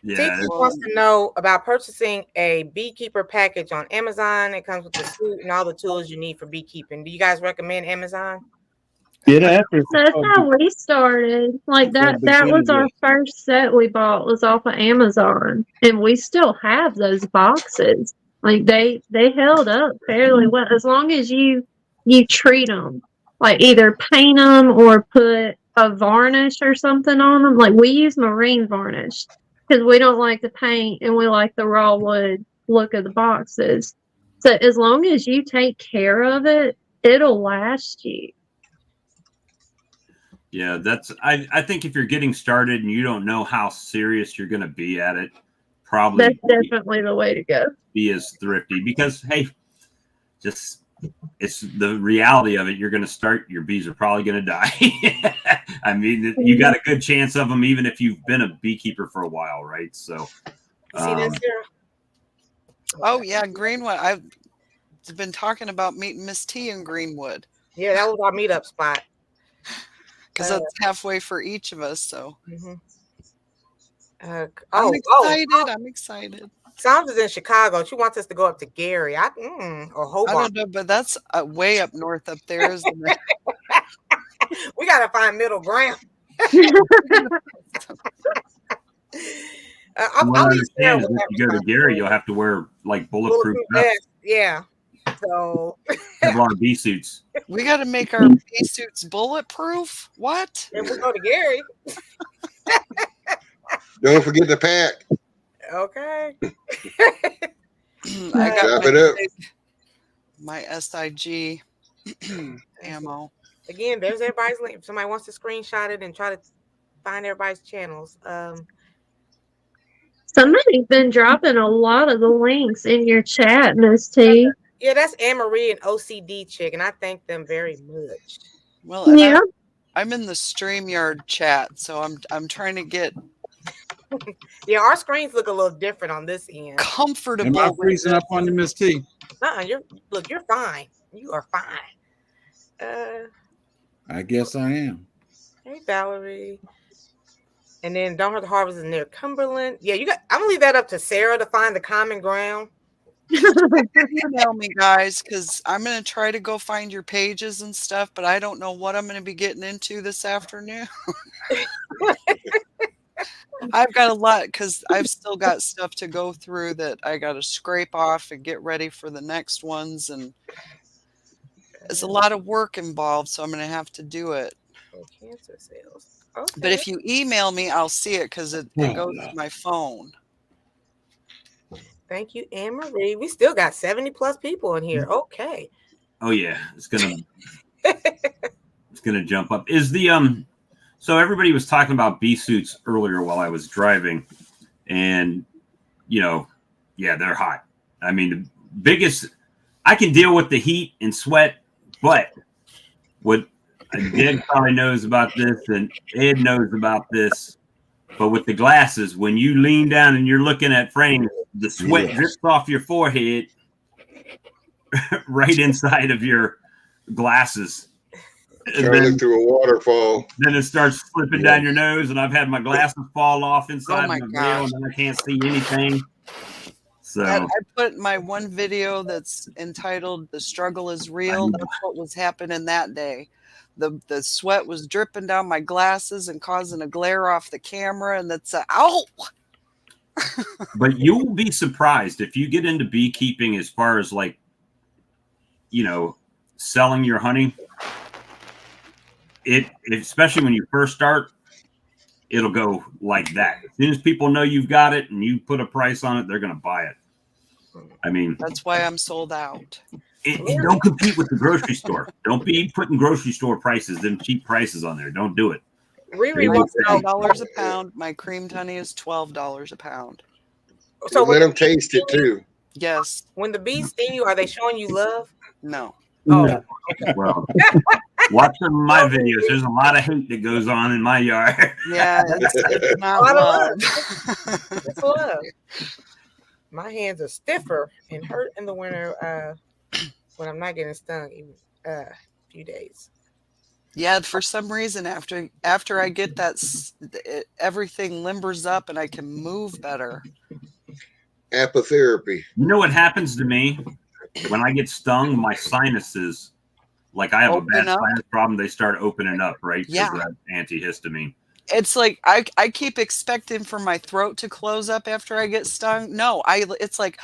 Yeah, T wants to know about purchasing a beekeeper package on Amazon. It comes with the suit and all the tools you need for beekeeping. Do you guys recommend Amazon? Yeah, after That's how we started. Like that was our first set we bought was off of Amazon. And we still have those boxes. Like they held up fairly well as long as you treat them. Like either paint them or put a varnish or something on them. Like we use marine varnish because we don't like the paint and we like the raw wood look of the boxes. So as long as you take care of it, it'll last you. Yeah, that's I think if you're getting started and you don't know how serious you're going to be at it, probably That's definitely the way to go. be as thrifty because hey, just it's the reality of it. You're going to start, your bees are probably going to die. I mean, you got a good chance of them even if you've been a beekeeper for a while, right? So See that, Sarah? Oh yeah, Greenwood. I've been talking about meeting Miss T in Greenwood Yeah, that was our meetup spot. because that's halfway for each of us. So I'm I'm excited. Sandra's in Chicago. She wants us to go up to Gary. Or Hobart. I don't know, but that's way up north up there, isn't it? We got to find middle ground. what I understand is if you go to Gary, you'll have to wear like bulletproof vests. Yeah. So Kevlar bee suits. We got to make our bee suits bulletproof. What? If we go to Gary. Don't forget the pack. Okay. I got Wrap it up. my SIG ammo. Again, there's everybody's link. If somebody wants to screenshot it and try to find everybody's channels. Somebody's been dropping a lot of the links in your chat, Miss T. Yeah, that's Anne-Marie and OCD Chick, and I thank them very much. Well, and Yeah. I'm in the StreamYard chat, so I'm trying to get Yeah, our screens look a little different on this end. comfortable. Am I freezing up on you, Miss T? You're fine. You are fine. I guess I am. Hey, Valerie. And then Don't Hurt the Harvest is near Cumberland. Yeah, I'm gonna leave that up to Sarah to find the common ground. Email me, guys, because I'm going to try to go find your pages and stuff, but I don't know what I'm going to be getting into this afternoon. I've got a lot because I've still got stuff to go through that I got to scrape off and get ready for the next ones. And there's a lot of work involved, so I'm going to have to do it. Cancer cells. Okay. But if you email me, I'll see it because it goes to my phone. Thank you, Anne-Marie. We still got 70 plus people in here. Okay. Oh yeah, it's gonna jump up. Is the so everybody was talking about bee suits earlier while I was driving, and yeah, they're hot. I mean, the biggest I can deal with the heat and sweat, but what Ed probably knows about this, and Ed knows about this. But with the glasses, when you lean down and you're looking at frames, the sweat drips off your forehead right inside of your glasses. Try to look through a waterfall. Then it starts slipping down your nose, and I've had my glasses fall off inside my veil, and then I can't see anything. So I put my one video that's entitled "The Struggle Is Real." That's what was happening that day. The sweat was dripping down my glasses and causing a glare off the camera, and that's ow. But you will be surprised if you get into beekeeping as far as like, selling your honey. Especially when you first start, it'll go like that. As soon as people know you've got it and you put a price on it, they're going to buy it. I mean, that's why I'm sold out. Don't compete with the grocery store. Don't be putting grocery store prices, them cheap prices on there. Don't do it. Riri wants $12 a pound. My creamed honey is $12 a pound. So let them taste it too. Yes. When the bees sting you, are they showing you love? No. Oh, No. Well, watch some of my videos. There's a lot of hate that goes on in my yard. Yeah, it's not love. It's love. My hands are stiffer and hurt in the winter when I'm not getting stung in a few days. Yeah, for some reason, after I get that, everything limbers up and I can move better. Apotherapy. You know what happens to me when I get stung? My sinuses, like I have a Open bad up? sinus problem, they start opening up, right? Yeah. Because of that antihistamine. It's like I keep expecting for my throat to close up after I get stung. No, it's like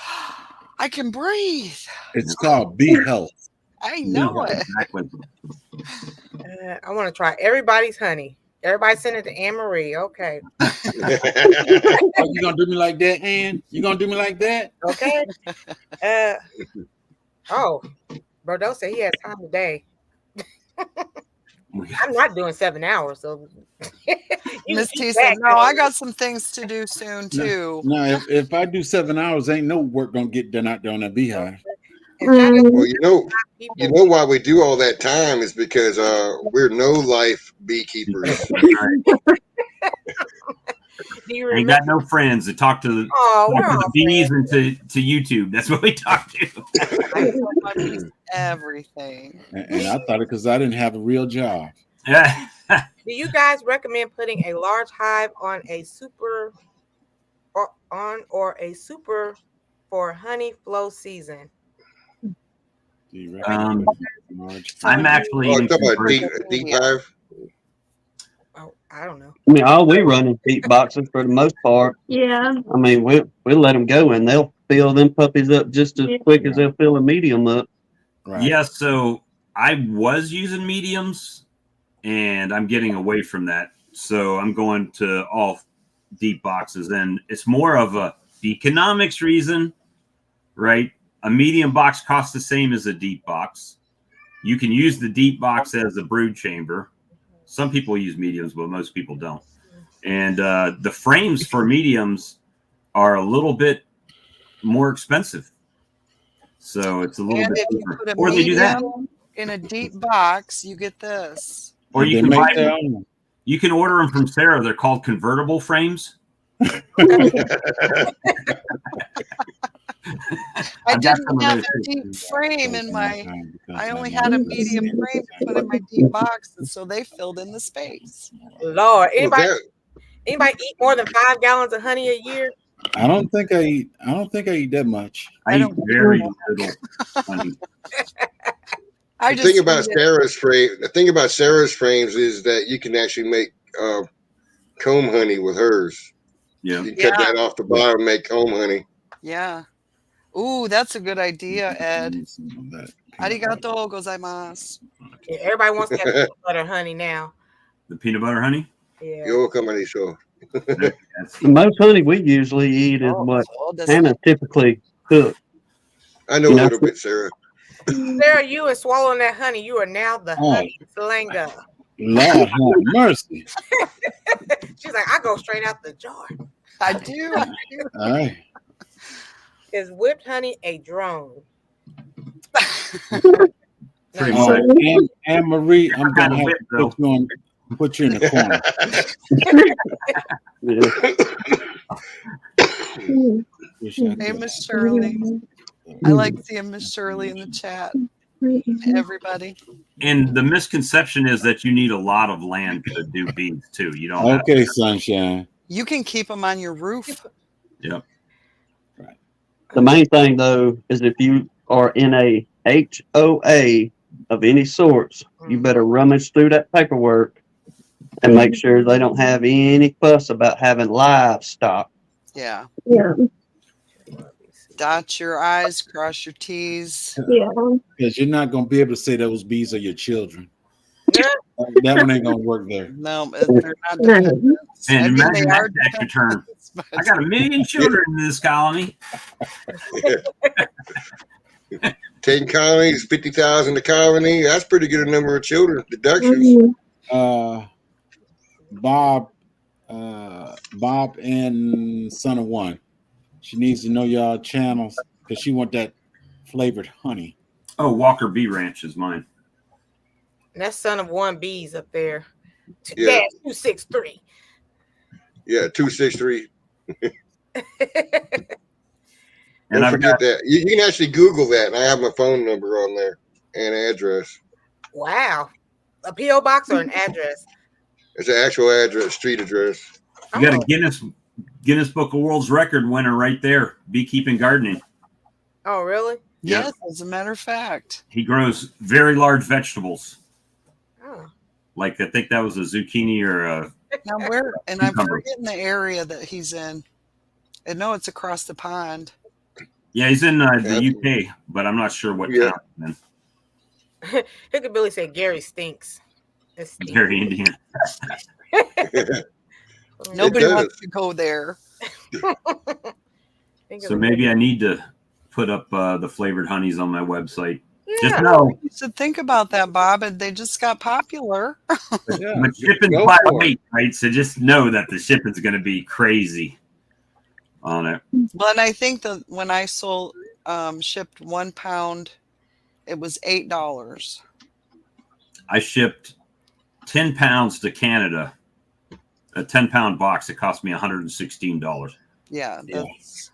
I can breathe. It's called bee health. I know it. Exactly. I want to try everybody's honey. Everybody send it to Anne Marie. Okay. Oh, you gonna do me like that, Ann? You gonna do me like that? Okay. Oh, Bordeaux said he has time today. I'm not doing 7 hours, so Miss T said, "No, I got some things to do soon too." No, if I do 7 hours, ain't no work gonna get done out there on that beehive. Well, you know why we do all that time is because we're no life beekeepers. Ain't got no friends to talk to the, the bees and to YouTube. That's what we talk to. I tell my bees everything. And I thought it because I didn't have a real job. Yeah. Do you guys recommend putting a large hive on a super for honey flow season? Do you recommend large? I'm actually talking about deep hive. Oh, I don't know. I mean, all we run is deep boxes for the most part. Yeah. I mean, we'll let them go and they'll fill them puppies up just as quick as they'll fill a medium up. Right. Yeah, so I was using mediums and I'm getting away from that. So I'm going to all deep boxes, and it's more of a economics reason, right? A medium box costs the same as a deep box. You can use the deep box as a brood chamber. Some people use mediums, but most people don't. And the frames for mediums are a little bit more expensive. So it's a little bit if you cheaper. put a Or they do that. medium in a deep box, you get this. Or you They can make buy their them. own. You can order them from Sarah. They're called convertible frames. I I've got didn't some of have those a too. deep frame in my. I only had a medium frame to put in my deep box, and so they filled in the space. Lord, anybody eat more than 5 gallons of honey a year? I don't think I eat that much. I eat very little honey. The thing about Sarah's frames is that you can actually make comb honey with hers. Yeah. You cut that off the bottom and make comb honey. Yeah. Ooh, that's a good idea, Ed. Arigato gozaimasu. Yeah, everybody wants that peanut butter honey now. The peanut butter honey? Yeah. The most honey we usually eat is what Hannah typically cooks. I know a little bit, Sarah. Sarah, you and swallowing that honey, you are now the honey slanger. Lord have mercy. She's like, I go straight out the jar. I do. All right. Is whipped honey a drone? Pretty much. Anne Marie, I'm gonna have to put you in the corner. Hey, Miss Shirley. I like seeing Miss Shirley in the chat. Everybody. And the misconception is that you need a lot of land to do bees too. You don't. Okay, sunshine. You can keep them on your roof. Yep. The main thing though is if you are in a HOA of any sorts, you better rummage through that paperwork and make sure they don't have any fuss about having livestock. Yeah. Yeah. Dot your I's, cross your T's. Yeah. Because you're not going to be able to say those bees are your children. That one ain't going to work there. No, they're not dependents. And I mean, imagine they that are tax return. dependents, but- I got 1 million children in this colony. 10 colonies, 50,000 a colony. That's pretty good a number of children. Deductions. Bob and Son of One. She needs to know y'all channels because she want that flavored honey. Oh, Walker Bee Ranch is mine. And that's Son of One Bees up there. Yeah. 263. Yeah, 263. And Don't forget that. You can actually Google that, and I have my phone number on there and address. Wow. a PO box or an address? It's an actual address, street address. You got a Oh. Guinness Book of World's Record winner right there. Beekeeping gardening. Oh, really? Yeah. Yes, as a matter of fact. He grows very large vegetables. Oh. Like I think that was a zucchini or a Now where? And I'm cucumber. forgetting the area that he's in. I know it's across the pond. Yeah, he's in the UK, but I'm not sure what Yeah. town. Then Hickabilly said Gary stinks. It stinks. Gary, Indiana. Nobody does. wants to go there. So maybe I need to put up the flavored honeys on my website. Just Yeah. know, You should think about that, Bob, and they just got popular. Yeah, but shipping's go by for it. weight, right? So just know that the shipping's going to be crazy on it. Well, and I think that when I sold shipped 1 pound, it was $8. I shipped 10 pounds to Canada, a 10-pound box. It cost me $116. Yeah, Yeah. that's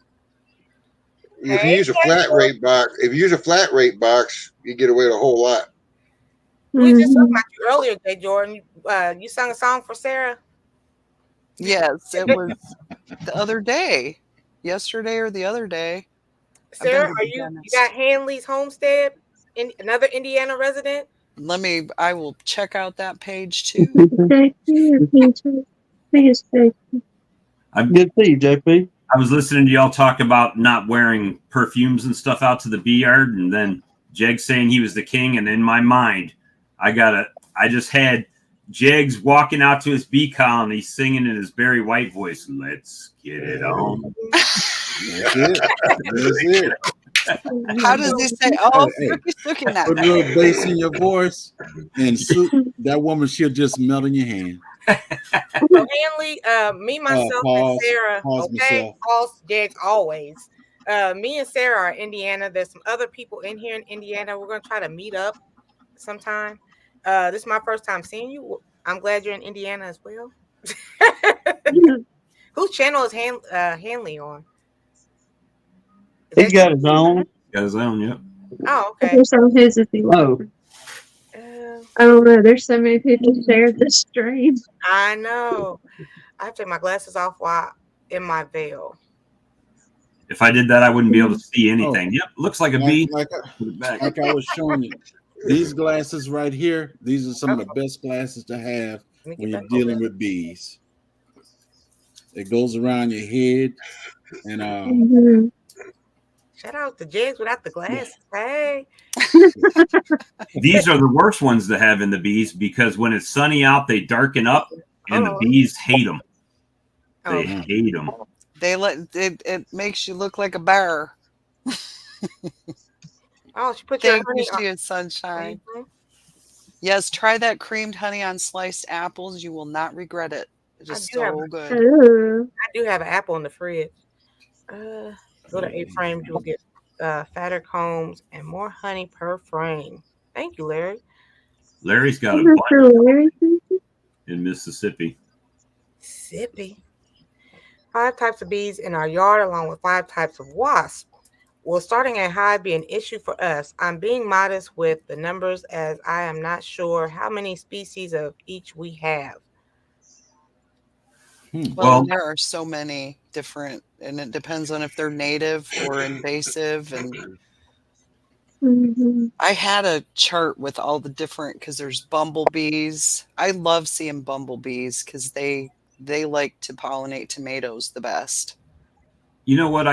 If you use a flat rate box, you get away with a whole lot. We just Mhm. talked about you earlier, Jay Jordan. You sung a song for Sarah. yes, it was the other day, yesterday or the other day. Sarah, to are the you dentist. got Hanley's Homestead? Another Indiana resident? I will check out that page too. JP or PJ? I think it's JP. Good to see you, JP. I was listening to y'all talk about not wearing perfumes and stuff out to the bee yard, and then Jeg saying he was the king. And in my mind, I just had Jegs walking out to his bee colony singing in his Barry White voice. Let's get it on. That's it. That's it. How does he say? Oh, Hey, Suki Suki now. Put a little bass in your voice, and that woman, she'll just melt in your hand. So Hanley, me, myself, and pause, Sarah. pause Okay, myself. pause, Jags always. Me and Sarah are in Indiana. There's some other people in here in Indiana. We're gonna try to meet up sometime. This is my first time seeing you. I'm glad you're in Indiana as well. Whose channel is Hanley on? Is He's that- got his own. Got his own, yep. Oh, okay. There's on his if you Oh, want. I don't know. There's so many people shared this stream. I know. I have to take my glasses off while in my veil. If I did that, I wouldn't be able to see anything. Yep, looks like a bee. Like I was showing you, these glasses right here, these are some of the best glasses to have Let me when get you're back dealing over. with bees. It goes around your head, and Mhm. Shout out to Jigs without the glasses. Hey. These are the worst ones to have in the bees because when it's sunny out, they darken up, and the Oh. bees hate them. They Oh. hate them. It makes you look like a bear. Oh, she put your Thank honey you, on. she is sunshine. Mhm. Yes, try that creamed honey on sliced apples. You will not regret it. It is do have- so good. Ooh. I do have an apple in the fridge. Go to 8 frames, you'll get fatter combs and more honey per frame. Thank you, Larry. Larry's got a Isn't bunch that hilarious? in Mississippi. Sippy. 5 types of bees in our yard, along with 5 types of wasps. Will starting a hive be an issue for us? I'm being modest with the numbers as I am not sure how many species of each we have. Well, Well- there are so many different, and it depends on if they're native or invasive. And Mhm. I had a chart with all the different, because there's bumblebees. I love seeing bumblebees because they like to pollinate tomatoes the best. You know what?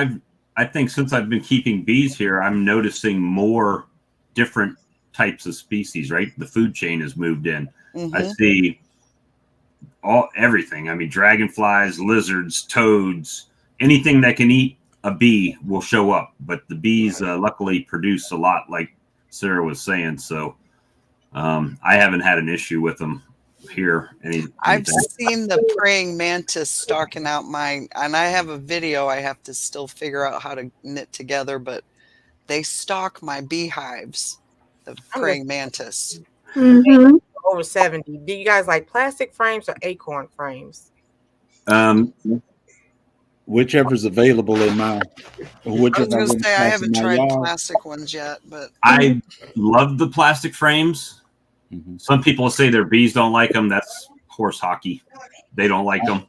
I think since I've been keeping bees here, I'm noticing more different types of species. Right, the food chain has moved in. I Mhm. see everything. I mean, dragonflies, lizards, toads, anything that can eat a bee will show up. But the bees luckily produce a lot, like Sarah was saying. So I haven't had an issue with them here. I've seen the praying mantis stalking out mine, and I have a video I have to still figure out how to knit together, but they stalk my beehives, the praying mantis. Mhm. Over 70. Do you guys like plastic frames or acorn frames? whichever's available in my. I was going to say I haven't tried plastic ones yet, but I love the plastic frames. Some people say their bees don't like them. That's horse hockey. They don't like them.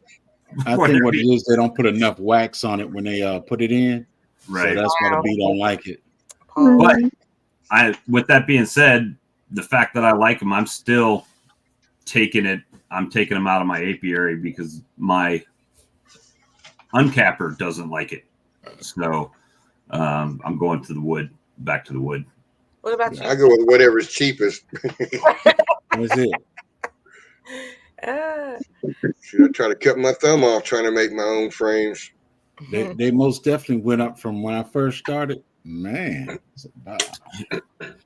I think what it is, they don't put enough wax on it when they put it in. Right. So that's why the bee don't like it. But with that being said, the fact that I like them, I'm still taking it. I'm taking them out of my apiary because my uncapper doesn't like it. So I'm going to the wood, back to the wood. What about you? I go with whatever's cheapest. That's it. Should I try to cut my thumb off trying to make my own frames? They most definitely went up from when I first started. Man,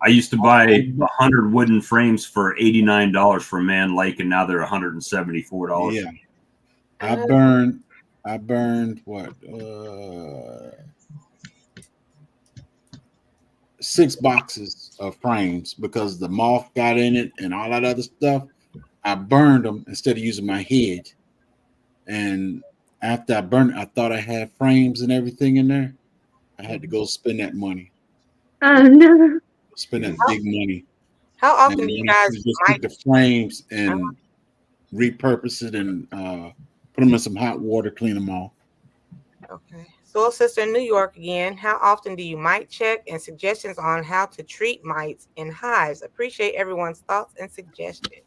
I used to buy 100 wooden frames for $89 for Man Lake, and now they're $174. Yeah, I burned what 6 boxes of frames because the moth got in it and all that other stuff. I burned them instead of using my head. And after I burned it, I thought I had frames and everything in there. I had to go spend that money. Oh no. Spend that big money. How often do you guys just take the frames and repurpose it and put them in some hot water, clean them off? Okay. Soul Sister in New York again. How often do you mite check and suggestions on how to treat mites in hives? Appreciate everyone's thoughts and suggestions.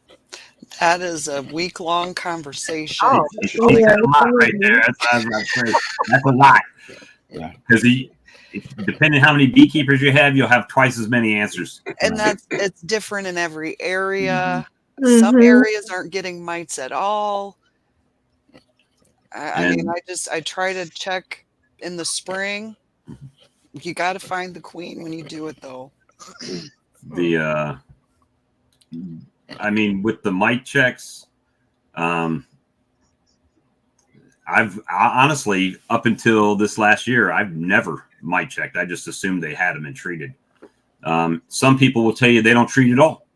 That is a week-long conversation. Oh, That's a lot right there. That's a lot. Yeah. Because depending how many beekeepers you have, you'll have twice as many answers. And it's different in every area. Some areas aren't getting mites at all. I mean, I try to check in the spring. You got to find the queen when you do it, though. I mean, with the mite checks, I've honestly, up until this last year, I've never mite checked. I just assumed they had them and treated. Some people will tell you they don't treat at all.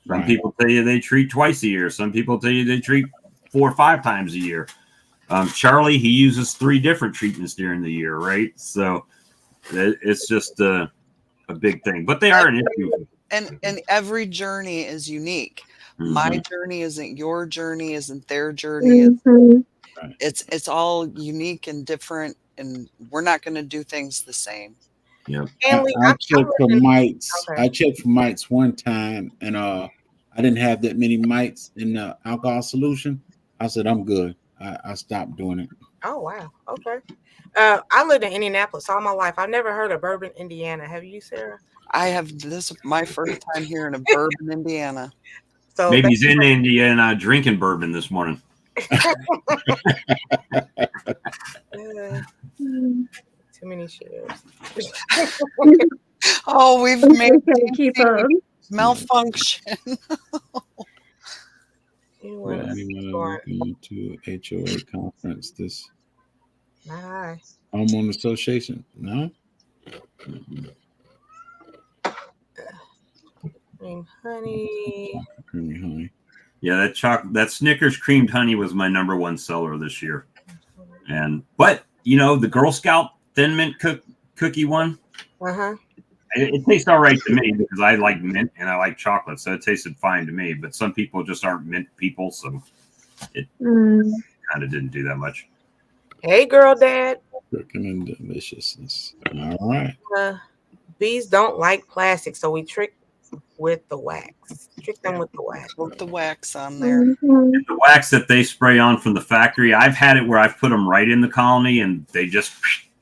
Some people tell you they treat twice a year. Some people tell you they treat 4 or 5 times a year. Charlie, he uses 3 different treatments during the year, right? So it's just a big thing. But they are an issue. And every journey is unique. My journey isn't your journey, isn't their journey. It's all unique and different, and we're not going to do things the same. Yeah. I checked for mites. I checked for mites one time, and I didn't have that many mites in the alcohol solution. I said, I'm good. I stopped doing it. Oh, wow. Okay. I lived in Indianapolis all my life. I've never heard of Bourbon, Indiana. Have you, Sarah? I have. This is my first time here in Bourbon, Indiana. So maybe he's in Indiana drinking bourbon this morning. Too many shares. Oh, we've made keep up. malfunction. Going to HOA conference this Hi. homeowner association. No. Cream honey. Creamy honey. Yeah, that Snickers creamed honey was my #1 seller this year. But the Girl Scout Thin Mint cookie one, it tastes all right to me because I like mint and I like chocolate, so it tasted fine to me. But some people just aren't mint people, so it kind of didn't do that much. Hey, girl, dad. Cooking and deliciousness. All right. Bees don't like plastic, so we trick with the wax. Trick them with the wax. Put the wax on there. The wax that they spray on from the factory, I've had it where I've put them right in the colony and they just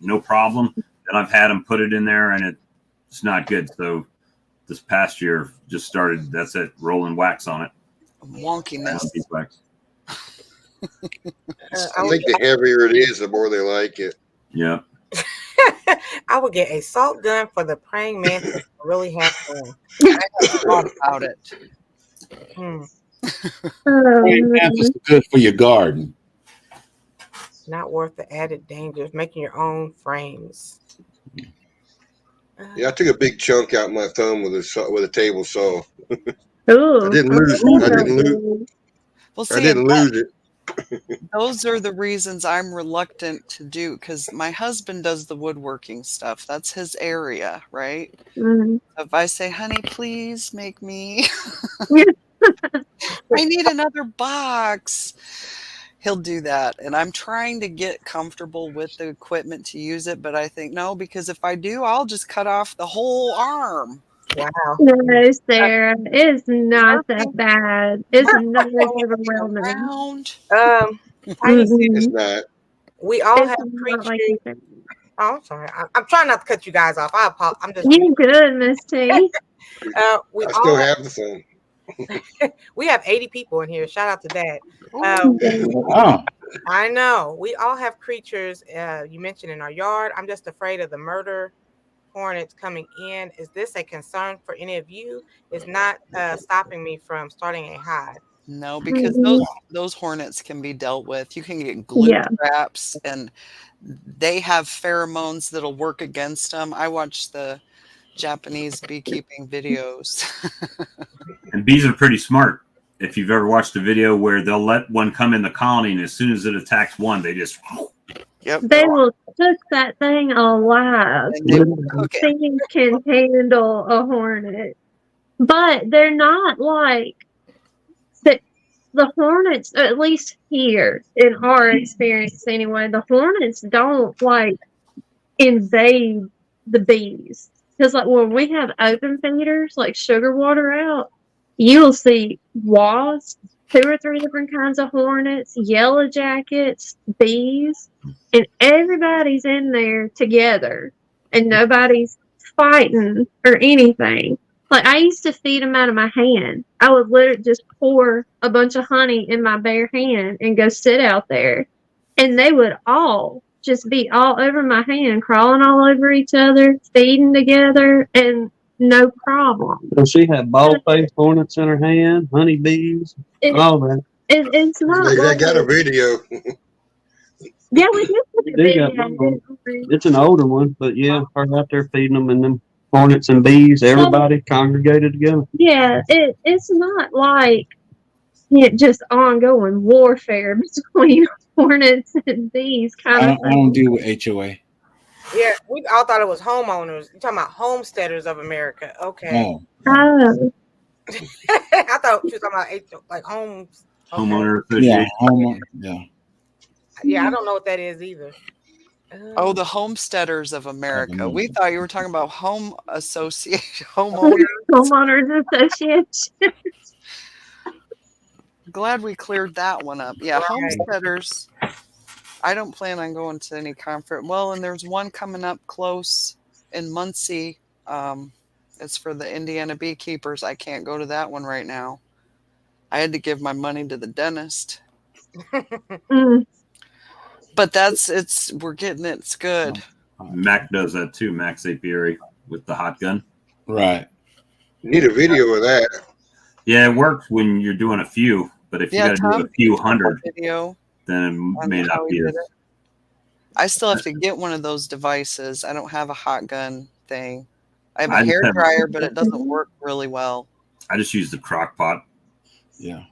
no problem. Then I've had them put it in there and it's not good. So this past year just started. That's it, rolling wax on it. Wonkiness. I think the heavier it is, the more they like it. Yeah. I would get a salt gun for the praying mantis to really have fun. I have thought about it. Praying mantis is good for your garden. Not worth the added danger of making your own frames. Yeah, I took a big chunk out my thumb with a table saw. Ooh, I didn't lose it. Well, I didn't lose it. Those are the reasons I'm reluctant to do, because my husband does the woodworking stuff. That's his area, right? Mhm. If I say, honey, please make me, Yeah. I need another box, he'll do that. And I'm trying to get comfortable with the equipment to use it. But I think, no, because if I do, I'll just cut off the whole arm. Wow. No, Sarah, it's not that Working, bad. It's not as rolling overwhelming. around. Tiny sis, It's Mm-mm. not. we all It's have not like creatures. you think. Oh, I'm sorry. I'm trying not to cut you guys off. I'm just. You good, Miss T? We I all still have, have the phone. we have 80 people in here. Shout out to that. Oh, I know we all have creatures. You mentioned in our yard. I'm just afraid of the murder hornets coming in. Is this a concern for any of you? It's not stopping me from starting a hive. No, because Mm-mm. those hornets can be dealt with. You can get glue Yeah. traps, and they have pheromones that'll work against them. I watch the Japanese beekeeping videos. And bees are pretty smart. If you've ever watched a video where they'll let one come in the colony, and as soon as it attacks one, they just Yep. They will cook that thing alive. And they will cook it. Things can handle a hornet, but they're not like the hornets. At least here, in our experience, anyway, the hornets don't like invade the bees. Because like when we have open feeders, like sugar water out, you'll see wasps, 2 or 3 different kinds of hornets, yellow jackets, bees, and everybody's in there together, and nobody's fighting or anything. Like I used to feed them out of my hand. I would literally just pour a bunch of honey in my bare hand and go sit out there, and they would all just be all over my hand, crawling all over each other, feeding together, and no problem. So she had bald-faced hornets in her hand, honeybees, It, all that. it's not I like got a video. yeah, we do put a They got video. It's an older one, but yeah, her out there feeding them, and them hornets and bees, everybody congregated together. Yeah, it's not like just ongoing warfare between hornets and bees kind of I thing. don't deal with HOA. Yeah, we all thought it was homeowners. You're talking about homesteaders of America. Okay. Oh, Oh, I thought you were talking about like homes. Okay. homeowner yeah, association. yeah. Yeah, I don't know what that is either. Oh, the homesteaders of America. America. We thought you were talking about home association, homeowners. homeowners association. Glad we cleared that one up. Yeah, Right. homesteaders. I don't plan on going to any conference. Well, and there's one coming up close in Muncie. It's for the Indiana beekeepers. I can't go to that one right now. I had to give my money to the dentist. Mm. But we're getting it. It's good. Mac does that too. Max Apiary with the hot gun. Right. Need a video of that. Yeah, it works when you're doing a few, but if you got to do Tom, a few hundred, video. then it may not be as. I still have to get one of those devices. I don't have a hot gun thing. I have a I just hair have- dryer, but it doesn't work really well. I just use the crock pot. Yeah.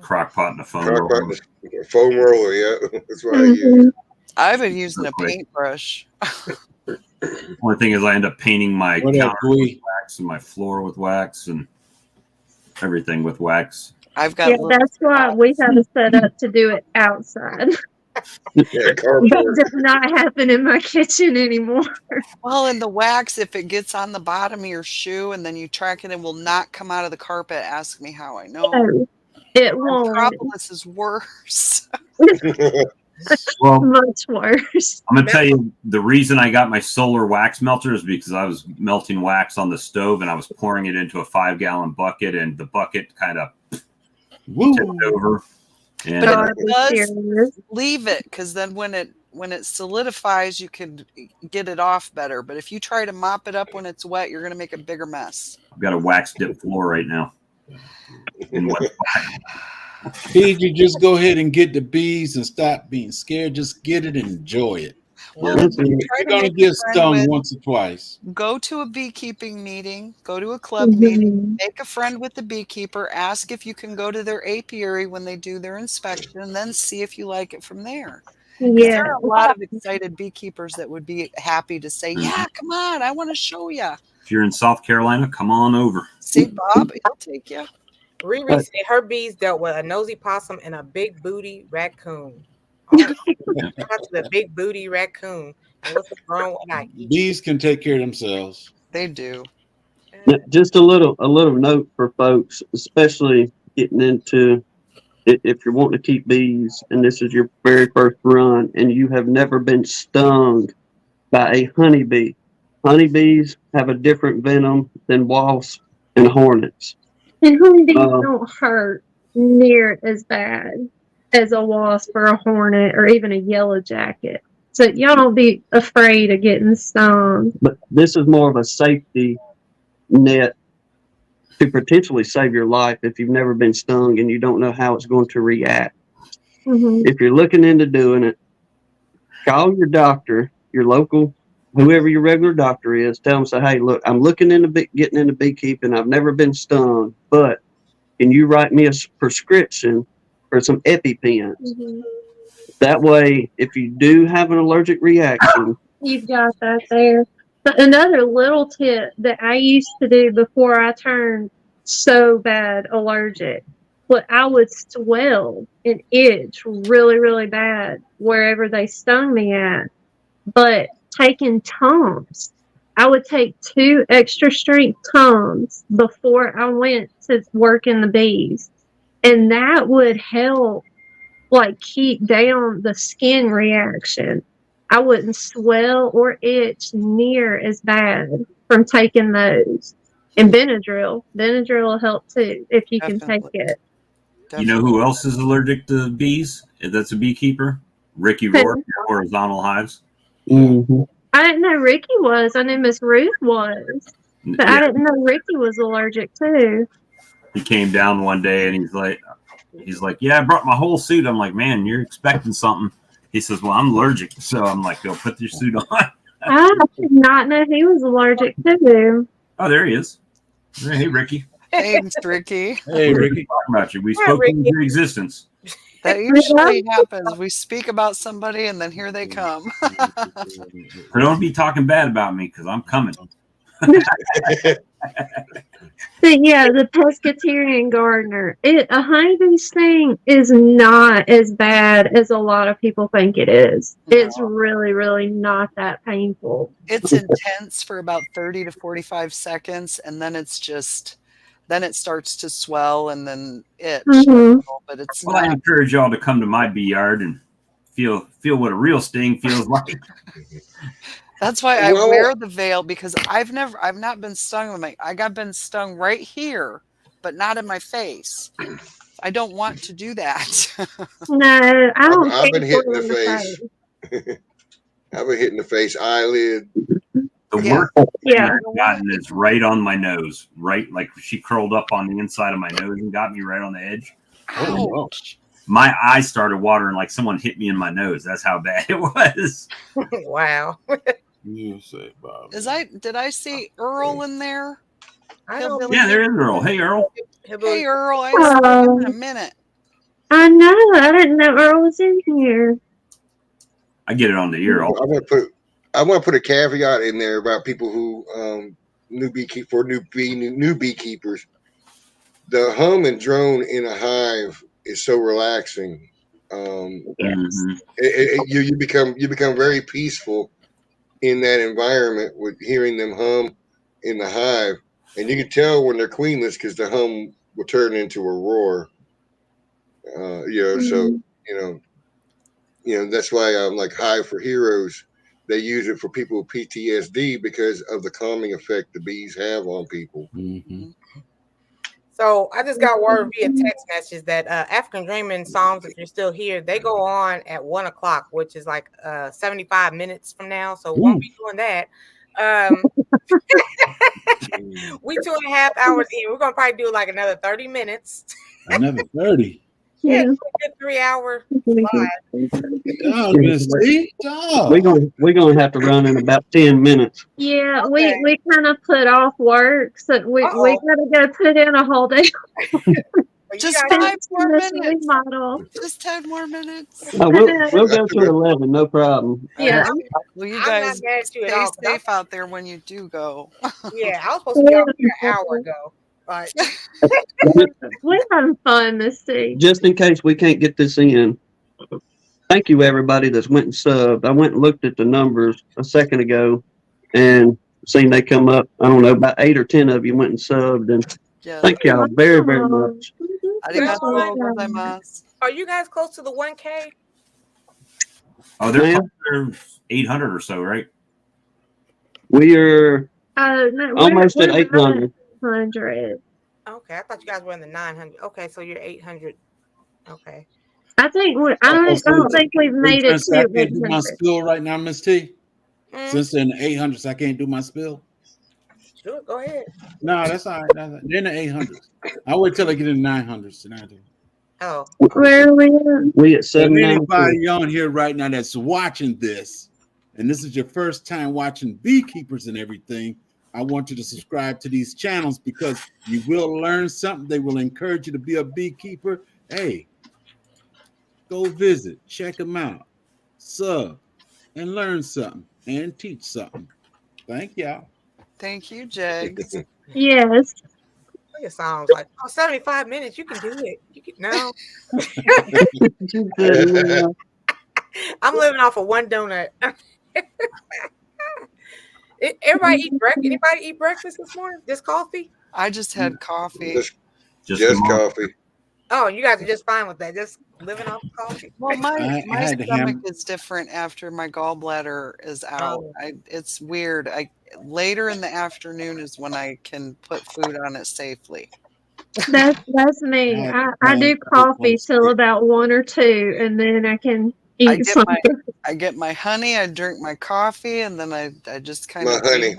Crock pot and a foam Crock roller. pot, foam roller, yeah. That's what I Mhm. use. I've been using a Quick. paintbrush. Only thing is, I end up painting my What up, counter with Dewey? wax and my floor with wax and everything with wax. I've got Yeah, that's why we have it set up to do it outside. Yeah, That carport. does not happen in my kitchen anymore. well, and the wax, if it gets on the bottom of your shoe and then you track it, it will not come out of the carpet. Ask me how I know. No, it won't. Propolis is worse. Well, Much worse. I'm gonna tell you the reason I got my solar wax melter is because I was melting wax on the stove and I was pouring it into a 5-gallon bucket, and the bucket kind of Woo. tipped over. And But God, it be does serious. leave it, because then when it solidifies, you can get it off better. But if you try to mop it up when it's wet, you're going to make a bigger mess. I've got a wax dip floor right now. In one spot. Pete, you just go ahead and get the bees and stop being scared. Just get it and enjoy it. Well, That's try it. You're to gonna make a get friend stung with, once or twice. go to a beekeeping meeting, go to a club meeting, make a friend with the beekeeper, ask if you can go to their apiary when they do their inspection, and then see if you like it from there. Because Yeah. there are a lot of excited beekeepers that would be happy to say, Mhm. "Yeah, come on, I want to show you." If you're in South Carolina, come on over. See, Bob, he'll take you. Riri said her bees dealt with a nosy possum and a big booty raccoon. Oh, shout out to the big booty raccoon. And what's wrong when I eat? Bees can take care of themselves. They do. Yeah, just a little note for folks, especially getting into if you're wanting to keep bees and this is your very first run and you have never been stung by a honeybee. Honeybees have a different venom than wasps and hornets. And honeybees don't hurt near as bad as a wasp or a hornet or even a yellow jacket. So y'all don't be afraid of getting stung. But this is more of a safety net to potentially save your life if you've never been stung and you don't know how it's going to react. Mm-hmm. If you're looking into doing it, call your doctor, your local, whoever your regular doctor is. Tell them, say, hey, look, I'm looking into getting into beekeeping. I've never been stung, but can you write me a prescription for some EpiPens? Mm-hmm. That way, if you do have an allergic reaction, You've got that there. But another little tip that I used to do before I turned so bad allergic, but I would swell and itch really, really bad wherever they stung me at. But taking Tums, I would take 2 extra strength Tums before I went to work in the bees. And that would help like keep down the skin reaction. I wouldn't swell or itch near as bad from taking those. And Benadryl. Benadryl will help too if you can take Definitely. it. You know who else is allergic to bees? That's a beekeeper. Ricky Rourke, horizontal hives. mm-hmm. I didn't know Ricky was. I knew Miss Ruth was. But I didn't know Ricky was allergic too. He came down one day and he's like, yeah, I brought my whole suit. I'm like, man, you're expecting something. He says, well, I'm allergic. So I'm like, go put your suit on. I did not know he was allergic too. Oh, there he is. Hey, Ricky. Thanks, Ricky. Hey, Ricky. Talking about you. We spoke into your existence. That usually happens. We speak about somebody and then here they come. So don't be talking bad about me because I'm coming. But yeah, the pescatarian gardener. A honeybee sting is not as bad as a lot of people think it is. It's really, really not that painful. It's intense for about 30 to 45 seconds, and then it's just, then it starts to swell and then itch. Mm-hmm. But it's Well, I not. encourage y'all to come to my bee yard and feel what a real sting feels like. That's why I Well- wear the veil, because I've not been stung with I got been stung right here, but not in my face. I don't want to do that. No, I don't. I've been think hit in we're the face. face. I've been hit in the face, eyelid. The Yeah. worst Yeah. I've gotten is right on my nose, right? Like she curled up on the inside of my nose and got me right on the edge. Ouch. My eyes started watering like someone hit me in my nose. That's how bad it was. Wow. You say, Bob. Did I see Earl in there? I don't Hillbilly. Yeah, there is Earl. Hey, Earl. Hey, Earl, I haven't seen you in a minute. I know. I didn't know Earl was in here. I get it on the ear. I want to put a caveat in there about people who new beekeepers. The hum and drone in a hive is so relaxing. Mhm. You become very peaceful in that environment with hearing them hum in the hive, and you can tell when they're queenless because the hum will turn into a roar. So that's why I'm like Hive for Heroes. They use it for people with PTSD because of the calming effect the bees have on people. Mm-hmm. So I just got word via text message that African Dreaming Songs, if you're still here, they go on at 1:00, which is like 75 minutes from now. So we won't be doing that. We 2.5 hours in. We're gonna probably do like another 30 minutes. Another 30. Yeah, Yeah. it's a good 3-hour live. Oh, Miss T. Oh. We're gonna have to run in about 10 minutes. Yeah, Okay. we kind of put off work, so we Uh-oh. gotta go put in a whole day. But you Just guys, 5 more This minutes. remodel. Just 10 more minutes. No, we'll go to 11, no problem. Yeah. Well, you I'm guys not mad at you at stay all. 'Cause safe out there when you do go. Yeah, I was supposed to be out here an hour ago. But We're having fun this day. Just in case we can't get this in, thank you everybody that's went and subbed. I went and looked at the numbers a second ago and seen they come up. I don't know, about 8 or 10 of you went and subbed, and Yes. thank y'all very, very much. Arigatou gozaimasu. are you guys close to the 1K? Oh, they're Ma'am? 800 or so, right? We are No, almost we're at 800. 900. Okay, I thought you guys were in the 900. Okay, so you're 800. Okay. I think I don't think we've made it Since I to can't do my 800. spill right now, Miss T. Mm, Since they're in the 800s, I can't do my spill. sure, go ahead. No, that's all right. They're in the 800s. I'll wait till I get in the 900s tonight. Oh, Where are we at? We at If 792. anybody on here right now that's watching this, and this is your first time watching Beekeepers and everything, I want you to subscribe to these channels because you will learn something. They will encourage you to be a beekeeper. Hey, go visit, check them out, sub, and learn something and teach something. Thank y'all. Thank you, Jags. Yes. it sounds like 75 minutes. You can do it. You can no. I'm living off of one donut. Everybody eat breakfast? Anybody eat breakfast this morning? Just coffee? I just had coffee. Just coffee. Oh, you guys are just fine with that. Just living off of coffee. Well, I my had to stomach ham- is different after my gallbladder is out. Oh. It's weird. Later in the afternoon is when I can put food on it safely. That's me. I do coffee till about 1 or 2, and then I can I eat get something. I get my honey, I drink my coffee, and then I just kind My of honey.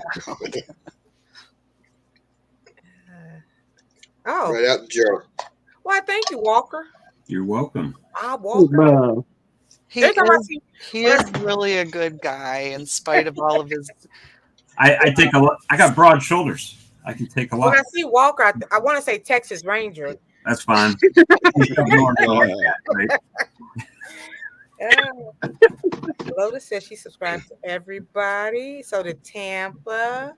Oh, Right out the jar. well, thank you, Walker. You're welcome. Bob Walker. Wow. He Every time I is, see- he is really a good guy in spite of all of his. I take a lot. I got broad shoulders. I can take a When lot. I see Walker, I want to say Texas Ranger. That's fine. Right? Lotus says she subscribes to everybody. So did Tampa.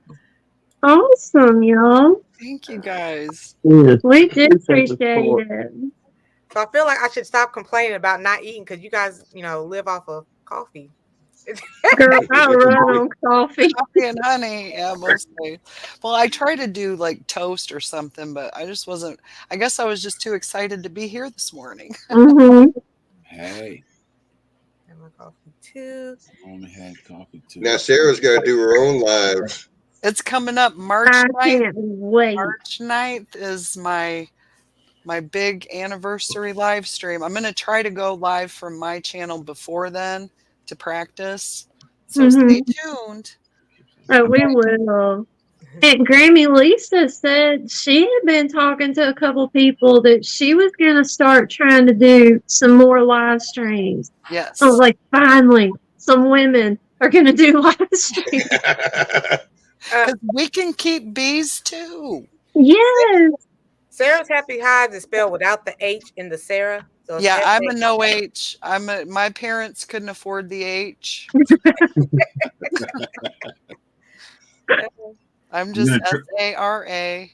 Awesome, y'all. Thank you guys. Yes. We do Appreciate the appreciate support. it. So I feel like I should stop complaining about not eating because you guys, live off of coffee. Girl, I run on coffee. Coffee and honey, yeah, mostly. Well, I try to do like toast or something, but I just wasn't. I guess I was just too excited to be here this morning. Mm-hmm. Hey, And my coffee too. I only had coffee too. Now Sarah's got to do her own lives. It's coming up March I 9th. can't wait. March 9th is my big anniversary live stream. I'm going to try to go live from my channel before then to practice. So stay tuned. Oh, we will. And Grammy Lisa said she had been talking to a couple people that she was going to start trying to do some more live streams. Yes. I was like, finally, some women are going to do live streams. Because we can keep bees too. Yes. Sarah's Happy Hives is spelled without the H in the Sarah. So it's Yeah, I'm a S-A- no H. My parents couldn't afford the H. I'm just SARA.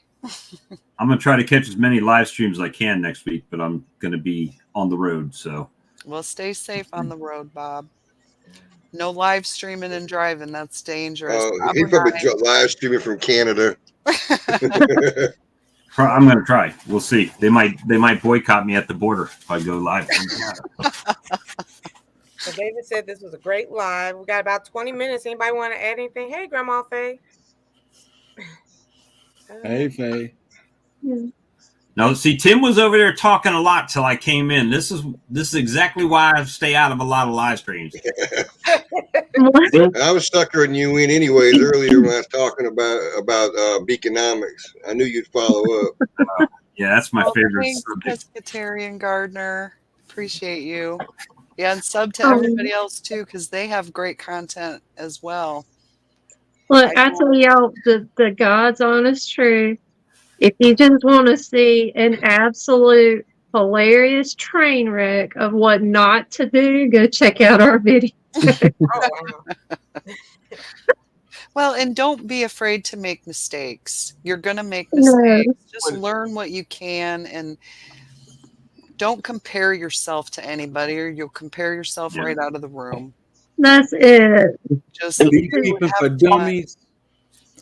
I'm gonna try to catch as many live streams as I can next week, but I'm gonna be on the road. So Well, stay safe on the road, Bob. No live streaming and driving. That's dangerous. He probably live streaming from Canada. I'm gonna try. We'll see. They might boycott me at the border if I go live. So David said this was a great live. We got about 20 minutes. Anybody want to add anything? Hey, Grandma Faye. Hey, Faye. No, see, Tim was over there talking a lot till I came in. This is exactly why I stay out of a lot of live streams. I was suckering you in anyways earlier when I was talking about Beaconomics. I knew you'd follow up. Yeah, that's my favorite Thanks, subject. pescatarian gardener. Appreciate you. Yeah, and sub to Um, everybody else too, because they have great content as well. Look, I tell y'all the God's honest truth. If you just want to see an absolute hilarious train wreck of what not to do, go check out our video. Oh, wow. Well, and don't be afraid to make mistakes. You're going to make No, mistakes. Just learn what you can and don't compare yourself to anybody or you'll compare yourself Yeah. right out of the room. that's it. Just Beekeeping for have fun. Dummies.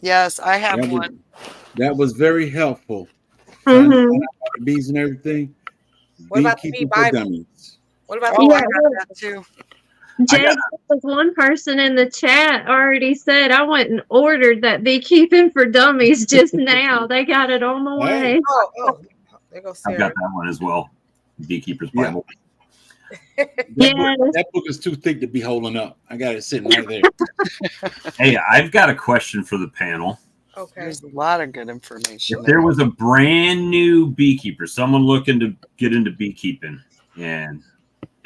Yes, I have That was, one. that was very helpful. Trying to Mhm. find out about the bees and everything. What about the Beekeeping Bee for Bible? Dummies. What about Oh, the I Yeah, got that too. Jake, was one person in the chat already said I went and ordered that Beekeeping for Dummies just now. They got it on the Hey. way. Oh, there goes I've Sarah. got that one as well. Beekeeper's Yeah. Bible. That book is too thick to be holding up. I got it sitting right there. Hey, I've got a question for the panel. Okay. There's a lot of good information. If there was a brand new beekeeper, someone looking to get into beekeeping, and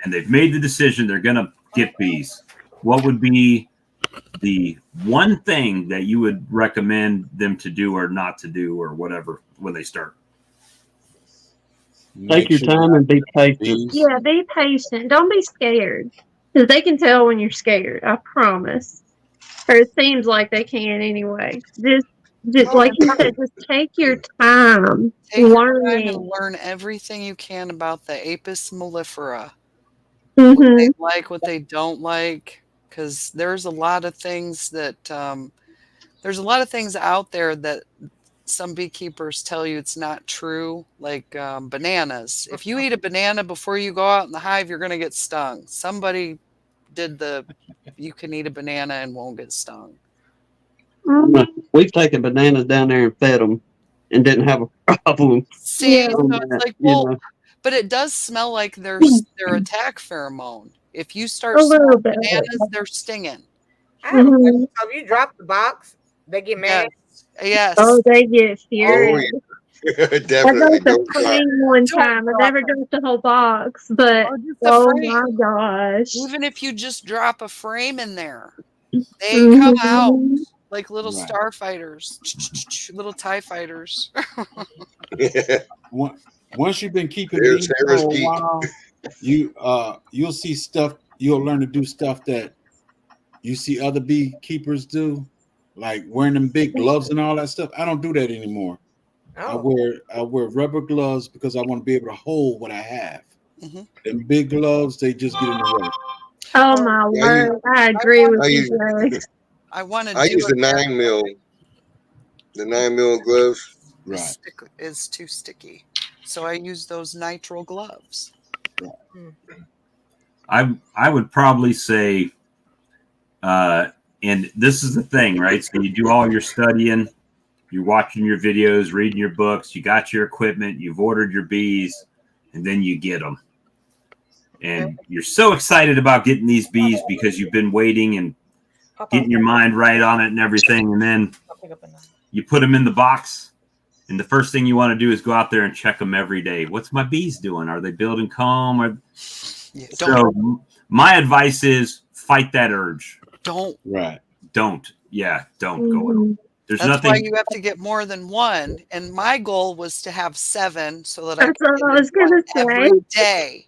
they've made the decision they're going to get bees, what would be the one thing that you would recommend them to do or not to do or whatever when they start? Take your time and be patient. Yeah, be patient. Don't be scared. Because they can tell when you're scared. I promise. Or it seems like they can anyway. Just like you said, just take your time. Take your time learning. and learn everything you can about the Apis mellifera. Mhm. What they like, what they don't like, because there's a lot of things that there's a lot of things out there that some beekeepers tell you it's not true, like bananas. If you eat a banana before you go out in the hive, you're going to get stung. Somebody did you can eat a banana and won't get stung. We've taken bananas down there and fed them and didn't have a problem. See, Yeah. so it's like, well, but it does smell like their attack pheromone. If you start A little smelling bit. bananas, they're stinging. I have a question. So if you drop the box, they get mad. Yes. Oh, they get Oh, furious. yeah. I Definitely got the don't drop. frame one Don't time. I drop never it. dropped the whole box, but Or just a oh frame. my gosh. Even if you just drop a frame in there, they come out like little Right. starfighters, little TIE fighters. Once you've been keeping There's bees for Sarah's a geek. while, you'll see stuff. You'll learn to do stuff that you see other beekeepers do, like wearing them big gloves and all that stuff. I don't do that anymore. Oh. I wear rubber gloves because I want to be able to hold what I have. Mhm. Them big gloves, they just get in the way. Oh my Yeah, word. I agree with I you, use Jay. I want to I do use the it. 9 mil, gloves. Right. Is too sticky, so I use those nitrile gloves. I would probably say, and this is the thing, right? So you do all your studying, you're watching your videos, reading your books, you got your equipment, you've ordered your bees, and then you get them. And you're so excited about getting these bees because you've been waiting and getting your mind right on it and everything. And then you put them in the box. And the first thing you want to do is go out there and check them every day. What's my bees doing? Are they building comb? So my advice is fight that urge. Don't. Right. Don't. Yeah, don't go. There's That's nothing. why you have to get more than one. And my goal was to have 7 so that I That's could what get I was in one going to say. every day.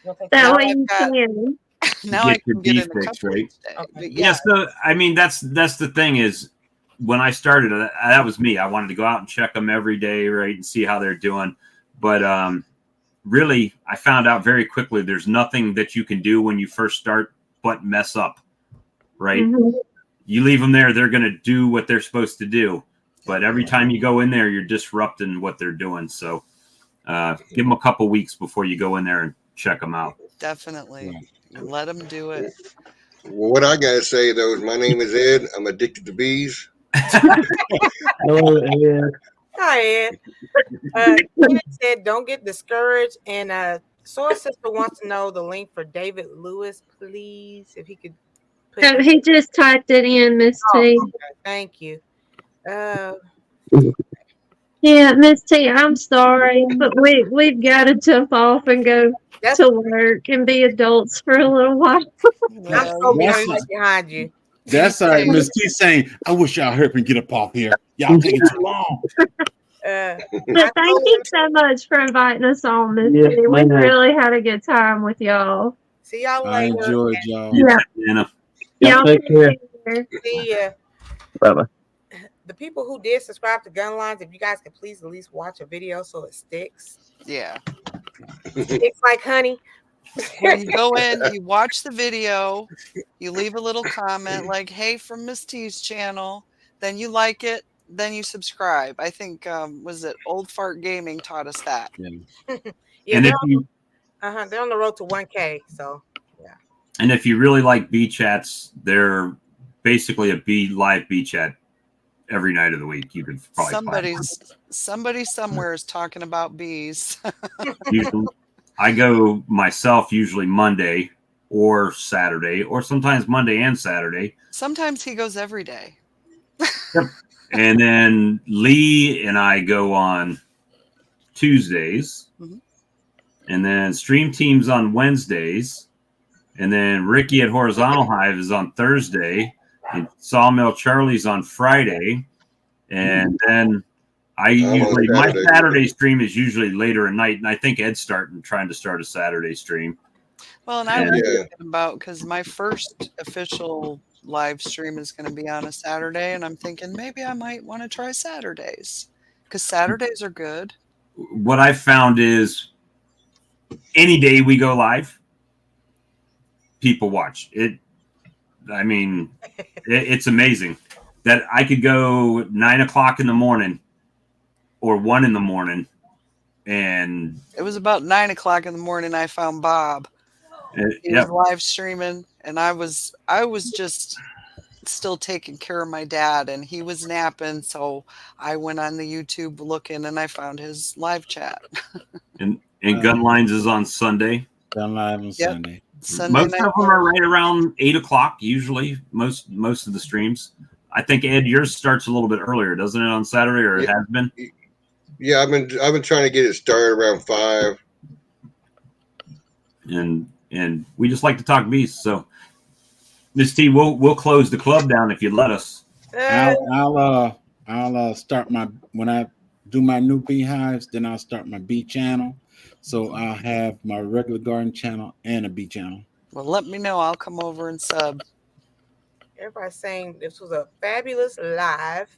That Now way I've you got- can. Now I Get your can get bee in a fix, couple right? each day. But Yeah. So I mean, that's the thing is, when I started, that was me. I wanted to go out and check them every day, right, and see how they're doing. But really, I found out very quickly there's nothing that you can do when you first start but mess up, right? Mhm. You leave them there, they're going to do what they're supposed to do. But every time you go in there, you're disrupting what they're doing. So give them a couple weeks before you go in there and check them out. Definitely. You let them do it. Well, what I gotta say though is my name is Ed. I'm addicted to bees. Hello, Ed. Hi, Ed. Ed said, "Don't get discouraged." And Soul Sister wants to know the link for David Lewis, please, if he could put. He just typed it in, Miss T. Okay, thank you. Yeah, Miss T, I'm sorry, but we've got to jump off and go That's to work and be adults for a little while. I'm Yeah, so you That's right guys, behind you. That's all right. Miss T saying, I wish y'all hurry up and get up off here. Y'all taking too long. I But thank told you him, so much for inviting us on, Miss Yes, T. We ma'am. really had a good time with y'all. see y'all I later. enjoyed y'all. Yeah. Anna. Y'all Y'all take care. care. See ya. Bye-bye. The people who did subscribe to Gun Lines, if you guys could please at least watch a video so it sticks. yeah. Sticks like honey. Well, you go in, you watch the video, you leave a little comment like, "Hey, from Miss T's channel." Then you like it, then you subscribe. I think was it Old Fart Gaming taught us that. Yeah. Yeah, And they're if on the road to 1K. So yeah. And if you really like bee chats, they're basically a bee live bee chat every night of the week. You could probably find one. Somebody somewhere is talking about bees. Usually, I go myself usually Monday or Saturday, or sometimes Monday and Saturday. Sometimes he goes every day. And then Lee and I go on Tuesdays, Mhm. and then Stream Teams on Wednesdays, and then Ricky at Horizontal Hive is on Thursday, and Sawmill Charlie's on Friday, and then I'm on my Saturday. Saturday stream is usually later at night, and I think Ed's trying to start a Saturday stream. Well, and I was Yeah. thinking about because my first official live stream is going to be on a Saturday, and I'm thinking maybe I might want to try Saturdays because Saturdays are good. What I've found is any day we go live, people watch it. I mean, it's amazing that I could go 9 o'clock in the morning or 1 in the morning, and It was about 9 o'clock in the morning. I found Bob. He was live streaming, and I was just still taking care of my dad, and he was napping, so I went on the YouTube looking, and I found his live chat. and Gun Lines is on Sunday. Done live on Yep. Sunday. Sunday Most night. of them are right around 8 o'clock usually. Most of the streams. I think Ed, yours starts a little bit earlier, doesn't it, on Saturday, or it has been? Yeah, I've been trying to get it started around 5. And we just like to talk beasts. So, Miss T, we'll close the club down if you let us. I'll start when I do my new beehives, then I'll start my bee channel. So I'll have my regular garden channel and a bee channel. Well, let me know. I'll come over and sub. Everybody's saying this was a fabulous live.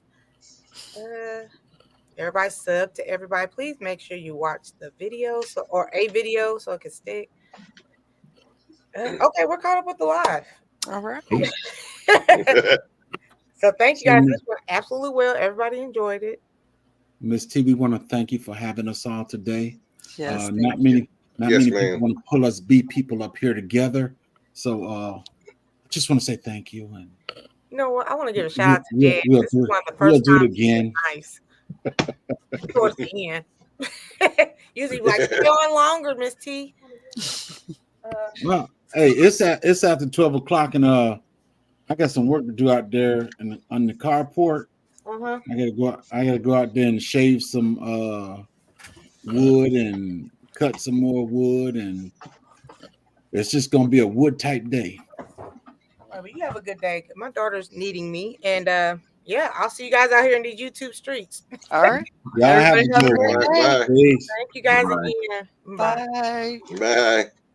Everybody sub to everybody. Please make sure you watch the video or a video so it can stick. Okay, we're caught up with the live. All right. So thank you guys. This went absolutely well. Everybody enjoyed it. Miss T, we want to thank you for having us all today. Yes. Not many Yes, people ma'am. want to pull us bee people up here together. So I just want to say thank you. And You know what? I want to give a shout out to Jazz. we'll This do is it. one of the We'll first do it times again. nice. Towards the end. Usually like going longer, Miss T. Well, hey, it's after 12 o'clock, and I got some work to do out there on the carport. Uh-huh. I gotta go out there and shave some wood and cut some more wood, and it's just gonna be a wood type day. Well, you have a good day. My daughter's needing me, and yeah, I'll see you guys out here in these YouTube streets. All right. Y'all have a Everybody have a good great one. day. Bye. Peace. Thank you guys Bye. again. Bye. Bye.